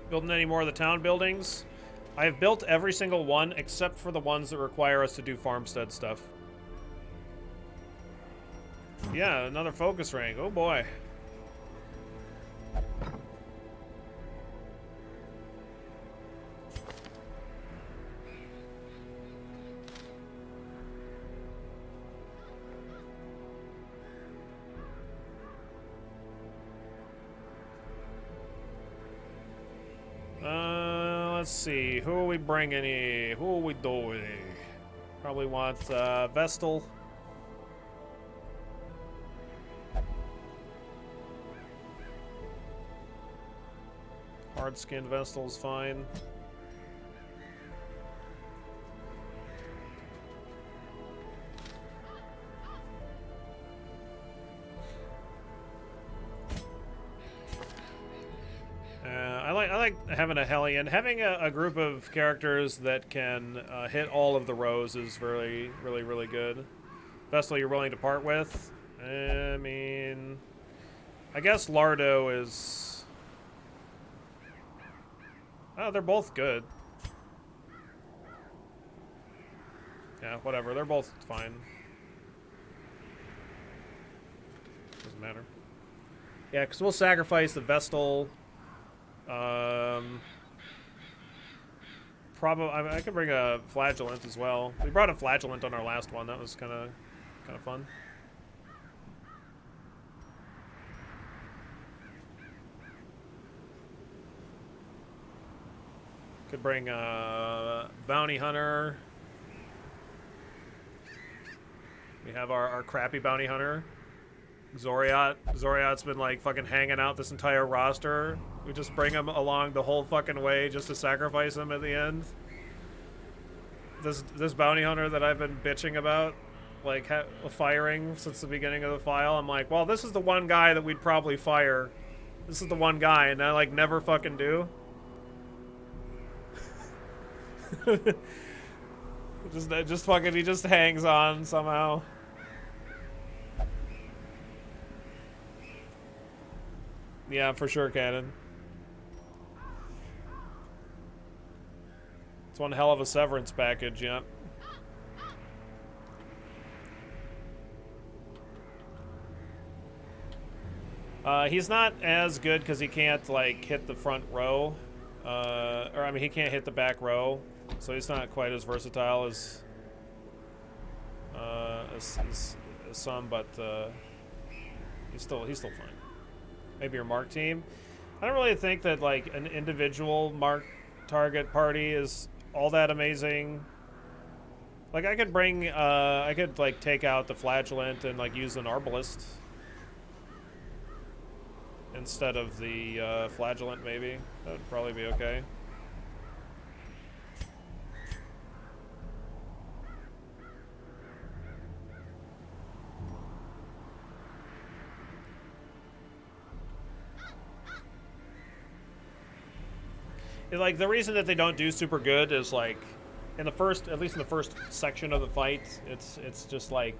Building any more of the town buildings? I have built every single one except for the ones that require us to do farmstead stuff. Yeah, another focus rank. Oh boy. Let's see. Who are we bringing here? Who are we doing? Probably want Vestal. Hard-skinned Vestal's fine. I like having a Hellion. Having a group of characters that can hit all of the rows is really good. Vestal you're willing to part with? I mean, I guess Lardo is... Oh, they're both good. Yeah, whatever. They're both fine. Doesn't matter. Yeah, because we'll sacrifice the Vestal. Probably I could bring a Flagellant as well. We brought a Flagellant on our last one. That was kind of fun. Could bring a Bounty Hunter. We have our crappy Bounty Hunter. Zoriat. Zoriat's been like fucking hanging out this entire roster. We just bring him along the whole fucking way just to sacrifice him at the end. This bounty hunter that I've been bitching about, like firing since the beginning of the file. I'm like, well, this is the one guy that we'd probably fire. This is the one guy, and I like never fucking do. just fucking, he just hangs on somehow. Yeah, for sure, Cannon. It's one hell of a severance package, yeah. He's not as good because he can't, like, hit the front row. Or, I mean, he can't hit the back row. So he's not quite as versatile as some, but he's still fine. Maybe your mark team. I don't really think that like an individual mark target party is all that amazing. Like I could bring, I could like take out the Flagellant and like use an Arbalist instead of the Flagellant. Maybe that would probably be okay. Like the reason that they don't do super good is like in the first, at least in the first section of the fight, it's just like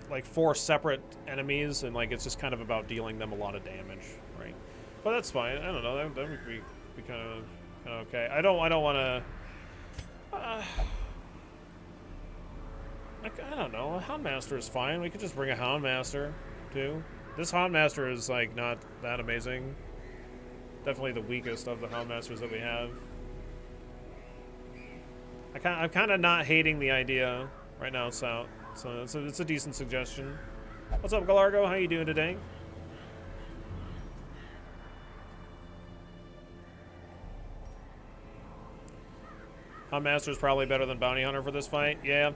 like 4 separate enemies, and like it's just kind of about dealing them a lot of damage, right? But that's fine. I don't know. That would be kind of okay. I don't want to. I don't know. A Hound Master is fine. We could just bring a Hound Master too. This Hound Master is like not that amazing. Definitely the weakest of the Hound Masters that we have. I'm kind of not hating the idea right now, so it's a decent suggestion. What's up, Galargo? How you doing today? Hound Master is probably better than Bounty Hunter for this fight. Yeah.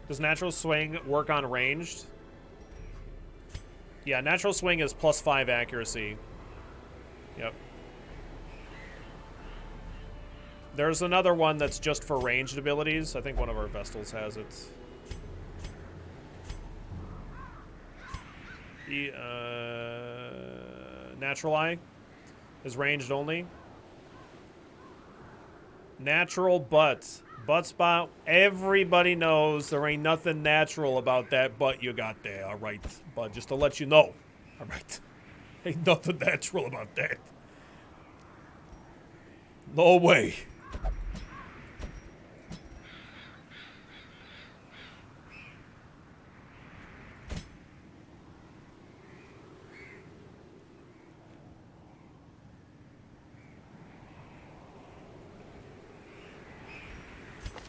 Does Natural Swing work on ranged? Yeah, Natural Swing is +5 accuracy. Yep. There's another one that's just for ranged abilities. I think one of our Vestals has it. Natural Eye is ranged only. Natural Butt. Butt spot. Everybody knows there ain't nothing natural about that butt you got there, alright? But just to let you know, alright? Ain't nothing natural about that. No way.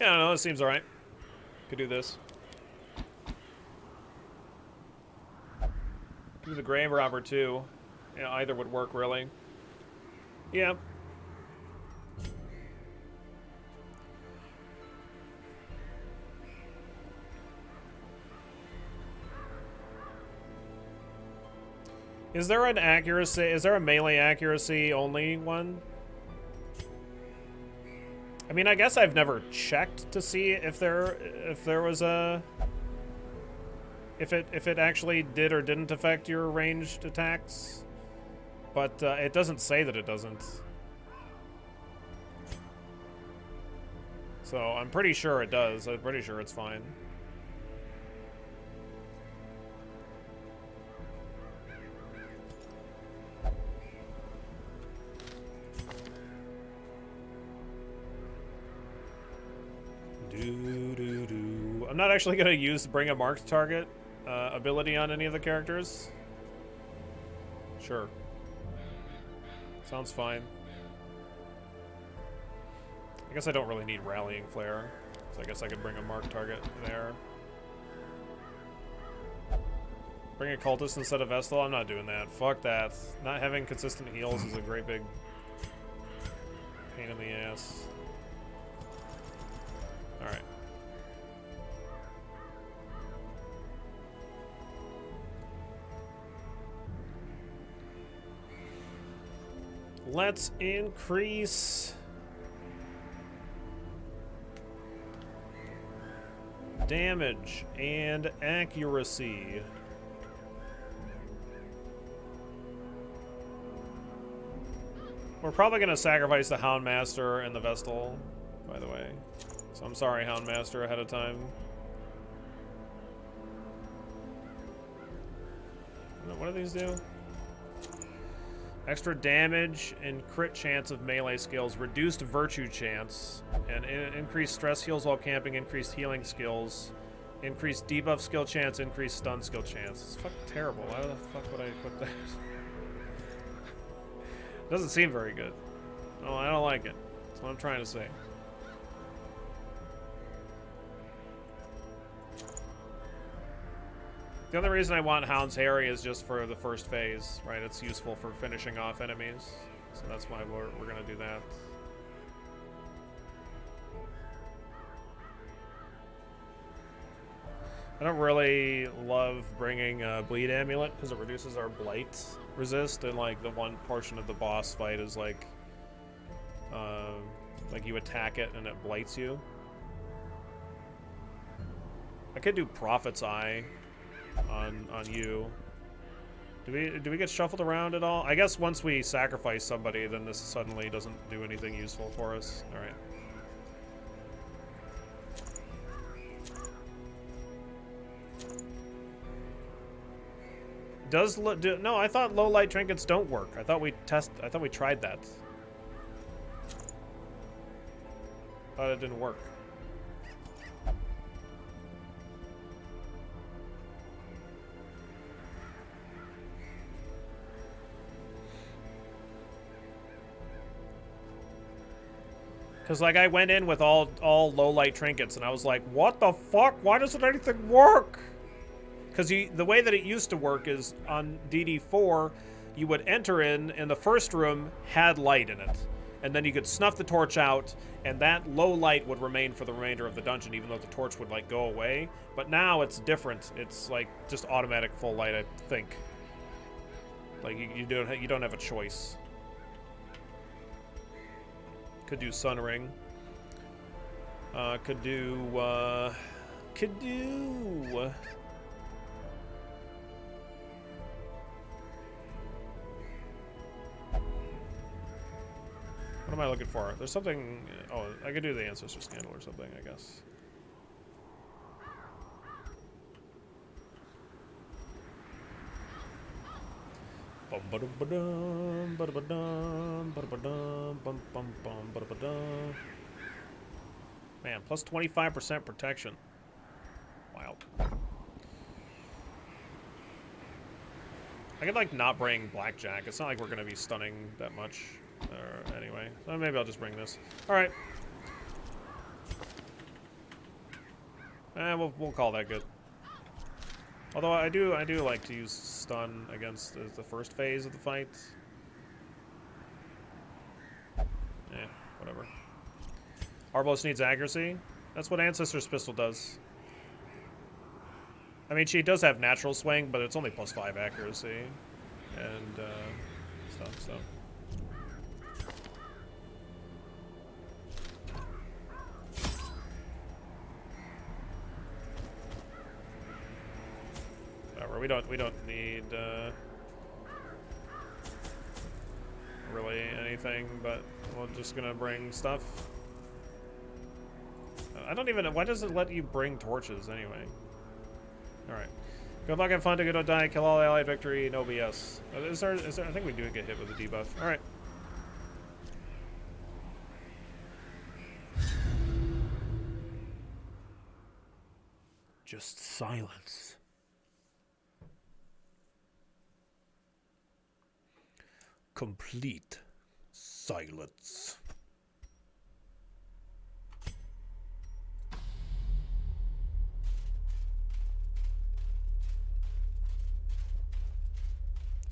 Yeah, I don't know, it seems alright. Could do this. Could do the Grave Robber too. Yeah, either would work really. Yeah. Is there an accuracy? Is there a melee accuracy only one? I mean, I guess I've never checked to see if there was a if it actually did or didn't affect your ranged attacks, but it doesn't say that it doesn't. So I'm pretty sure it does. I'm pretty sure it's fine. I'm not actually going to use bring a marked target ability on any of the characters. Sure. Sounds fine. I guess I don't really need Rallying Flare, so I guess I could bring a marked target there. Bring a Cultist instead of Vestal? I'm not doing that. Fuck that. Not having consistent heals is a great big pain in the ass. Alright. Let's increase damage and accuracy. We're probably going to sacrifice the Hound Master and the Vestal, by the way. So I'm sorry, Hound Master, ahead of time. What do these do? Extra damage and crit chance of melee skills, reduced virtue chance, and increased stress heals while camping, increased healing skills, increased debuff skill chance, increased stun skill chance. It's fucking terrible. Why the fuck would I put that? Doesn't seem very good. Oh, I don't like it. That's what I'm trying to say. The other reason I want Hound's Harry is just for the first phase, right? It's useful for finishing off enemies, so that's why we're gonna do that. I don't really love bringing Bleed Amulet because it reduces our Blight resist, and like the one portion of the boss fight is like you attack it and it blights you. I could do Prophet's Eye on you. Do we get shuffled around at all? I guess once we sacrifice somebody, then this suddenly doesn't do anything useful for us. All right. No, I thought low light trinkets don't work. I thought we tried that. Thought it didn't work. Because, like, I went in with all low light trinkets, and I was like, what the fuck? Why doesn't anything work? Because the way that it used to work is on DD4, you would enter in, and the first room had light in it. And then you could snuff the torch out, and that low light would remain for the remainder of the dungeon, even though the torch would, like, go away. But now it's different. It's, like, just automatic full light, I think. Like, you don't have a choice. Could do Sun Ring. Could do. What am I looking for? There's something. Oh, I could do the Ancestor Scandal or something, I guess. Man, plus 25% protection. Wow. I could, like, not bring Blackjack. It's not like we're going to be stunning that much. Anyway, so maybe I'll just bring this. Alright. We'll call that good. Although I do like to use stun against the first phase of the fight. Whatever. Arbalest needs accuracy. That's what Ancestor's Pistol does. I mean, she does have natural swing, but it's only plus 5 accuracy and stuff. So. We don't need really anything, but we're just gonna bring stuff. I don't even know, why does it let you bring torches anyway? Alright. Good luck and fun to go to die, kill all allied victory, no BS. Is there, I think we do get hit with a debuff. Alright. Just silence. Complete silence.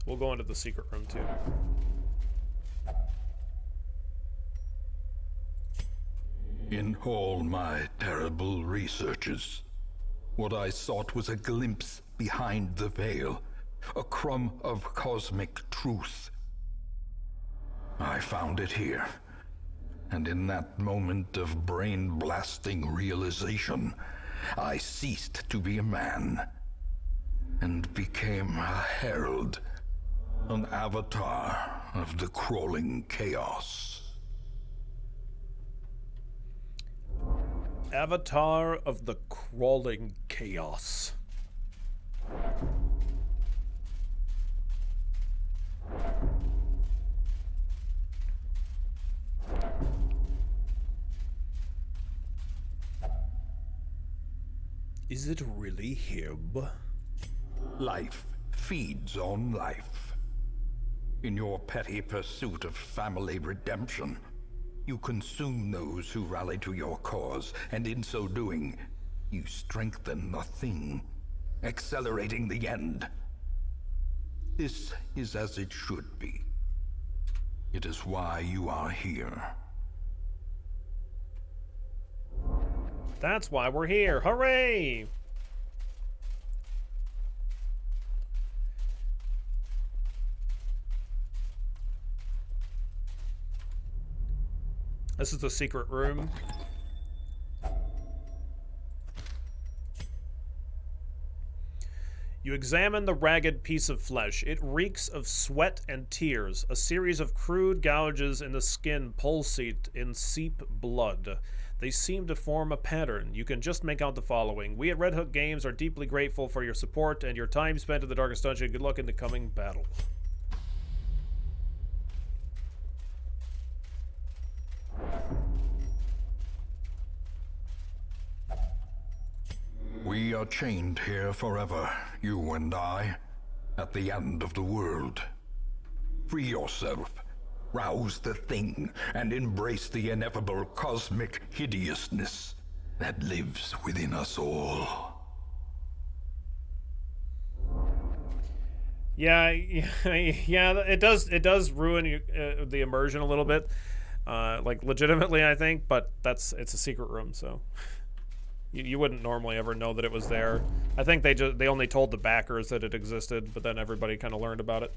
We'll go into the secret room too. In all my terrible researches, what I sought was a glimpse behind the veil, a crumb of cosmic truth. I found it here, and in that moment of brain-blasting realization, I ceased to be a man, and became a herald, an avatar of the crawling chaos. Avatar of the crawling chaos. Is it really him? Life feeds on life. In your petty pursuit of family redemption, you consume those who rally to your cause, and in so doing, you strengthen the thing, accelerating the end. This is as it should be. It is why you are here. That's why we're here. Hooray! This is the secret room. You examine the ragged piece of flesh. It reeks of sweat and tears. A series of crude gouges in the skin pulsate in seep blood. They seem to form a pattern. You can just make out the following. We at Red Hook Games are deeply grateful for your support and your time spent in the Darkest Dungeon. Good luck in the coming battle. We are chained here forever, you and I, at the end of the world. Free yourself, rouse the thing, and embrace the ineffable cosmic hideousness that lives within us all. Yeah, it does ruin the immersion a little bit, like legitimately, I think. But it's a secret room, so you wouldn't normally ever know that it was there. I think they only told the backers that it existed, but then everybody kind of learned about it.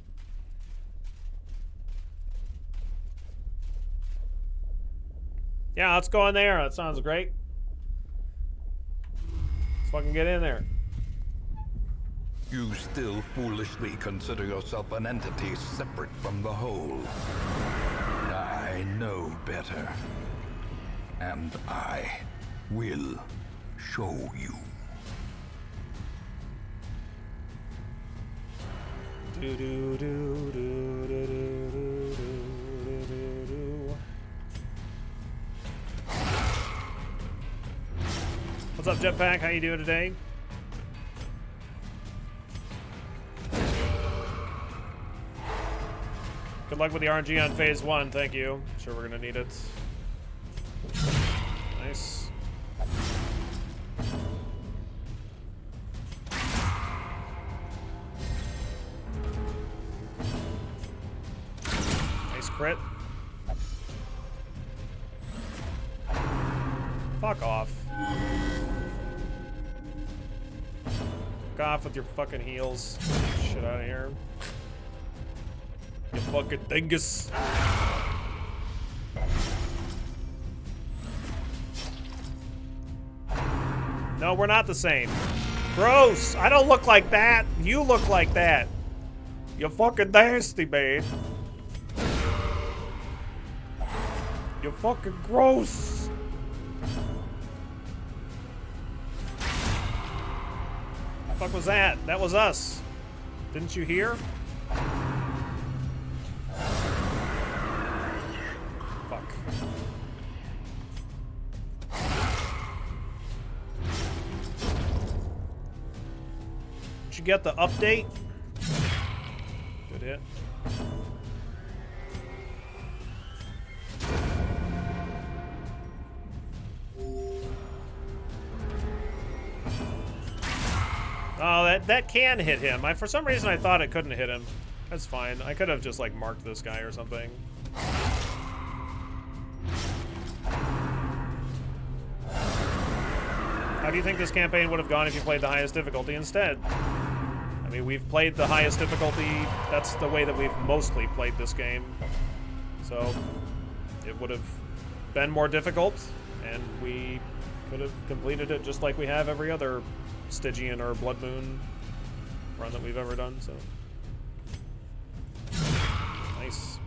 Yeah, let's go in there. That sounds great. Let's fucking get in there. You still foolishly consider yourself an entity separate from the whole. I know better. And I will show you. Do do do do do do do do do. What's up, Jetpack? How you doing today? Good luck with the RNG on phase 1, thank you. I'm sure we're gonna need it. Nice. Nice crit. Fuck off. Fuck off with your fucking heels. Shit out of here. You fucking dingus. No, we're not the same. Gross! I don't look like that. You look like that. You fucking nasty, man. You fucking gross. The fuck was that? That was us. Didn't you hear? Fuck. Did you get the update? Good hit. Oh, that can hit him. For some reason I thought it couldn't hit him. That's fine. I could have just like marked this guy or something. How do you think this campaign would have gone if you played the highest difficulty instead? I mean, we've played the highest difficulty. That's the way that we've mostly played this game. So it would have been more difficult, and we could have completed it just like we have every other Stygian or Blood Moon run that we've ever done, so. Nice.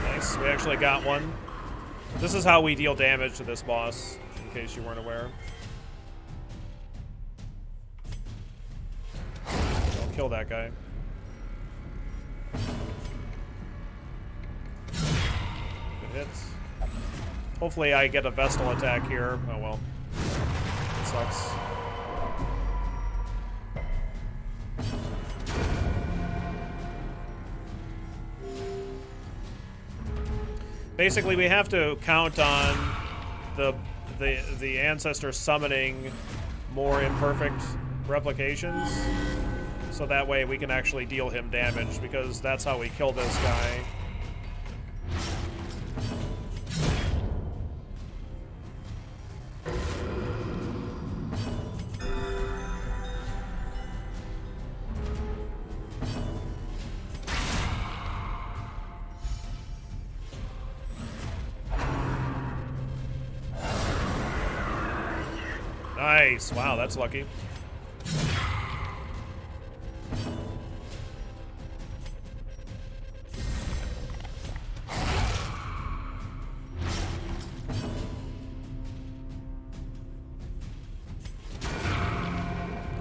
Nice, we actually got one. This is how we deal damage to this boss, in case you weren't aware. Don't kill that guy. Good hits. Hopefully I get a Vestal attack here. Oh well. It sucks. Basically, we have to count on the ancestor summoning more imperfect replications, so that way we can actually deal him damage, because that's how we kill this guy. Nice. Wow, that's lucky.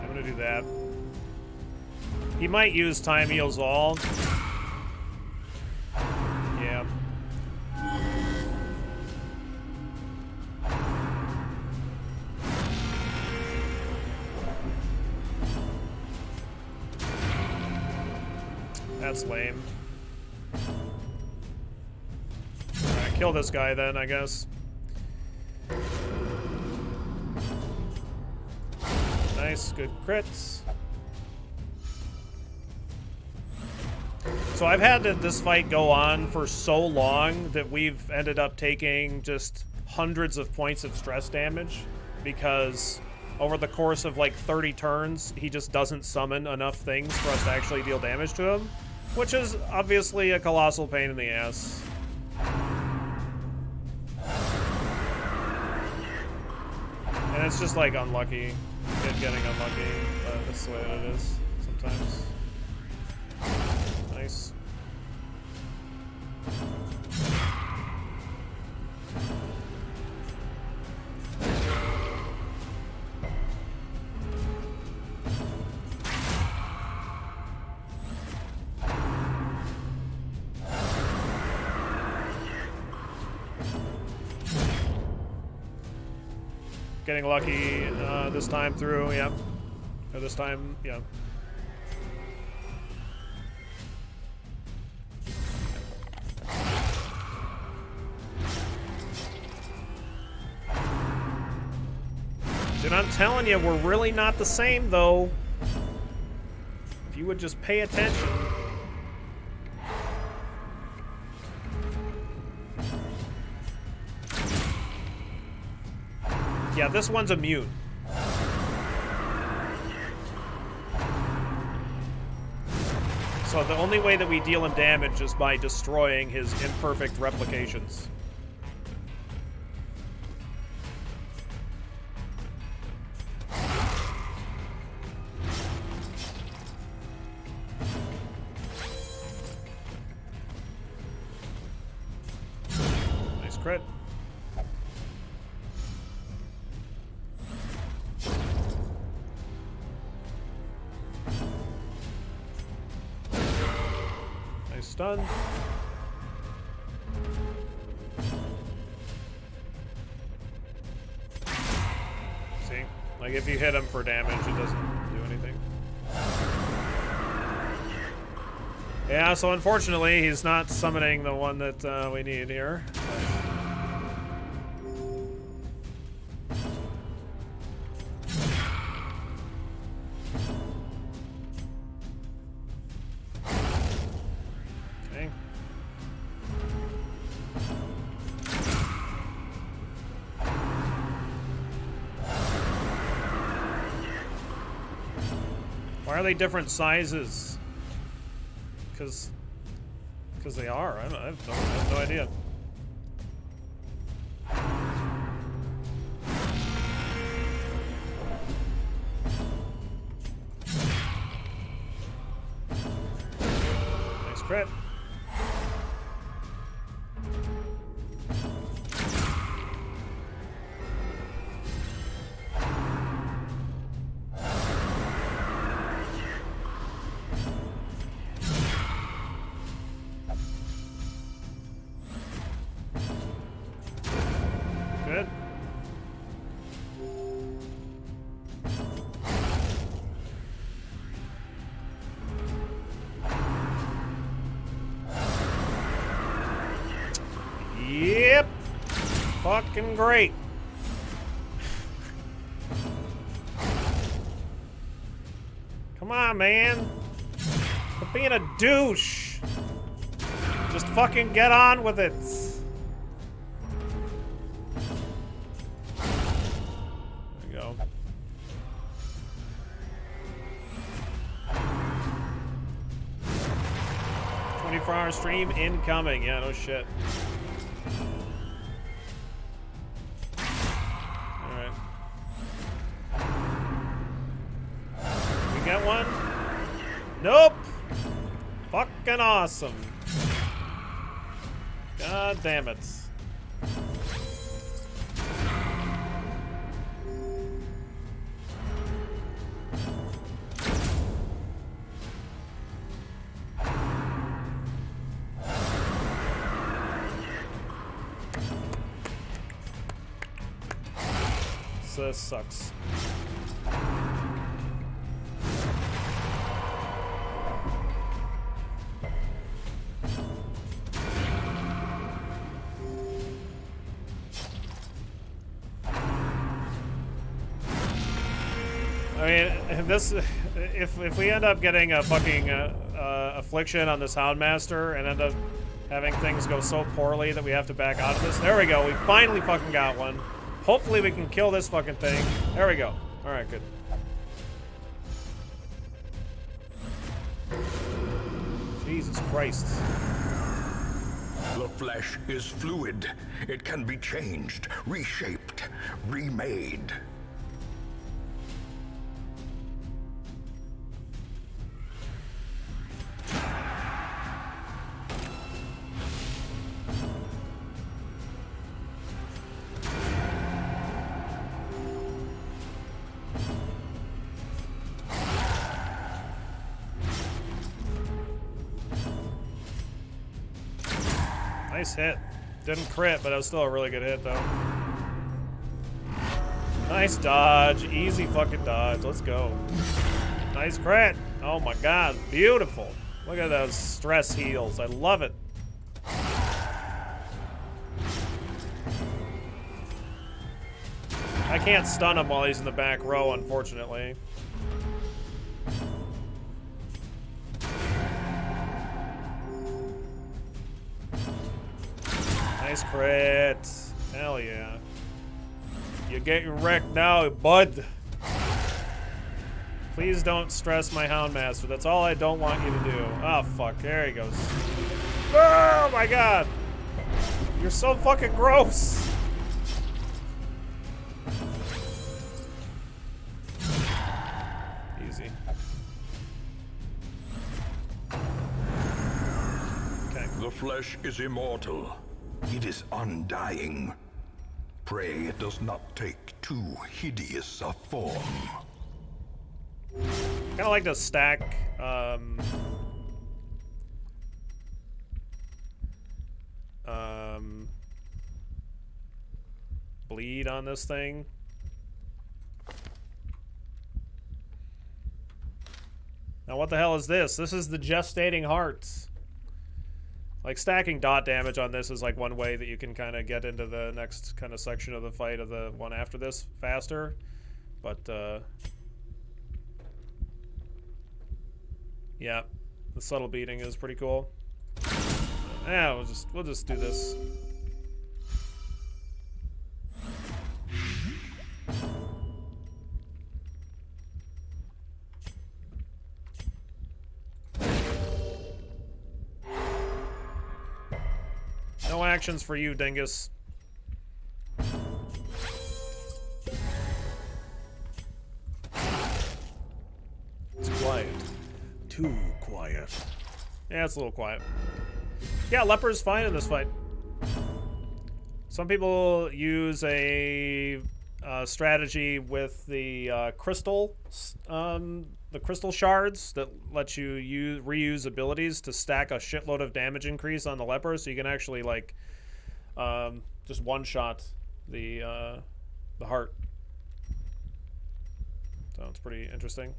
I'm gonna do that. He might use time heals all. Yeah. That's lame. Alright, kill this guy then, I guess. Nice, good crits. So I've had this fight go on for so long that we've ended up taking just hundreds of points of stress damage because over the course of like 30 turns, he just doesn't summon enough things for us to actually deal damage to him, which is obviously a colossal pain in the ass. And it's just like unlucky, getting unlucky, but that's the way it is sometimes. Nice. Getting lucky this time through, yep. Or this time, yeah. Dude, I'm telling you, we're really not the same, though. If you would just pay attention. Yeah, this one's immune. So the only way that we deal him damage is by destroying his imperfect replications. Nice crit. Stun. See? Like, if you hit him for damage, it doesn't do anything. Yeah, so unfortunately, he's not summoning the one that we need here. Why are they different sizes? Because they are. I have no idea. Nice crit. Good. Yep. Fucking great. Come on, man. Quit being a douche. Just fucking get on with it. There we go. "24-hour stream incoming." Yeah, no shit. Alright. Fucking awesome. God damn it. This sucks. I mean, this, if we end up getting a fucking affliction on this Hound Master and end up having things go so poorly that we have to back out of this, there we go. We finally fucking got one. Hopefully we can kill this fucking thing. There we go. All right, good. Jesus Christ. The flesh is fluid. It can be changed, reshaped, remade. Nice hit. Didn't crit, but it was still a really good hit, though. Nice dodge. Easy fucking dodge. Let's go. Nice crit. Oh my god. Beautiful. Look at those stress heals. I love it. I can't stun him while he's in the back row, unfortunately. Nice crit. Hell yeah. You're getting wrecked now, bud. Please don't stress my Hound Master. That's all I don't want you to do. Oh, fuck. There he goes. Oh, my God. You're so fucking gross. Easy. Okay. The flesh is immortal. It is undying. Pray it does not take too hideous a form. Kind of like to stack bleed on this thing. Now what the hell is this? This is the gestating hearts. Like, stacking dot damage on this is like one way that you can kind of get into the next kind of section of the fight of the one after this faster. But, yeah, the subtle beating is pretty cool. Yeah, we'll just do this. No actions for you, dingus. It's quiet. Too quiet. Yeah, it's a little quiet. Yeah, Leper's fine in this fight. Some people use a strategy with crystal shards that let you reuse abilities to stack a shitload of damage increase on the leper, so you can actually like just one-shot the heart. So it's pretty interesting.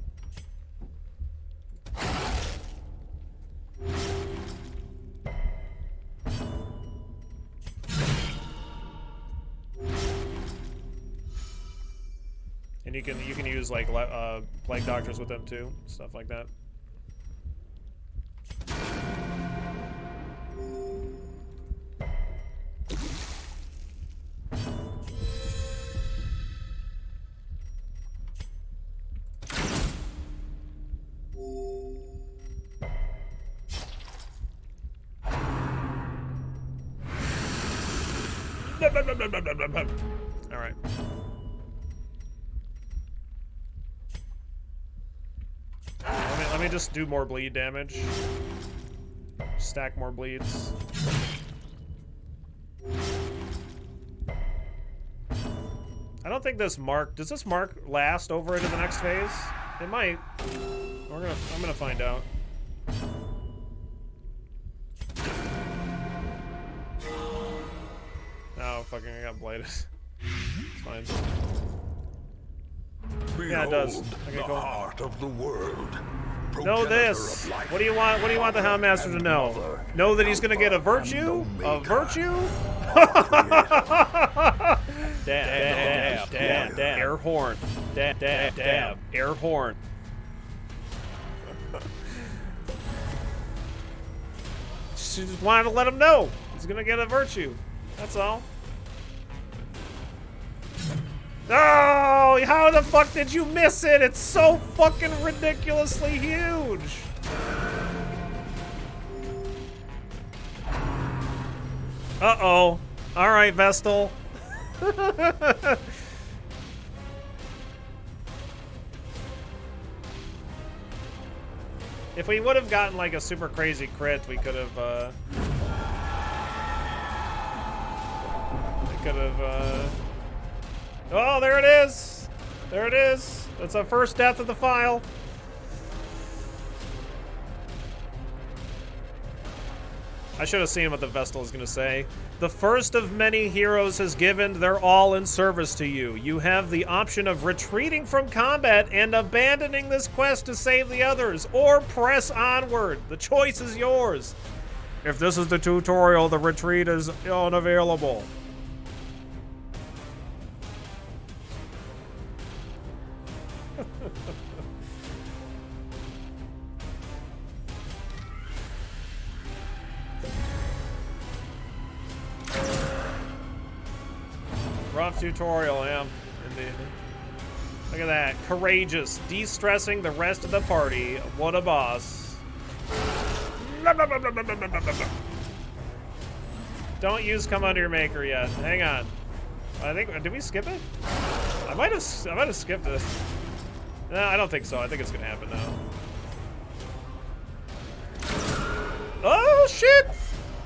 And you can use like plague doctors with them too, stuff like that. All right. Let me just do more bleed damage. Stack more bleeds. I don't think this mark... Does this mark last over into the next phase? It might. I'm gonna find out. Oh, fucking, I got bladed. It's fine. Behold, Yeah, it does. Okay, the cool. heart of the world. Know this. Of life, What do you want? What do you want the Hound Master to know? mother, Know that he's gonna get a virtue? and A Omega. virtue? Dab, dab, dab, air horn. Dab, dab, dab, air horn. She just wanted to let him know he's gonna get a virtue. That's all. Oh, how the fuck did you miss it? It's so fucking ridiculously huge. Uh-oh. All right, Vestal. If we would have gotten like a super crazy crit, we could have, Oh, there it is! There it is! That's our first death of the file. I should have seen what the Vestal is going to say. The first of many heroes has given their all in service to you. You have the option of retreating from combat and abandoning this quest to save the others, or press onward. The choice is yours. If this is the tutorial, the retreat is unavailable. Rough tutorial, yeah. Indeed. Look at that. Courageous. De-stressing the rest of the party. What a boss. Don't use Come Under Your Maker yet. Hang on. I think... Did we skip it? I might have skipped it. No, I don't think so. I think it's gonna happen now. Oh, shit!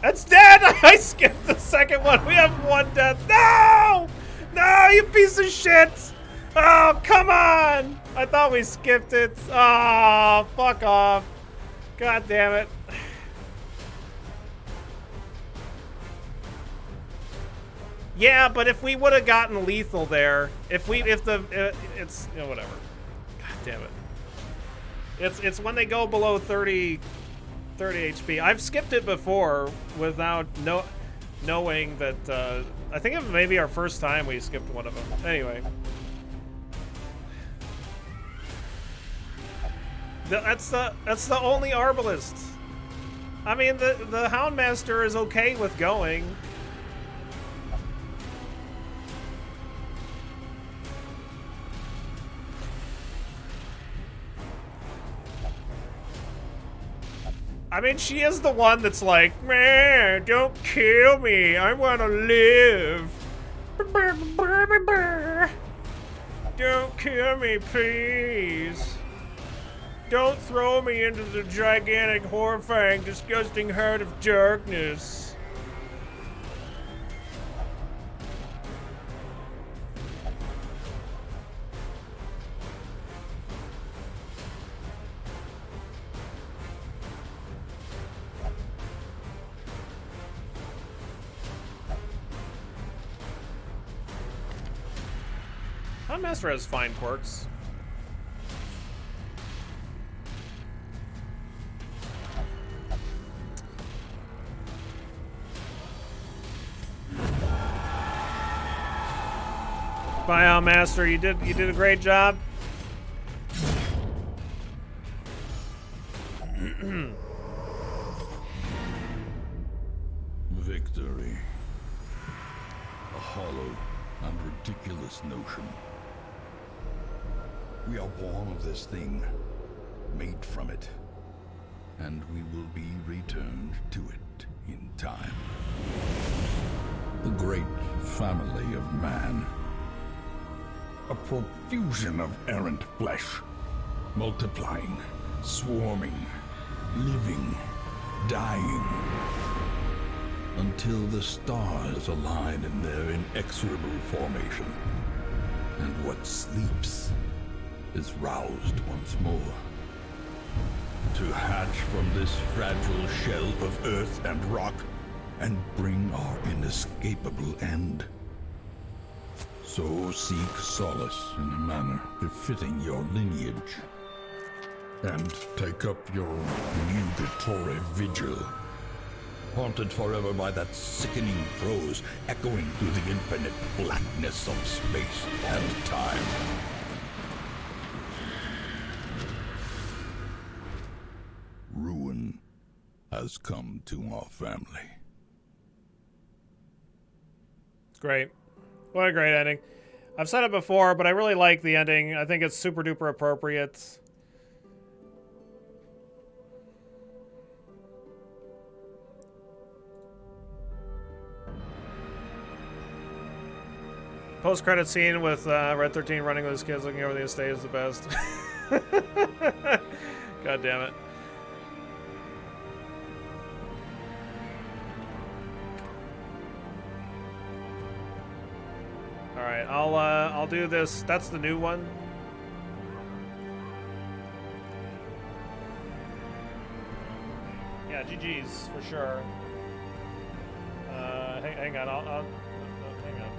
That's dead! I skipped the second one. We have one death. No! No, you piece of shit! Oh, come on! I thought we skipped it. Oh, fuck off. God damn it. Yeah, but if we would have gotten lethal there, it's, you know, whatever. God damn it. It's when they go below 30 HP. I've skipped it before without knowing that, I think it may be our first time we skipped one of them. Anyway. That's the only Arbalist. I mean, the Hound Master is okay with going. I mean, she is the one that's like, man, don't kill me. I want to live. Don't kill me, please. Don't throw me into the gigantic, horrifying, disgusting heart of darkness. Hound Master has fine quirks. Bye, Hound Master. You did a great job. Victory. A hollow and ridiculous notion. We are born of this thing, made from it, and we will be returned to it in time. The great family of man. A profusion of errant flesh, multiplying, swarming, living, dying, until the stars align in their inexorable formation, and what sleeps is roused once more. To hatch from this fragile shell of earth and rock, and bring our inescapable end. So seek solace in a manner befitting your lineage, and take up your nugatory vigil, haunted forever by that sickening prose echoing through the infinite blackness of space and time. Ruin has come to our family. Great. What a great ending. I've said it before, but I really like the ending. I think it's super duper appropriate. Post-credit scene with Red 13 running with his kids looking over the estate is the best. God damn it. All right, I'll do this. That's the new one. Yeah, GG's for sure. Hang on, I'll hang on.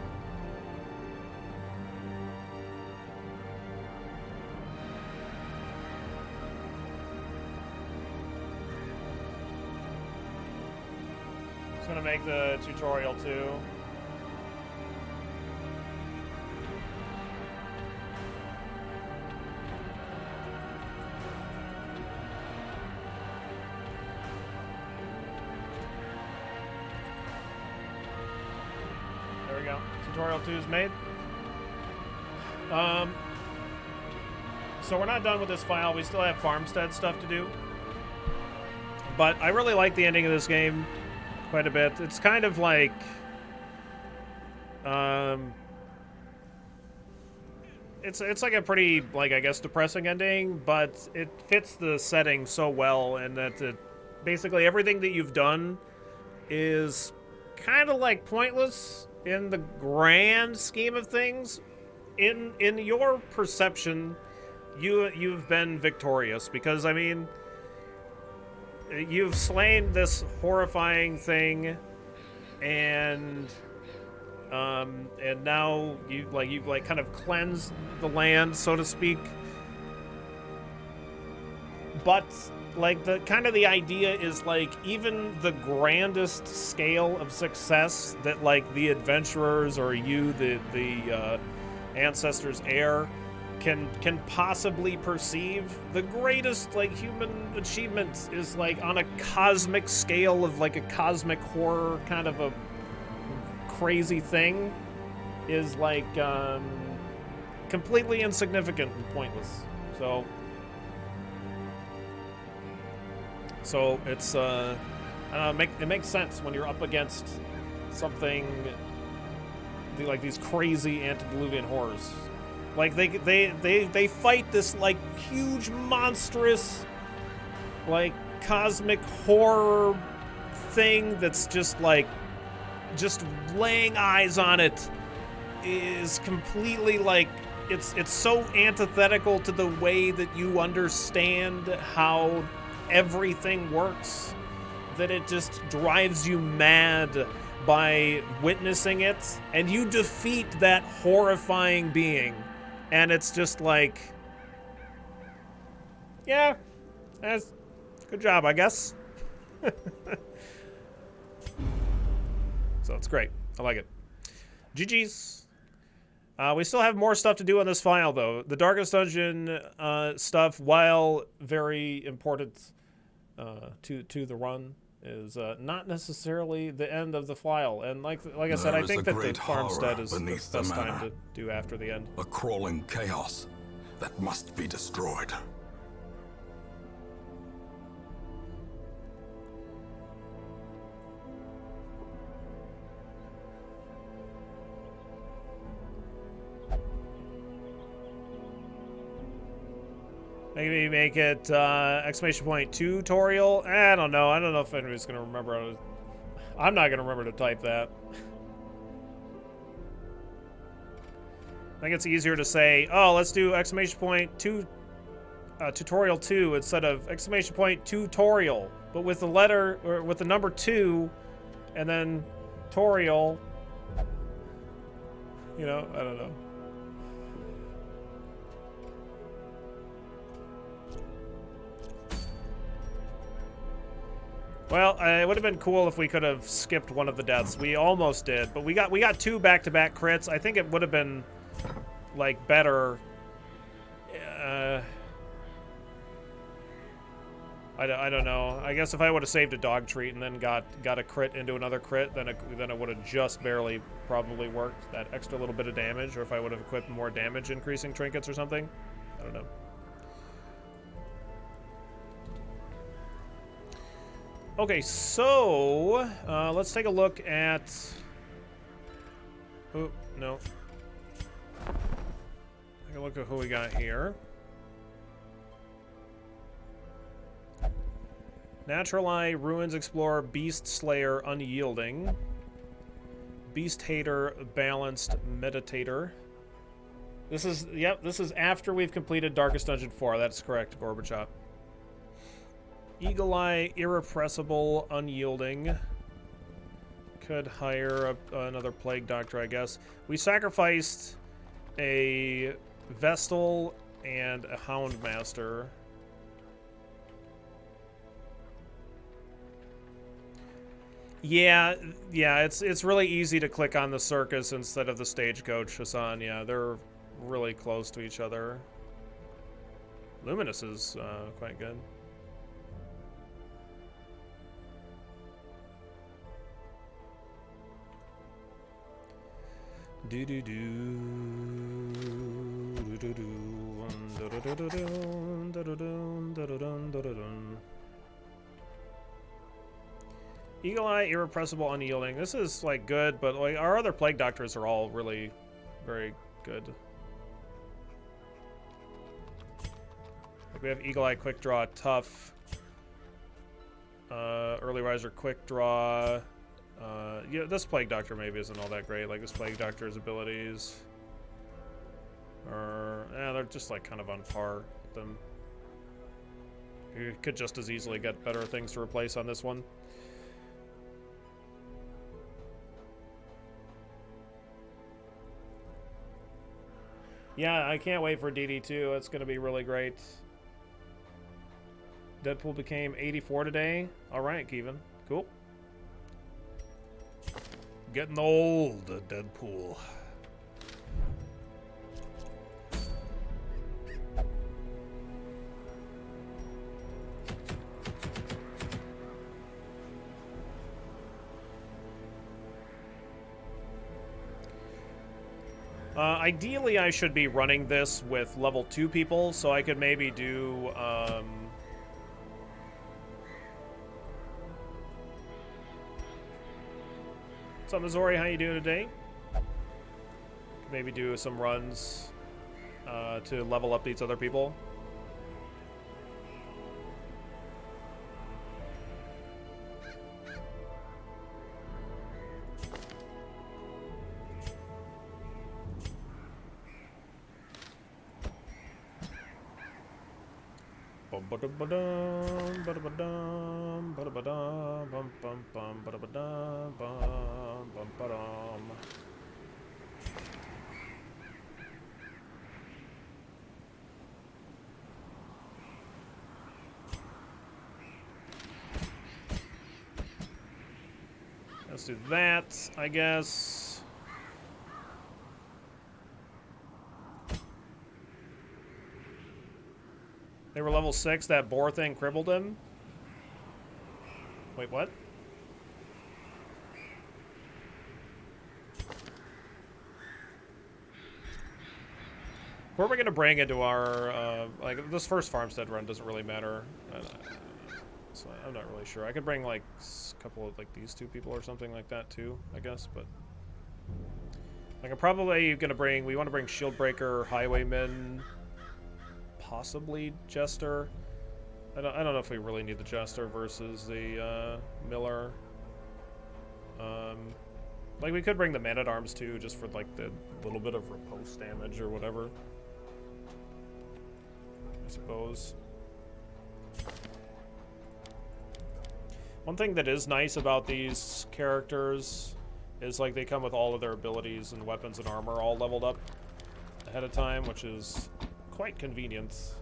Just gonna make the tutorial too. There we go. Tutorial 2 is made. So we're not done with this file. We still have farmstead stuff to do. But I really like the ending of this game quite a bit. It's kind of like it's like a pretty, like, I guess, depressing ending, but it fits the setting so well, and that basically everything that you've done is kind of like pointless in the grand scheme of things. In your perception, you've been victorious, because I mean, you've slain this horrifying thing, and now you've kind of cleansed the land, so to speak. But like the idea is, like, even the grandest scale of success that, like, the adventurers or you, the ancestors' heir, can possibly perceive, the greatest, like, human achievement is, like, on a cosmic scale of, like, a cosmic horror kind of a crazy thing, is, like, completely insignificant and pointless. So it's I don't know, it makes sense when you're up against something like these crazy antediluvian horrors. Like they fight this, like, huge, monstrous, like, cosmic horror thing that's just, like, just laying eyes on it is completely, like, it's so antithetical to the way that you understand how everything works, that it just drives you mad by witnessing it, and you defeat that horrifying being, and it's just like, yeah, that's good job, I guess. So it's great. I like it. GG's. We still have more stuff to do on this file, though. The Darkest Dungeon stuff, while very important to the run, is not necessarily the end of the file. And like I said, I think that the farmstead is the best time to do after the end. A crawling chaos that must be destroyed. Maybe make it exclamation point tutorial. I don't know. I don't know if anybody's gonna remember how to. I'm not gonna remember to type that. I think it's easier to say, oh, let's do exclamation point tutorial 2 instead of exclamation point tutorial, but with the letter or with the number 2 and then tutorial. You know, I don't know. Well, it would have been cool if we could have skipped one of the deaths. We almost did, but we got 2 back-to-back crits. I think it would have been like better. I don't know. I guess if I would have saved a dog treat and then got a crit into another crit, then it would have just barely probably worked that extra little bit of damage. Or if I would have equipped more damage increasing trinkets or something. I don't know. Okay, so let's take a look at. Oh no. Take a look at who we got here. Natural Eye, Ruins Explorer, Beast Slayer, Unyielding. Beast Hater, Balanced Meditator. This is, yep, this is after we've completed Darkest Dungeon 4. That's correct, Gorbachev. Eagle Eye, Irrepressible, Unyielding. Could hire another Plague Doctor, I guess. We sacrificed a Vestal and a Hound Master. Yeah, it's really easy to click on the Circus instead of the Stagecoach, Hassan. Yeah, they're really close to each other. Luminous is quite good. Do do do do do do. Eagle Eye, Irrepressible, Unyielding. This is like good, but like our other Plague Doctors are all really very good. Like we have Eagle Eye, Quick Draw, Tough, Early Riser, Quick Draw. Yeah, this Plague Doctor maybe isn't all that great. Like this Plague Doctor's abilities are, they're just like kind of on par with them. You could just as easily get better things to replace on this one. Yeah, I can't wait for DD2. It's going to be really great. Deadpool became 84 today. All right, Kevin. Cool. Getting old, Deadpool. Ideally, I should be running this with level 2 people, so I could maybe do, What's up, Missouri? How you doing today? Maybe do some runs to level up these other people. Let's do that, I guess. They were level 6, that boar thing crippled him? Wait, what? Who are we going to bring into our, like, this first farmstead run doesn't really matter. So I'm not really sure. I could bring, like, a couple of, like, these 2 people or something like that, too, I guess, but... Like, I'm probably going to bring... We want to bring Shieldbreaker, Highwaymen... possibly Jester. I don't know if we really need the Jester versus the Miller. Like, we could bring the Man-at-Arms too, just for like the little bit of riposte damage or whatever. I suppose. One thing that is nice about these characters is like they come with all of their abilities and weapons and armor all leveled up ahead of time, which is quite convenient.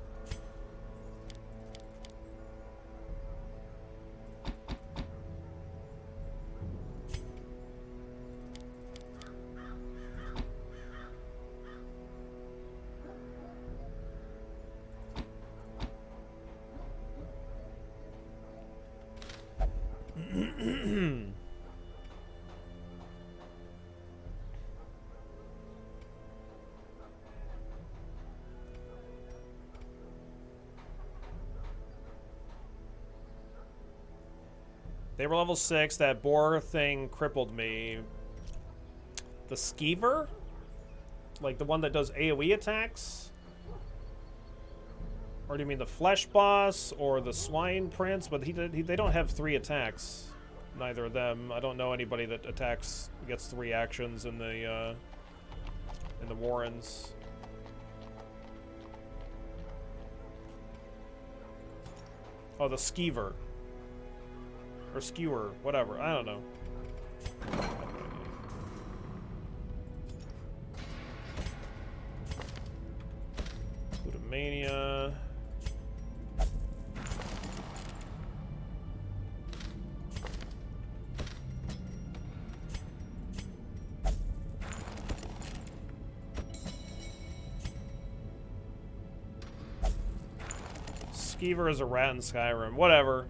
They were level 6. That boar thing crippled me. The skeever? Like the one that does AoE attacks? Or do you mean the flesh boss or the swine prince? But they don't have 3 attacks. Neither of them. I don't know anybody that gets 3 actions in the Warrens. Oh, the skeever. Or skewer, whatever. I don't know. Glutamania. Skeever is a rat in Skyrim. Whatever.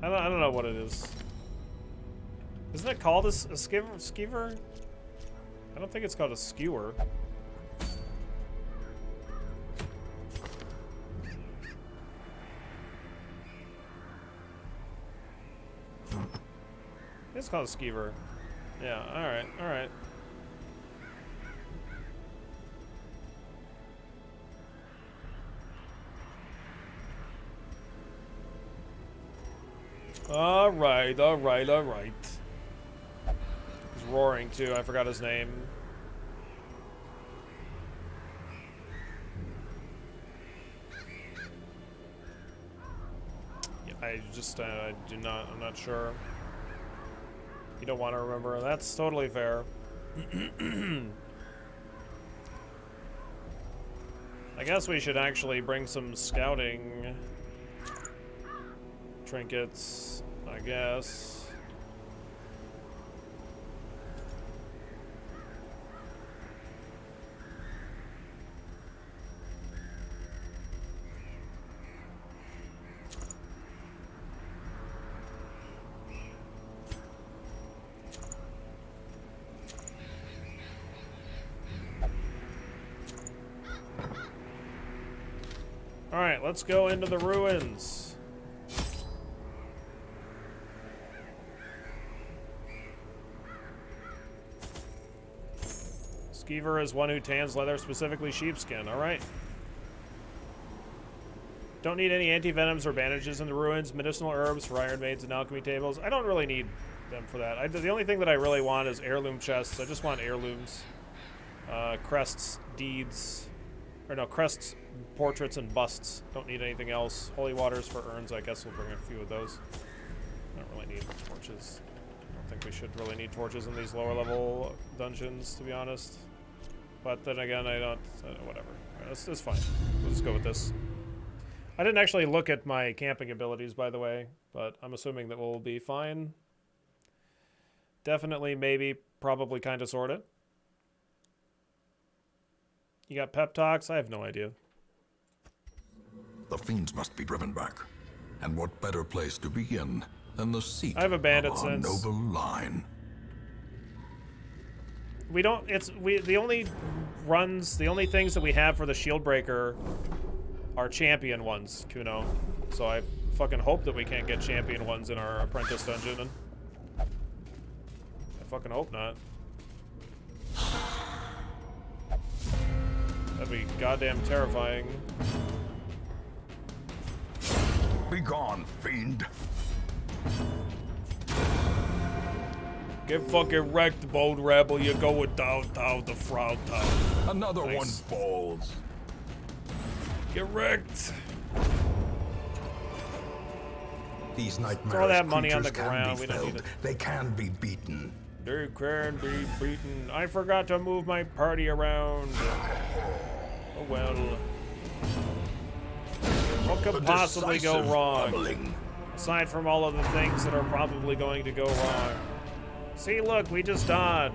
I don't know what it is. Isn't it called a skeever? I don't think it's called a skewer. It's called a skeever. Yeah, alright, alright. Alright, alright, alright. He's roaring too, I forgot his name. Yeah, I'm not sure. You don't want to remember, that's totally fair. I guess we should actually bring some scouting trinkets, I guess. All right, let's go into the ruins. Skeever is one who tans leather, specifically sheepskin. All right. Don't need any anti-venoms or bandages in the ruins. Medicinal herbs for iron maids and alchemy tables. I don't really need them for that. The only thing that I really want is heirloom chests. I just want heirlooms. Crests, deeds. Or no, crests, portraits, and busts. Don't need anything else. Holy waters for urns. I guess we'll bring a few of those. I don't really need torches. I don't think we should really need torches in these lower level dungeons, to be honest. But then again, I don't, whatever. Right, that's fine. We'll just go with this. I didn't actually look at my camping abilities, by the way, but I'm assuming that we'll be fine. Definitely, maybe, probably, kind of, sort of. You got pep talks? I have no idea. The fiends must be driven back. And what better place to begin than the seat I have a bandit of our sense. noble line? We don't, the only things that we have for the shield breaker are champion ones, Kuno. So I fucking hope that we can't get champion ones in our apprentice dungeon. And I fucking hope not. That'd be goddamn terrifying. Be gone, fiend. Get fucking wrecked, Bone Rebel. You're going downtown to Frown Town. Another Nice. one falls. Get wrecked. These nightmarish Throw that money on the creatures can ground. be We don't need felled. it. They can be beaten. They can be beaten. I forgot to move my party around. Oh well. What could The possibly go decisive wrong? pummeling. Aside from all of the things that are probably going to go wrong. See, look, we just dodge.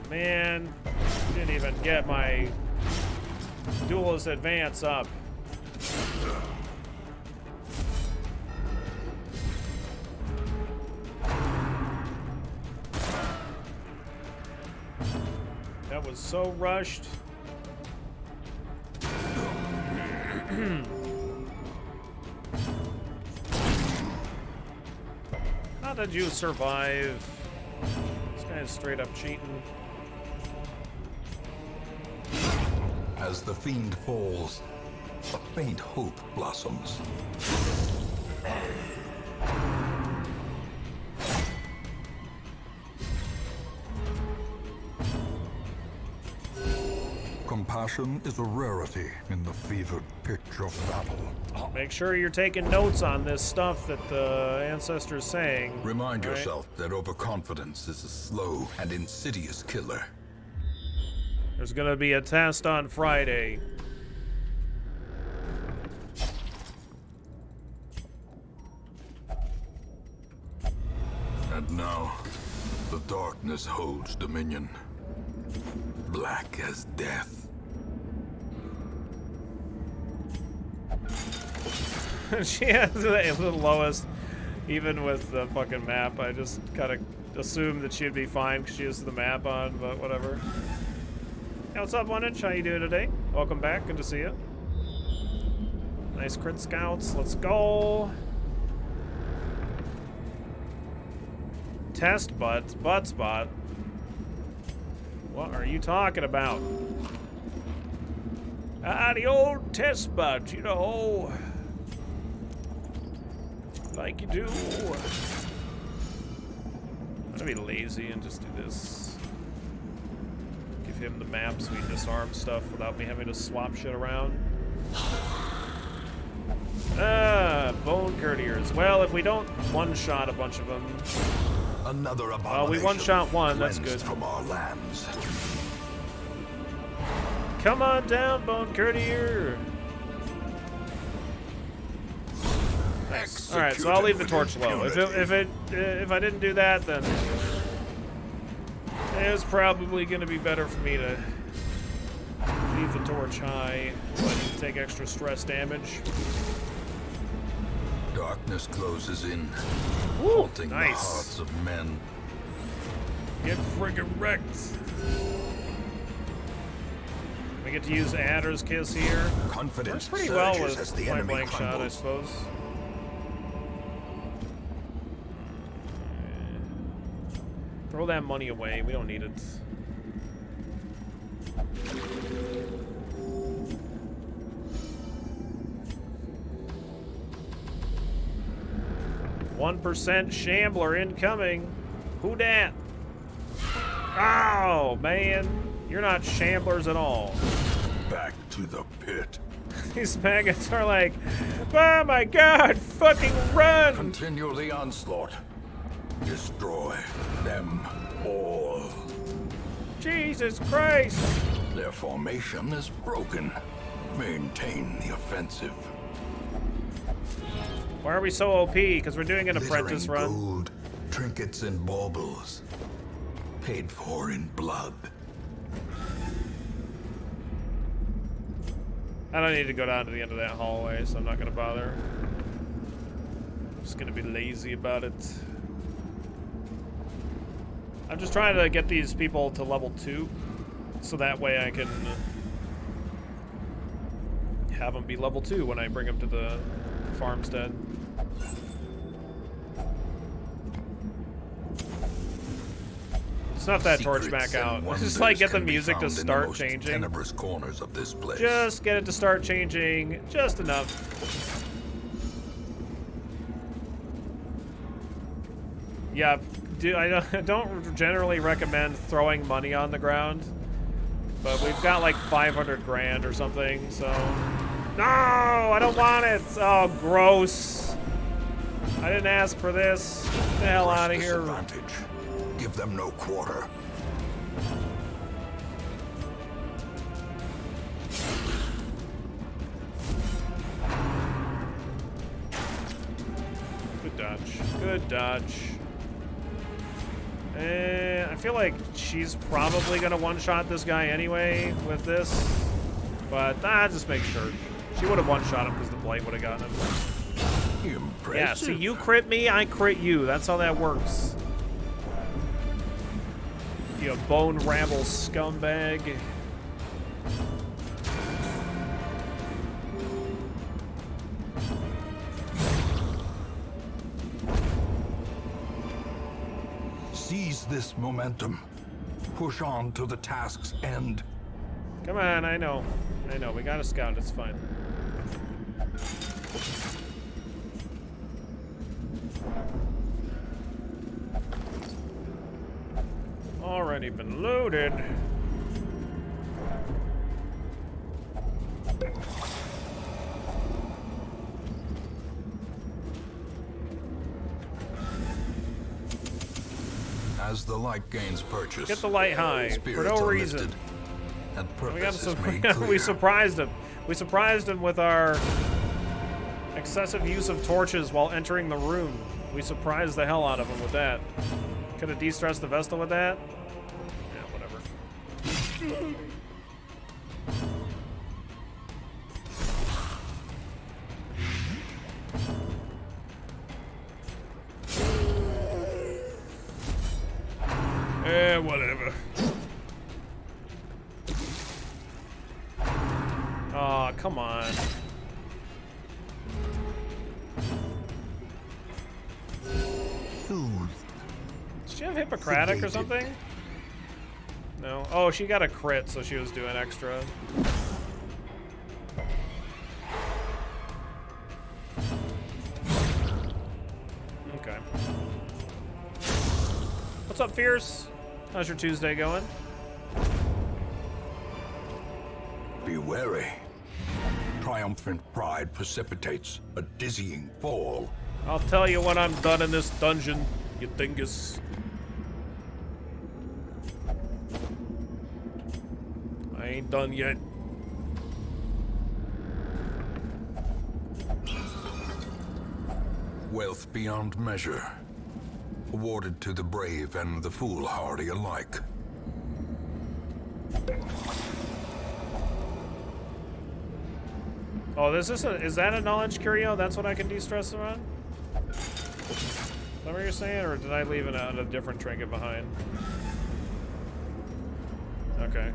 Man, didn't even get my duelist advance up. That was so rushed. How did you survive? This guy is straight up cheating. As the fiend falls, a faint hope blossoms. Compassion is a rarity in the fevered pitch of battle. Make sure you're taking notes on this stuff that the ancestor's saying. Remind right? yourself that overconfidence is a slow and insidious killer. There's gonna be a test on Friday. And now, the darkness holds dominion. Black as death. She has the lowest, even with the fucking map. I just gotta assume that she'd be fine because she has the map on, but whatever. Hey, what's up, 1inch? How you doing today? Welcome back. Good to see you. Nice crit scouts. Let's go. Test butt spot. What are you talking about? Ah, the old test butt, you know. Like you do. I'm gonna be lazy and just do this. Give him the map so he can disarm stuff without me having to swap shit around. Bone courtiers. Well, if we don't one-shot a bunch of them. Another abomination. We one-shot one, that's cleansed good. from our lands. Come on down, Bone Courtier. Nice. All right, so I'll leave the torch low. If I didn't do that, then it was probably going to be better for me to leave the torch high, so I can take extra stress damage. Darkness closes in, Woo, halting nice. the hearts of men. Get friggin' wrecked. We get to use Adder's Kiss here. Confidence Works pretty well surges as with the point enemy blank shot, I crumbles. suppose. Throw that money away. We don't need it. %1 Shambler incoming. Who dat? Oh, man. You're not Shamblers at all. Back to the pit. These maggots are like, oh my god, fucking run! Continue the onslaught. Destroy them all. Jesus Christ! Their formation is broken. Maintain the offensive. Why are we so OP? Because we're doing an apprentice Glittering run. gold, trinkets and baubles. Paid for in blood. I don't need to go down to the end of that hallway, so I'm not gonna bother. I'm just gonna be lazy about it. I'm just trying to get these people to level 2, so that way I can have him be level 2 when I bring him to the farmstead. Snuff that torch back out. Just like get the music to start changing. Tenebrous corners of this place. Just get it to start changing just enough. Yeah, I don't generally recommend throwing money on the ground, but we've got like 500 grand or something, so. No, I don't want it. Oh, gross. I didn't ask for this. Get the hell out of here. Give them no quarter. Good dodge. Good dodge. I feel like she's probably gonna one-shot this guy anyway with this, but just make sure. She would have one-shot him because the blight would have gotten him. Impressive. Yeah, see, you crit me, I crit you. That's how that works. You bone rabble scumbag. Seize this momentum. Push on to the task's end. Come on, I know. I know, we got a scout, it's fine. Already been loaded. As the light gains purchase, Get the light high for spirits no are reason. lifted, and We got purpose is made clear. we surprised him. We surprised him with our excessive use of torches while entering the room. We surprised the hell out of him with that. Could have de-stressed the Vestal with that. Yeah, whatever. Whatever. Oh, come on. Does she have Hippocratic or something? No. Oh, she got a crit, so she was doing extra. Okay. What's up, Fierce? How's your Tuesday going? Be wary. Triumphant pride precipitates a dizzying fall. I'll tell you when I'm done in this dungeon, you dingus. I ain't done yet. Wealth beyond measure, awarded to the brave and the foolhardy alike. Oh, is that a knowledge curio? That's what I can de-stress around? Is that what you're saying, or did I leave a different trinket behind? Okay.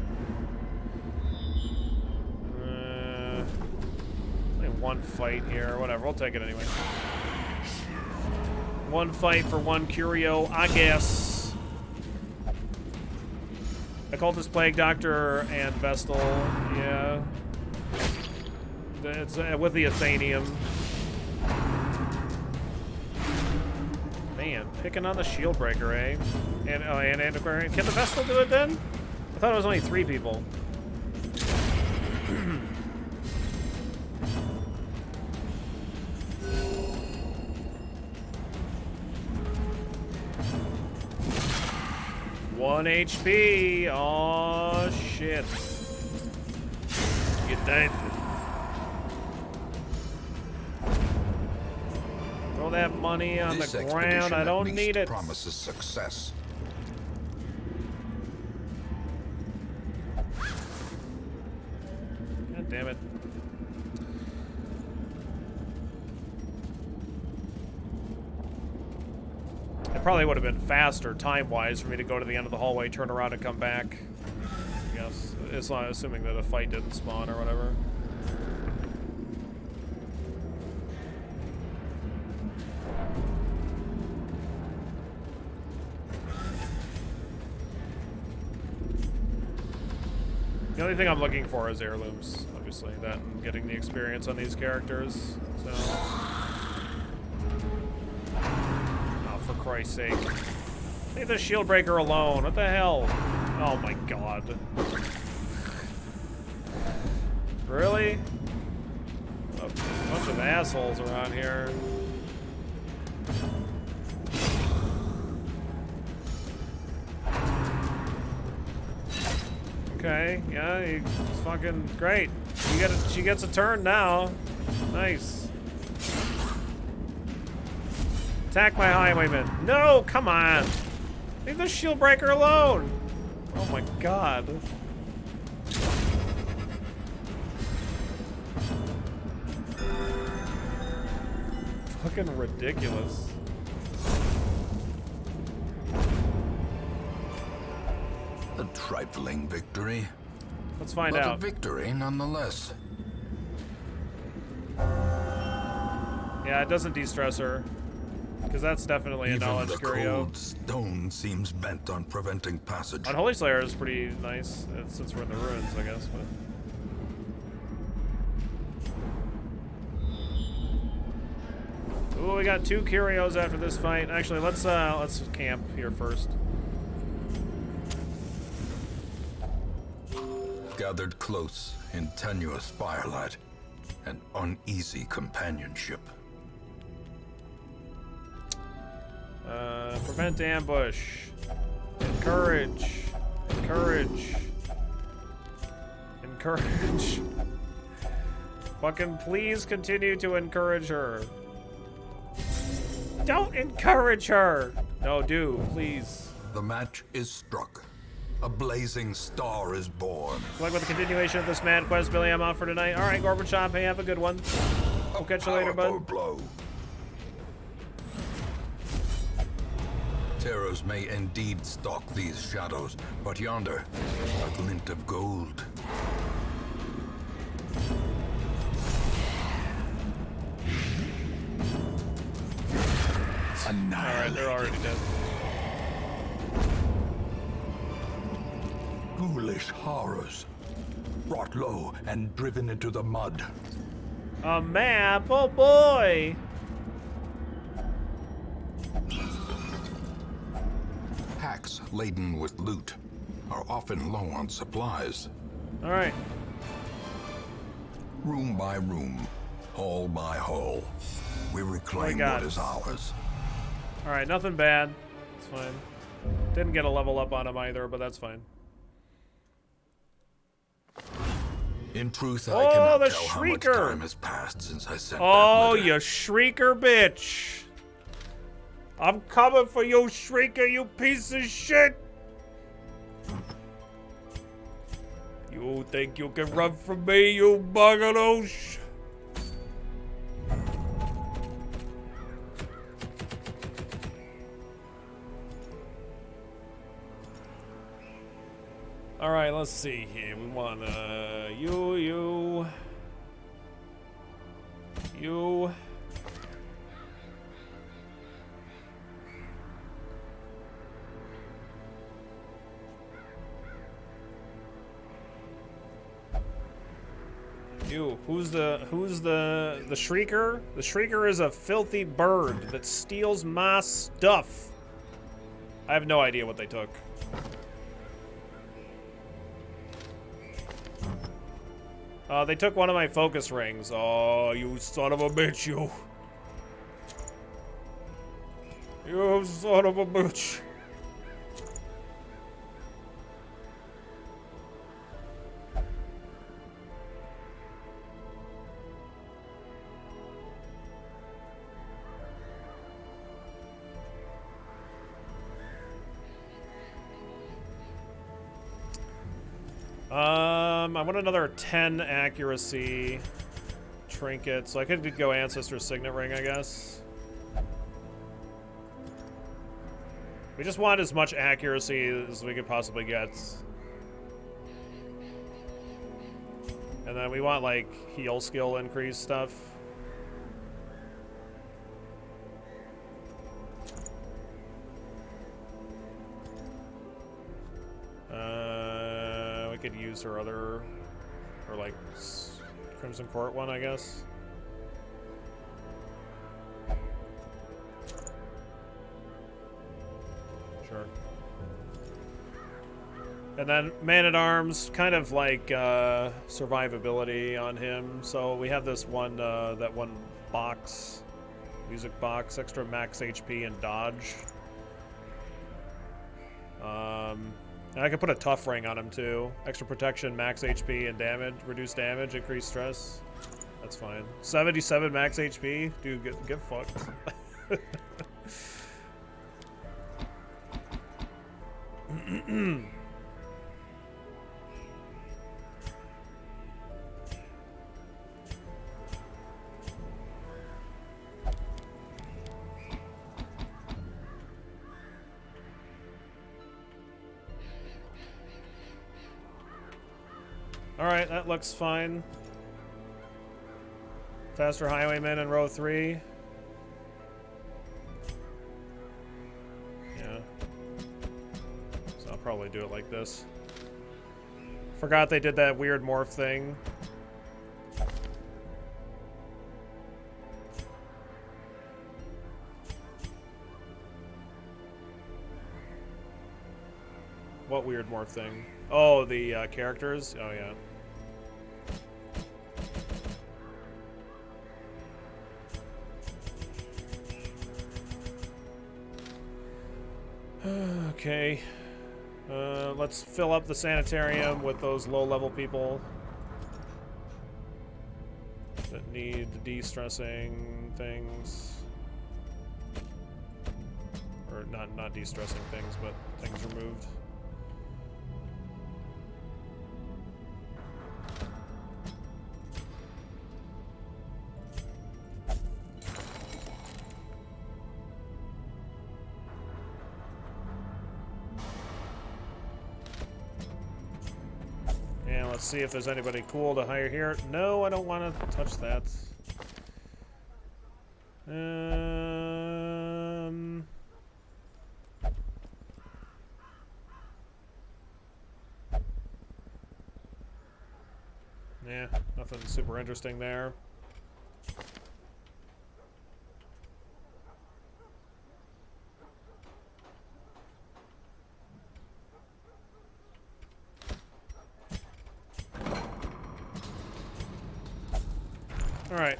Only one fight here, whatever. We'll take it anyway. One fight for one curio, I guess. Occultist Plague Doctor and Vestal, yeah. It's with the Athenium. Man, picking on the shield breaker, eh? And Antiquarian. Can the Vestal do it then? I thought it was only 3 people. One HP. Oh shit. You died. Throw that money on the ground. I don't need it. Promises success. God damn it. It probably would have been faster time-wise for me to go to the end of the hallway, turn around, and come back. Yes, it's not assuming that a fight didn't spawn or whatever. The only thing I'm looking for is heirlooms, obviously. That and getting the experience on these characters. So. Oh, for Christ's sake. Leave the shield breaker alone. What the hell? Oh my god. Really? A bunch of assholes around here. Okay, yeah, he's fucking great. She gets a turn now. Nice. Attack my highwayman. No, come on. Leave the shield breaker alone. Oh my god. Fucking ridiculous. A trifling victory. Let's find but out. A victory nonetheless. Yeah, it doesn't de-stress her. Because that's definitely a Even knowledge the curio. cold stone seems bent on preventing passage. Unholy Slayer is pretty nice, since we're in the ruins, I guess. But... Ooh, we got 2 curios after this fight. Actually, let's camp here first. Gathered close in tenuous firelight, an uneasy companionship. Prevent ambush. Encourage. Encourage. Encourage. Fucking please continue to encourage her. Don't encourage her! No, do, please. The match is struck. A blazing star is born. Good luck with the continuation of this mad quest, Billy. I'm off for tonight. All right, Gorbachev, hey, have a good one. We'll catch you later, bud. Blow. Terrors may indeed stalk these shadows, but yonder, a glint of gold. Alright, they're already dead. Ghoulish horrors, brought low and driven into the mud. A map? Oh boy! Packs laden with loot are often low on supplies. Alright. Room by room, hall by hall, we reclaim what is ours. Alright, nothing bad. It's fine. Didn't get a level up on him either, but that's fine. In truth, I cannot the tell how much shrieker. time has passed since I sent Oh, that letter. you shrieker bitch! I'm coming for you, shrieker, you piece of shit! You think you can run from me, you buggeroosh? Alright, let's see here. We want, you. You. Who's the shrieker? The shrieker is a filthy bird that steals my stuff. I have no idea what they took. They took one of my focus rings. Oh, you son of a bitch, you. You son of a bitch. I want another 10 accuracy trinket, so I could go Ancestor Signet Ring, I guess. We just want as much accuracy as we could possibly get. And then we want, like, heal skill increase stuff. We could use her other, or like Crimson Court one, I guess. Sure. And then Man-at-Arms, kind of like survivability on him. So we have this one, that one box, music box, extra max HP and dodge. And I can put a tough ring on him too. Extra protection, max HP and damage, reduced damage, increased stress. That's fine. 77 max HP? Dude, get fucked. Alright, that looks fine. Faster Highwaymen in row 3. Yeah. So I'll probably do it like this. Forgot they did that weird morph thing. What weird morph thing? Oh, the characters? Oh, yeah. Okay. Let's fill up the sanitarium with those low-level people that need de-stressing things. Or not de-stressing things, but things removed. Let's see if there's anybody cool to hire here. No, I don't want to touch that. Yeah, nothing super interesting there. Alright.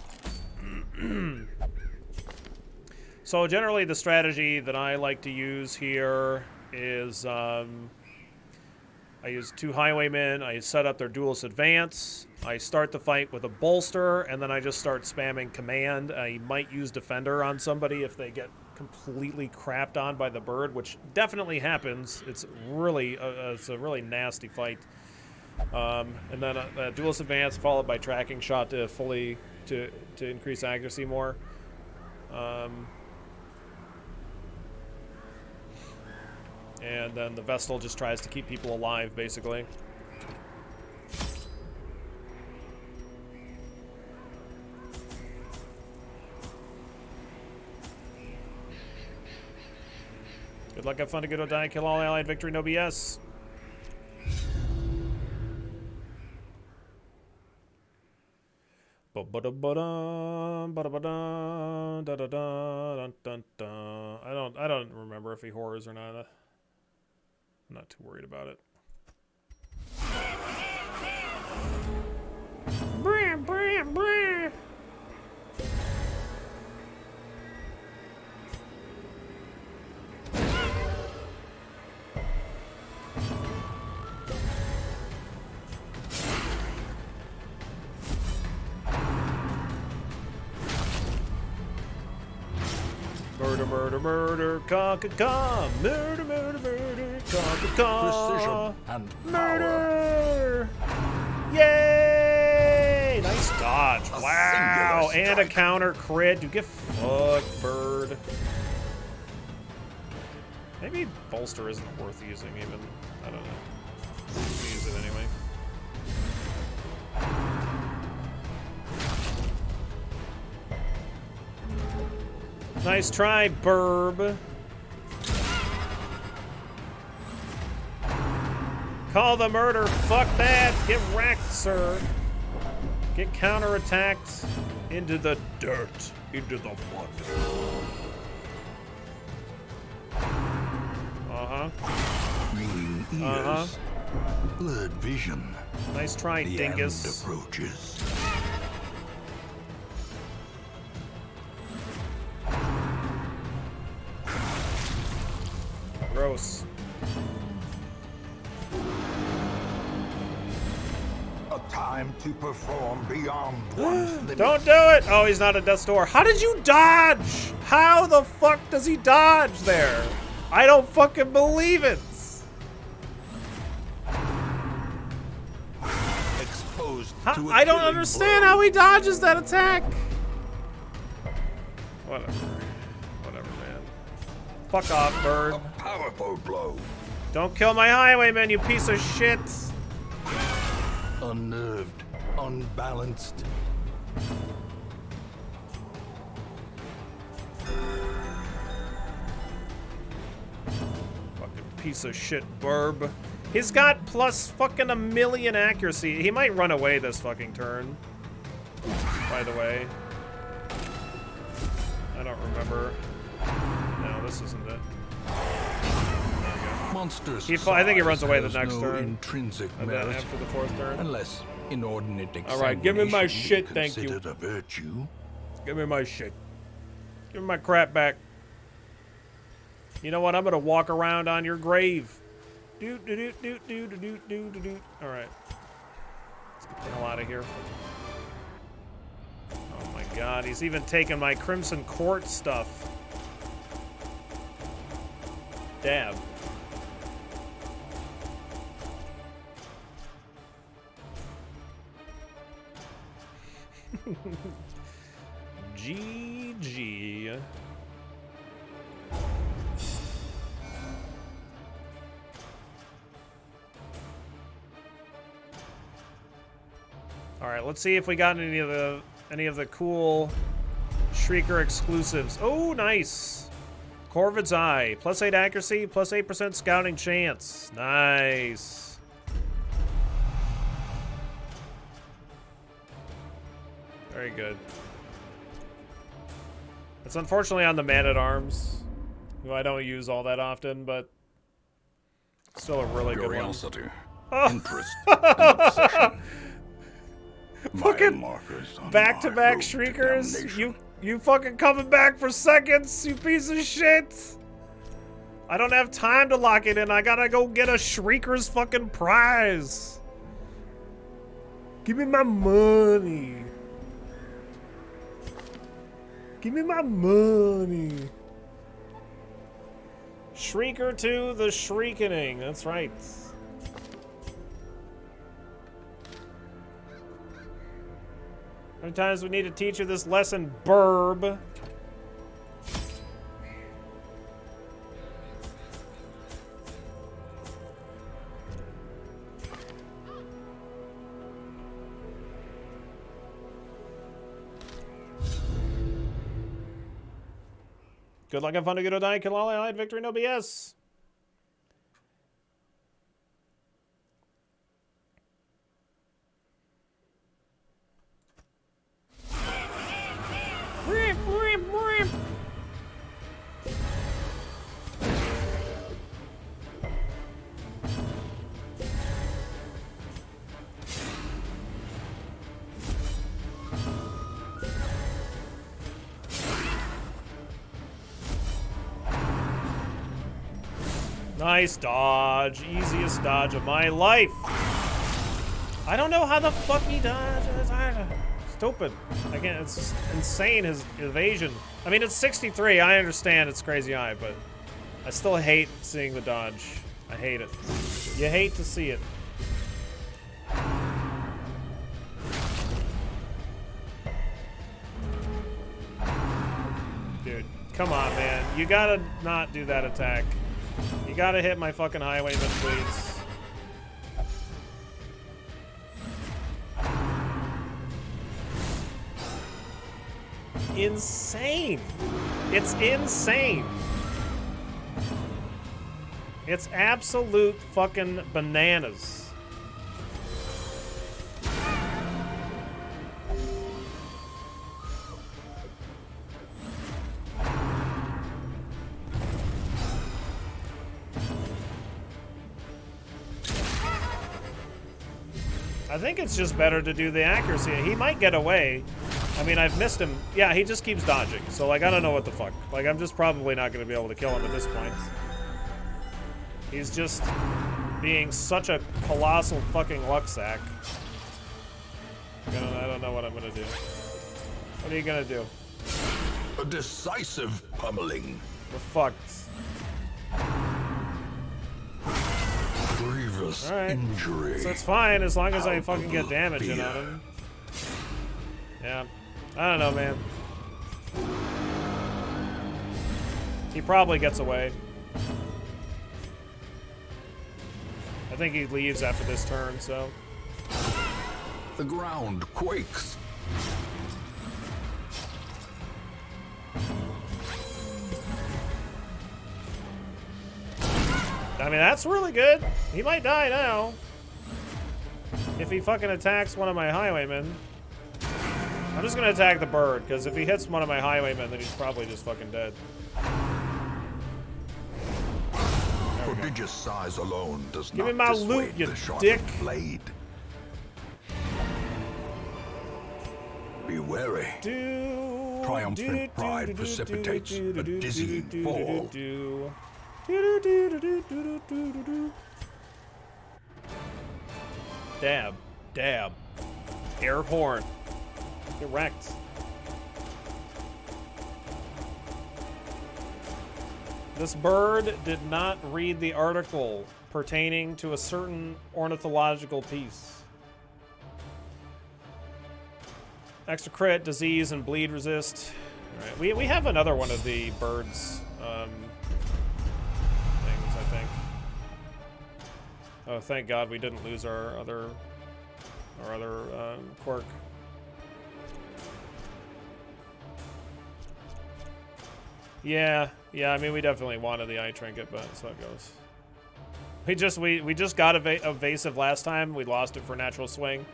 So generally the strategy that I like to use here is I use 2 highwaymen, I set up their duelist advance, I start the fight with a bolster, and then I just start spamming command. I might use defender on somebody if they get completely crapped on by the bird, which definitely happens. It's really it's a really nasty fight. And then a duelist advance followed by tracking shot to fully to increase accuracy more. And then the Vestal just tries to keep people alive, basically. Good luck, have fun, to good or die, kill all allied, victory, no BS. I don't remember if he whores or not. I'm not too worried about it. Brah, brah, brah. Murder, murder, murder, caw-caw-caw. Murder, murder, murder, caw-caw-caw. Precision and murder! Yay! Nice dodge. Wow! And a counter crit. Dude, get fucked, bird. Maybe bolster isn't worth using even. I don't know. Use it anyway. Nice try, burb. Call the murder. Fuck that. Get wrecked, sir. Get counterattacked into the dirt, into the mud. Ringing ears, blurred vision. Nice try, The dingus. end approaches. Gross. A time to perform beyond one's limits. Don't do it! Oh, he's not at death's door. How did you dodge? How the fuck does he dodge there? I don't fucking believe it. Exposed How, to a I don't killing understand blow. how he dodges that attack. Whatever. Whatever, man. Fuck off, bird. A powerful blow. Don't kill my highwayman, you piece of shit. Unnerved, unbalanced. Fucking piece of shit, burb. He's got plus fucking 1,000,000 accuracy. He might run away this fucking turn. By the way. I don't remember. No, this isn't it. Monsters. I think he runs away the has next no turn. Intrinsic And then merit, after the 4th turn. unless inordinate Alright, give me my exsanguination shit, be thank you. considered a virtue. Give me my shit. Give me my crap back. You know what? I'm gonna walk around on your grave. Doot doot doot doot doot doot doot doot doot. All right. Let's get the hell out of here. Oh my God! He's even taking my Crimson Court stuff. Dab. GG. All right, let's see if we got any of the cool Shrieker exclusives. Oh, nice. Corvid's Eye, +8 accuracy, +8% scouting chance. Nice. Very good. It's unfortunately on the Man-at-Arms, who I don't use all that often, but still a really good one. Curiosity, Oh. interest, and obsession. Fucking Mile markers on Back-to-back my road to Shriekers. damnation. You fucking coming back for seconds, you piece of shit. I don't have time to lock it in. I gotta go get a Shrieker's fucking prize. Give me my money. Give me my money. Shrieker to the Shriekening. That's right. How many times we need to teach you this lesson, burb? Good luck, have fun, to good or die, kill all allied, victory, no BS. Nice dodge. Easiest dodge of my life. I don't know how the fuck he dodges. Stupid. Again, it's just insane, his evasion. I mean, it's 63. I understand it's crazy eye, but I still hate seeing the dodge. I hate it. You hate to see it. Dude, come on, man. You gotta not do that attack. You gotta hit my fucking highwayman, please. Insane. It's insane. It's absolute fucking bananas. I think it's just better to do the accuracy. He might get away. I mean, I've missed him. Yeah, he just keeps dodging. So, like, I don't know what the fuck. Like, I'm just probably not going to be able to kill him at this point. He's just being such a colossal fucking luck sack. I don't know what I'm going to do. What are you going to do? A decisive pummeling. We're fucked. Grievous All right. injury. So it's fine as long as I fucking get Palpable damage in fear. on him. Yeah. I don't know, man. He probably gets away. I think he leaves after this turn, so. The ground quakes. I mean, that's really good. He might die now. If he fucking attacks one of my highwaymen. I'm just gonna attack the bird, because if he hits one of my highwaymen, then he's probably just fucking dead. Prodigious size alone does Give me not my dissuade loot, you the sharpened dick. blade. Be wary. Triumphant pride precipitates a dizzying fall. Dab. Dab. Air horn. Get wrecked. This bird did not read the article pertaining to a certain ornithological piece. Extra crit, disease, and bleed resist. All right, we have another one of the birds things, I think. Oh, thank God we didn't lose our other quirk. Yeah, I mean, we definitely wanted the eye trinket, but that's how it goes. We just got evasive last time. We lost it for natural swing.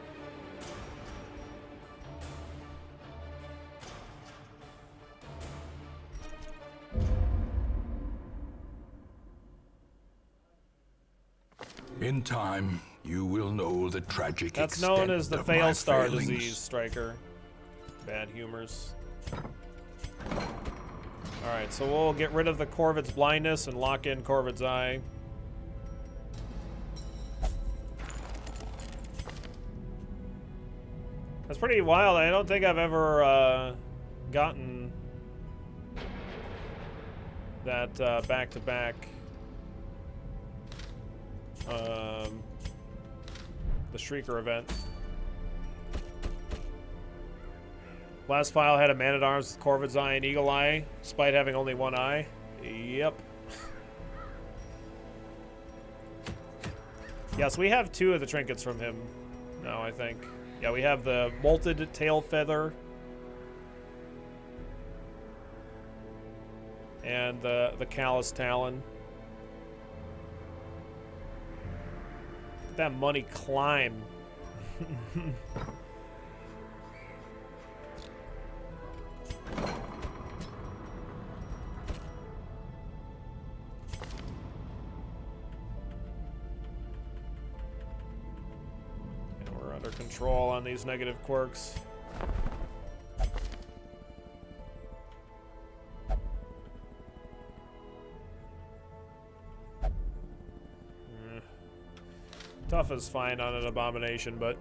In time, you will know the tragic That's extent known as the of my fail star failings. disease, Striker. Bad humors. Alright, so we'll get rid of the Corvid's blindness and lock in Corvid's eye. That's pretty wild. I don't think I've ever gotten that back-to-back. The Shrieker event. Last file had a Man-at-Arms with Corvid's Eye and Eagle Eye, despite having only one eye. Yep. Yes, we have two of the trinkets from him now, I think. Yeah, we have the Molted Tail Feather. And the Callous Talon. That money climb. And we're under control on these negative quirks. Tough is fine on an abomination, but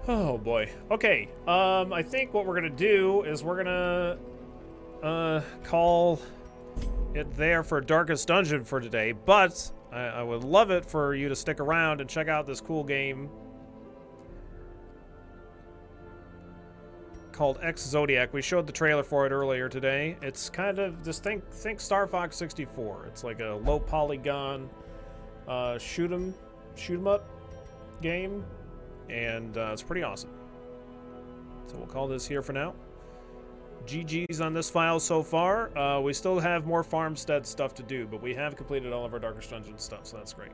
oh boy. Okay. I think what we're gonna do is we're gonna call it there for Darkest Dungeon for today, but I would love it for you to stick around and check out this cool game called X Zodiac. We showed the trailer for it earlier today. It's kind of just think Star Fox 64. It's like a low polygon shoot 'em up game, and it's pretty awesome. So we'll call this here for now. GG's on this file so far. We still have more farmstead stuff to do, but we have completed all of our Darkest Dungeon stuff, so that's great.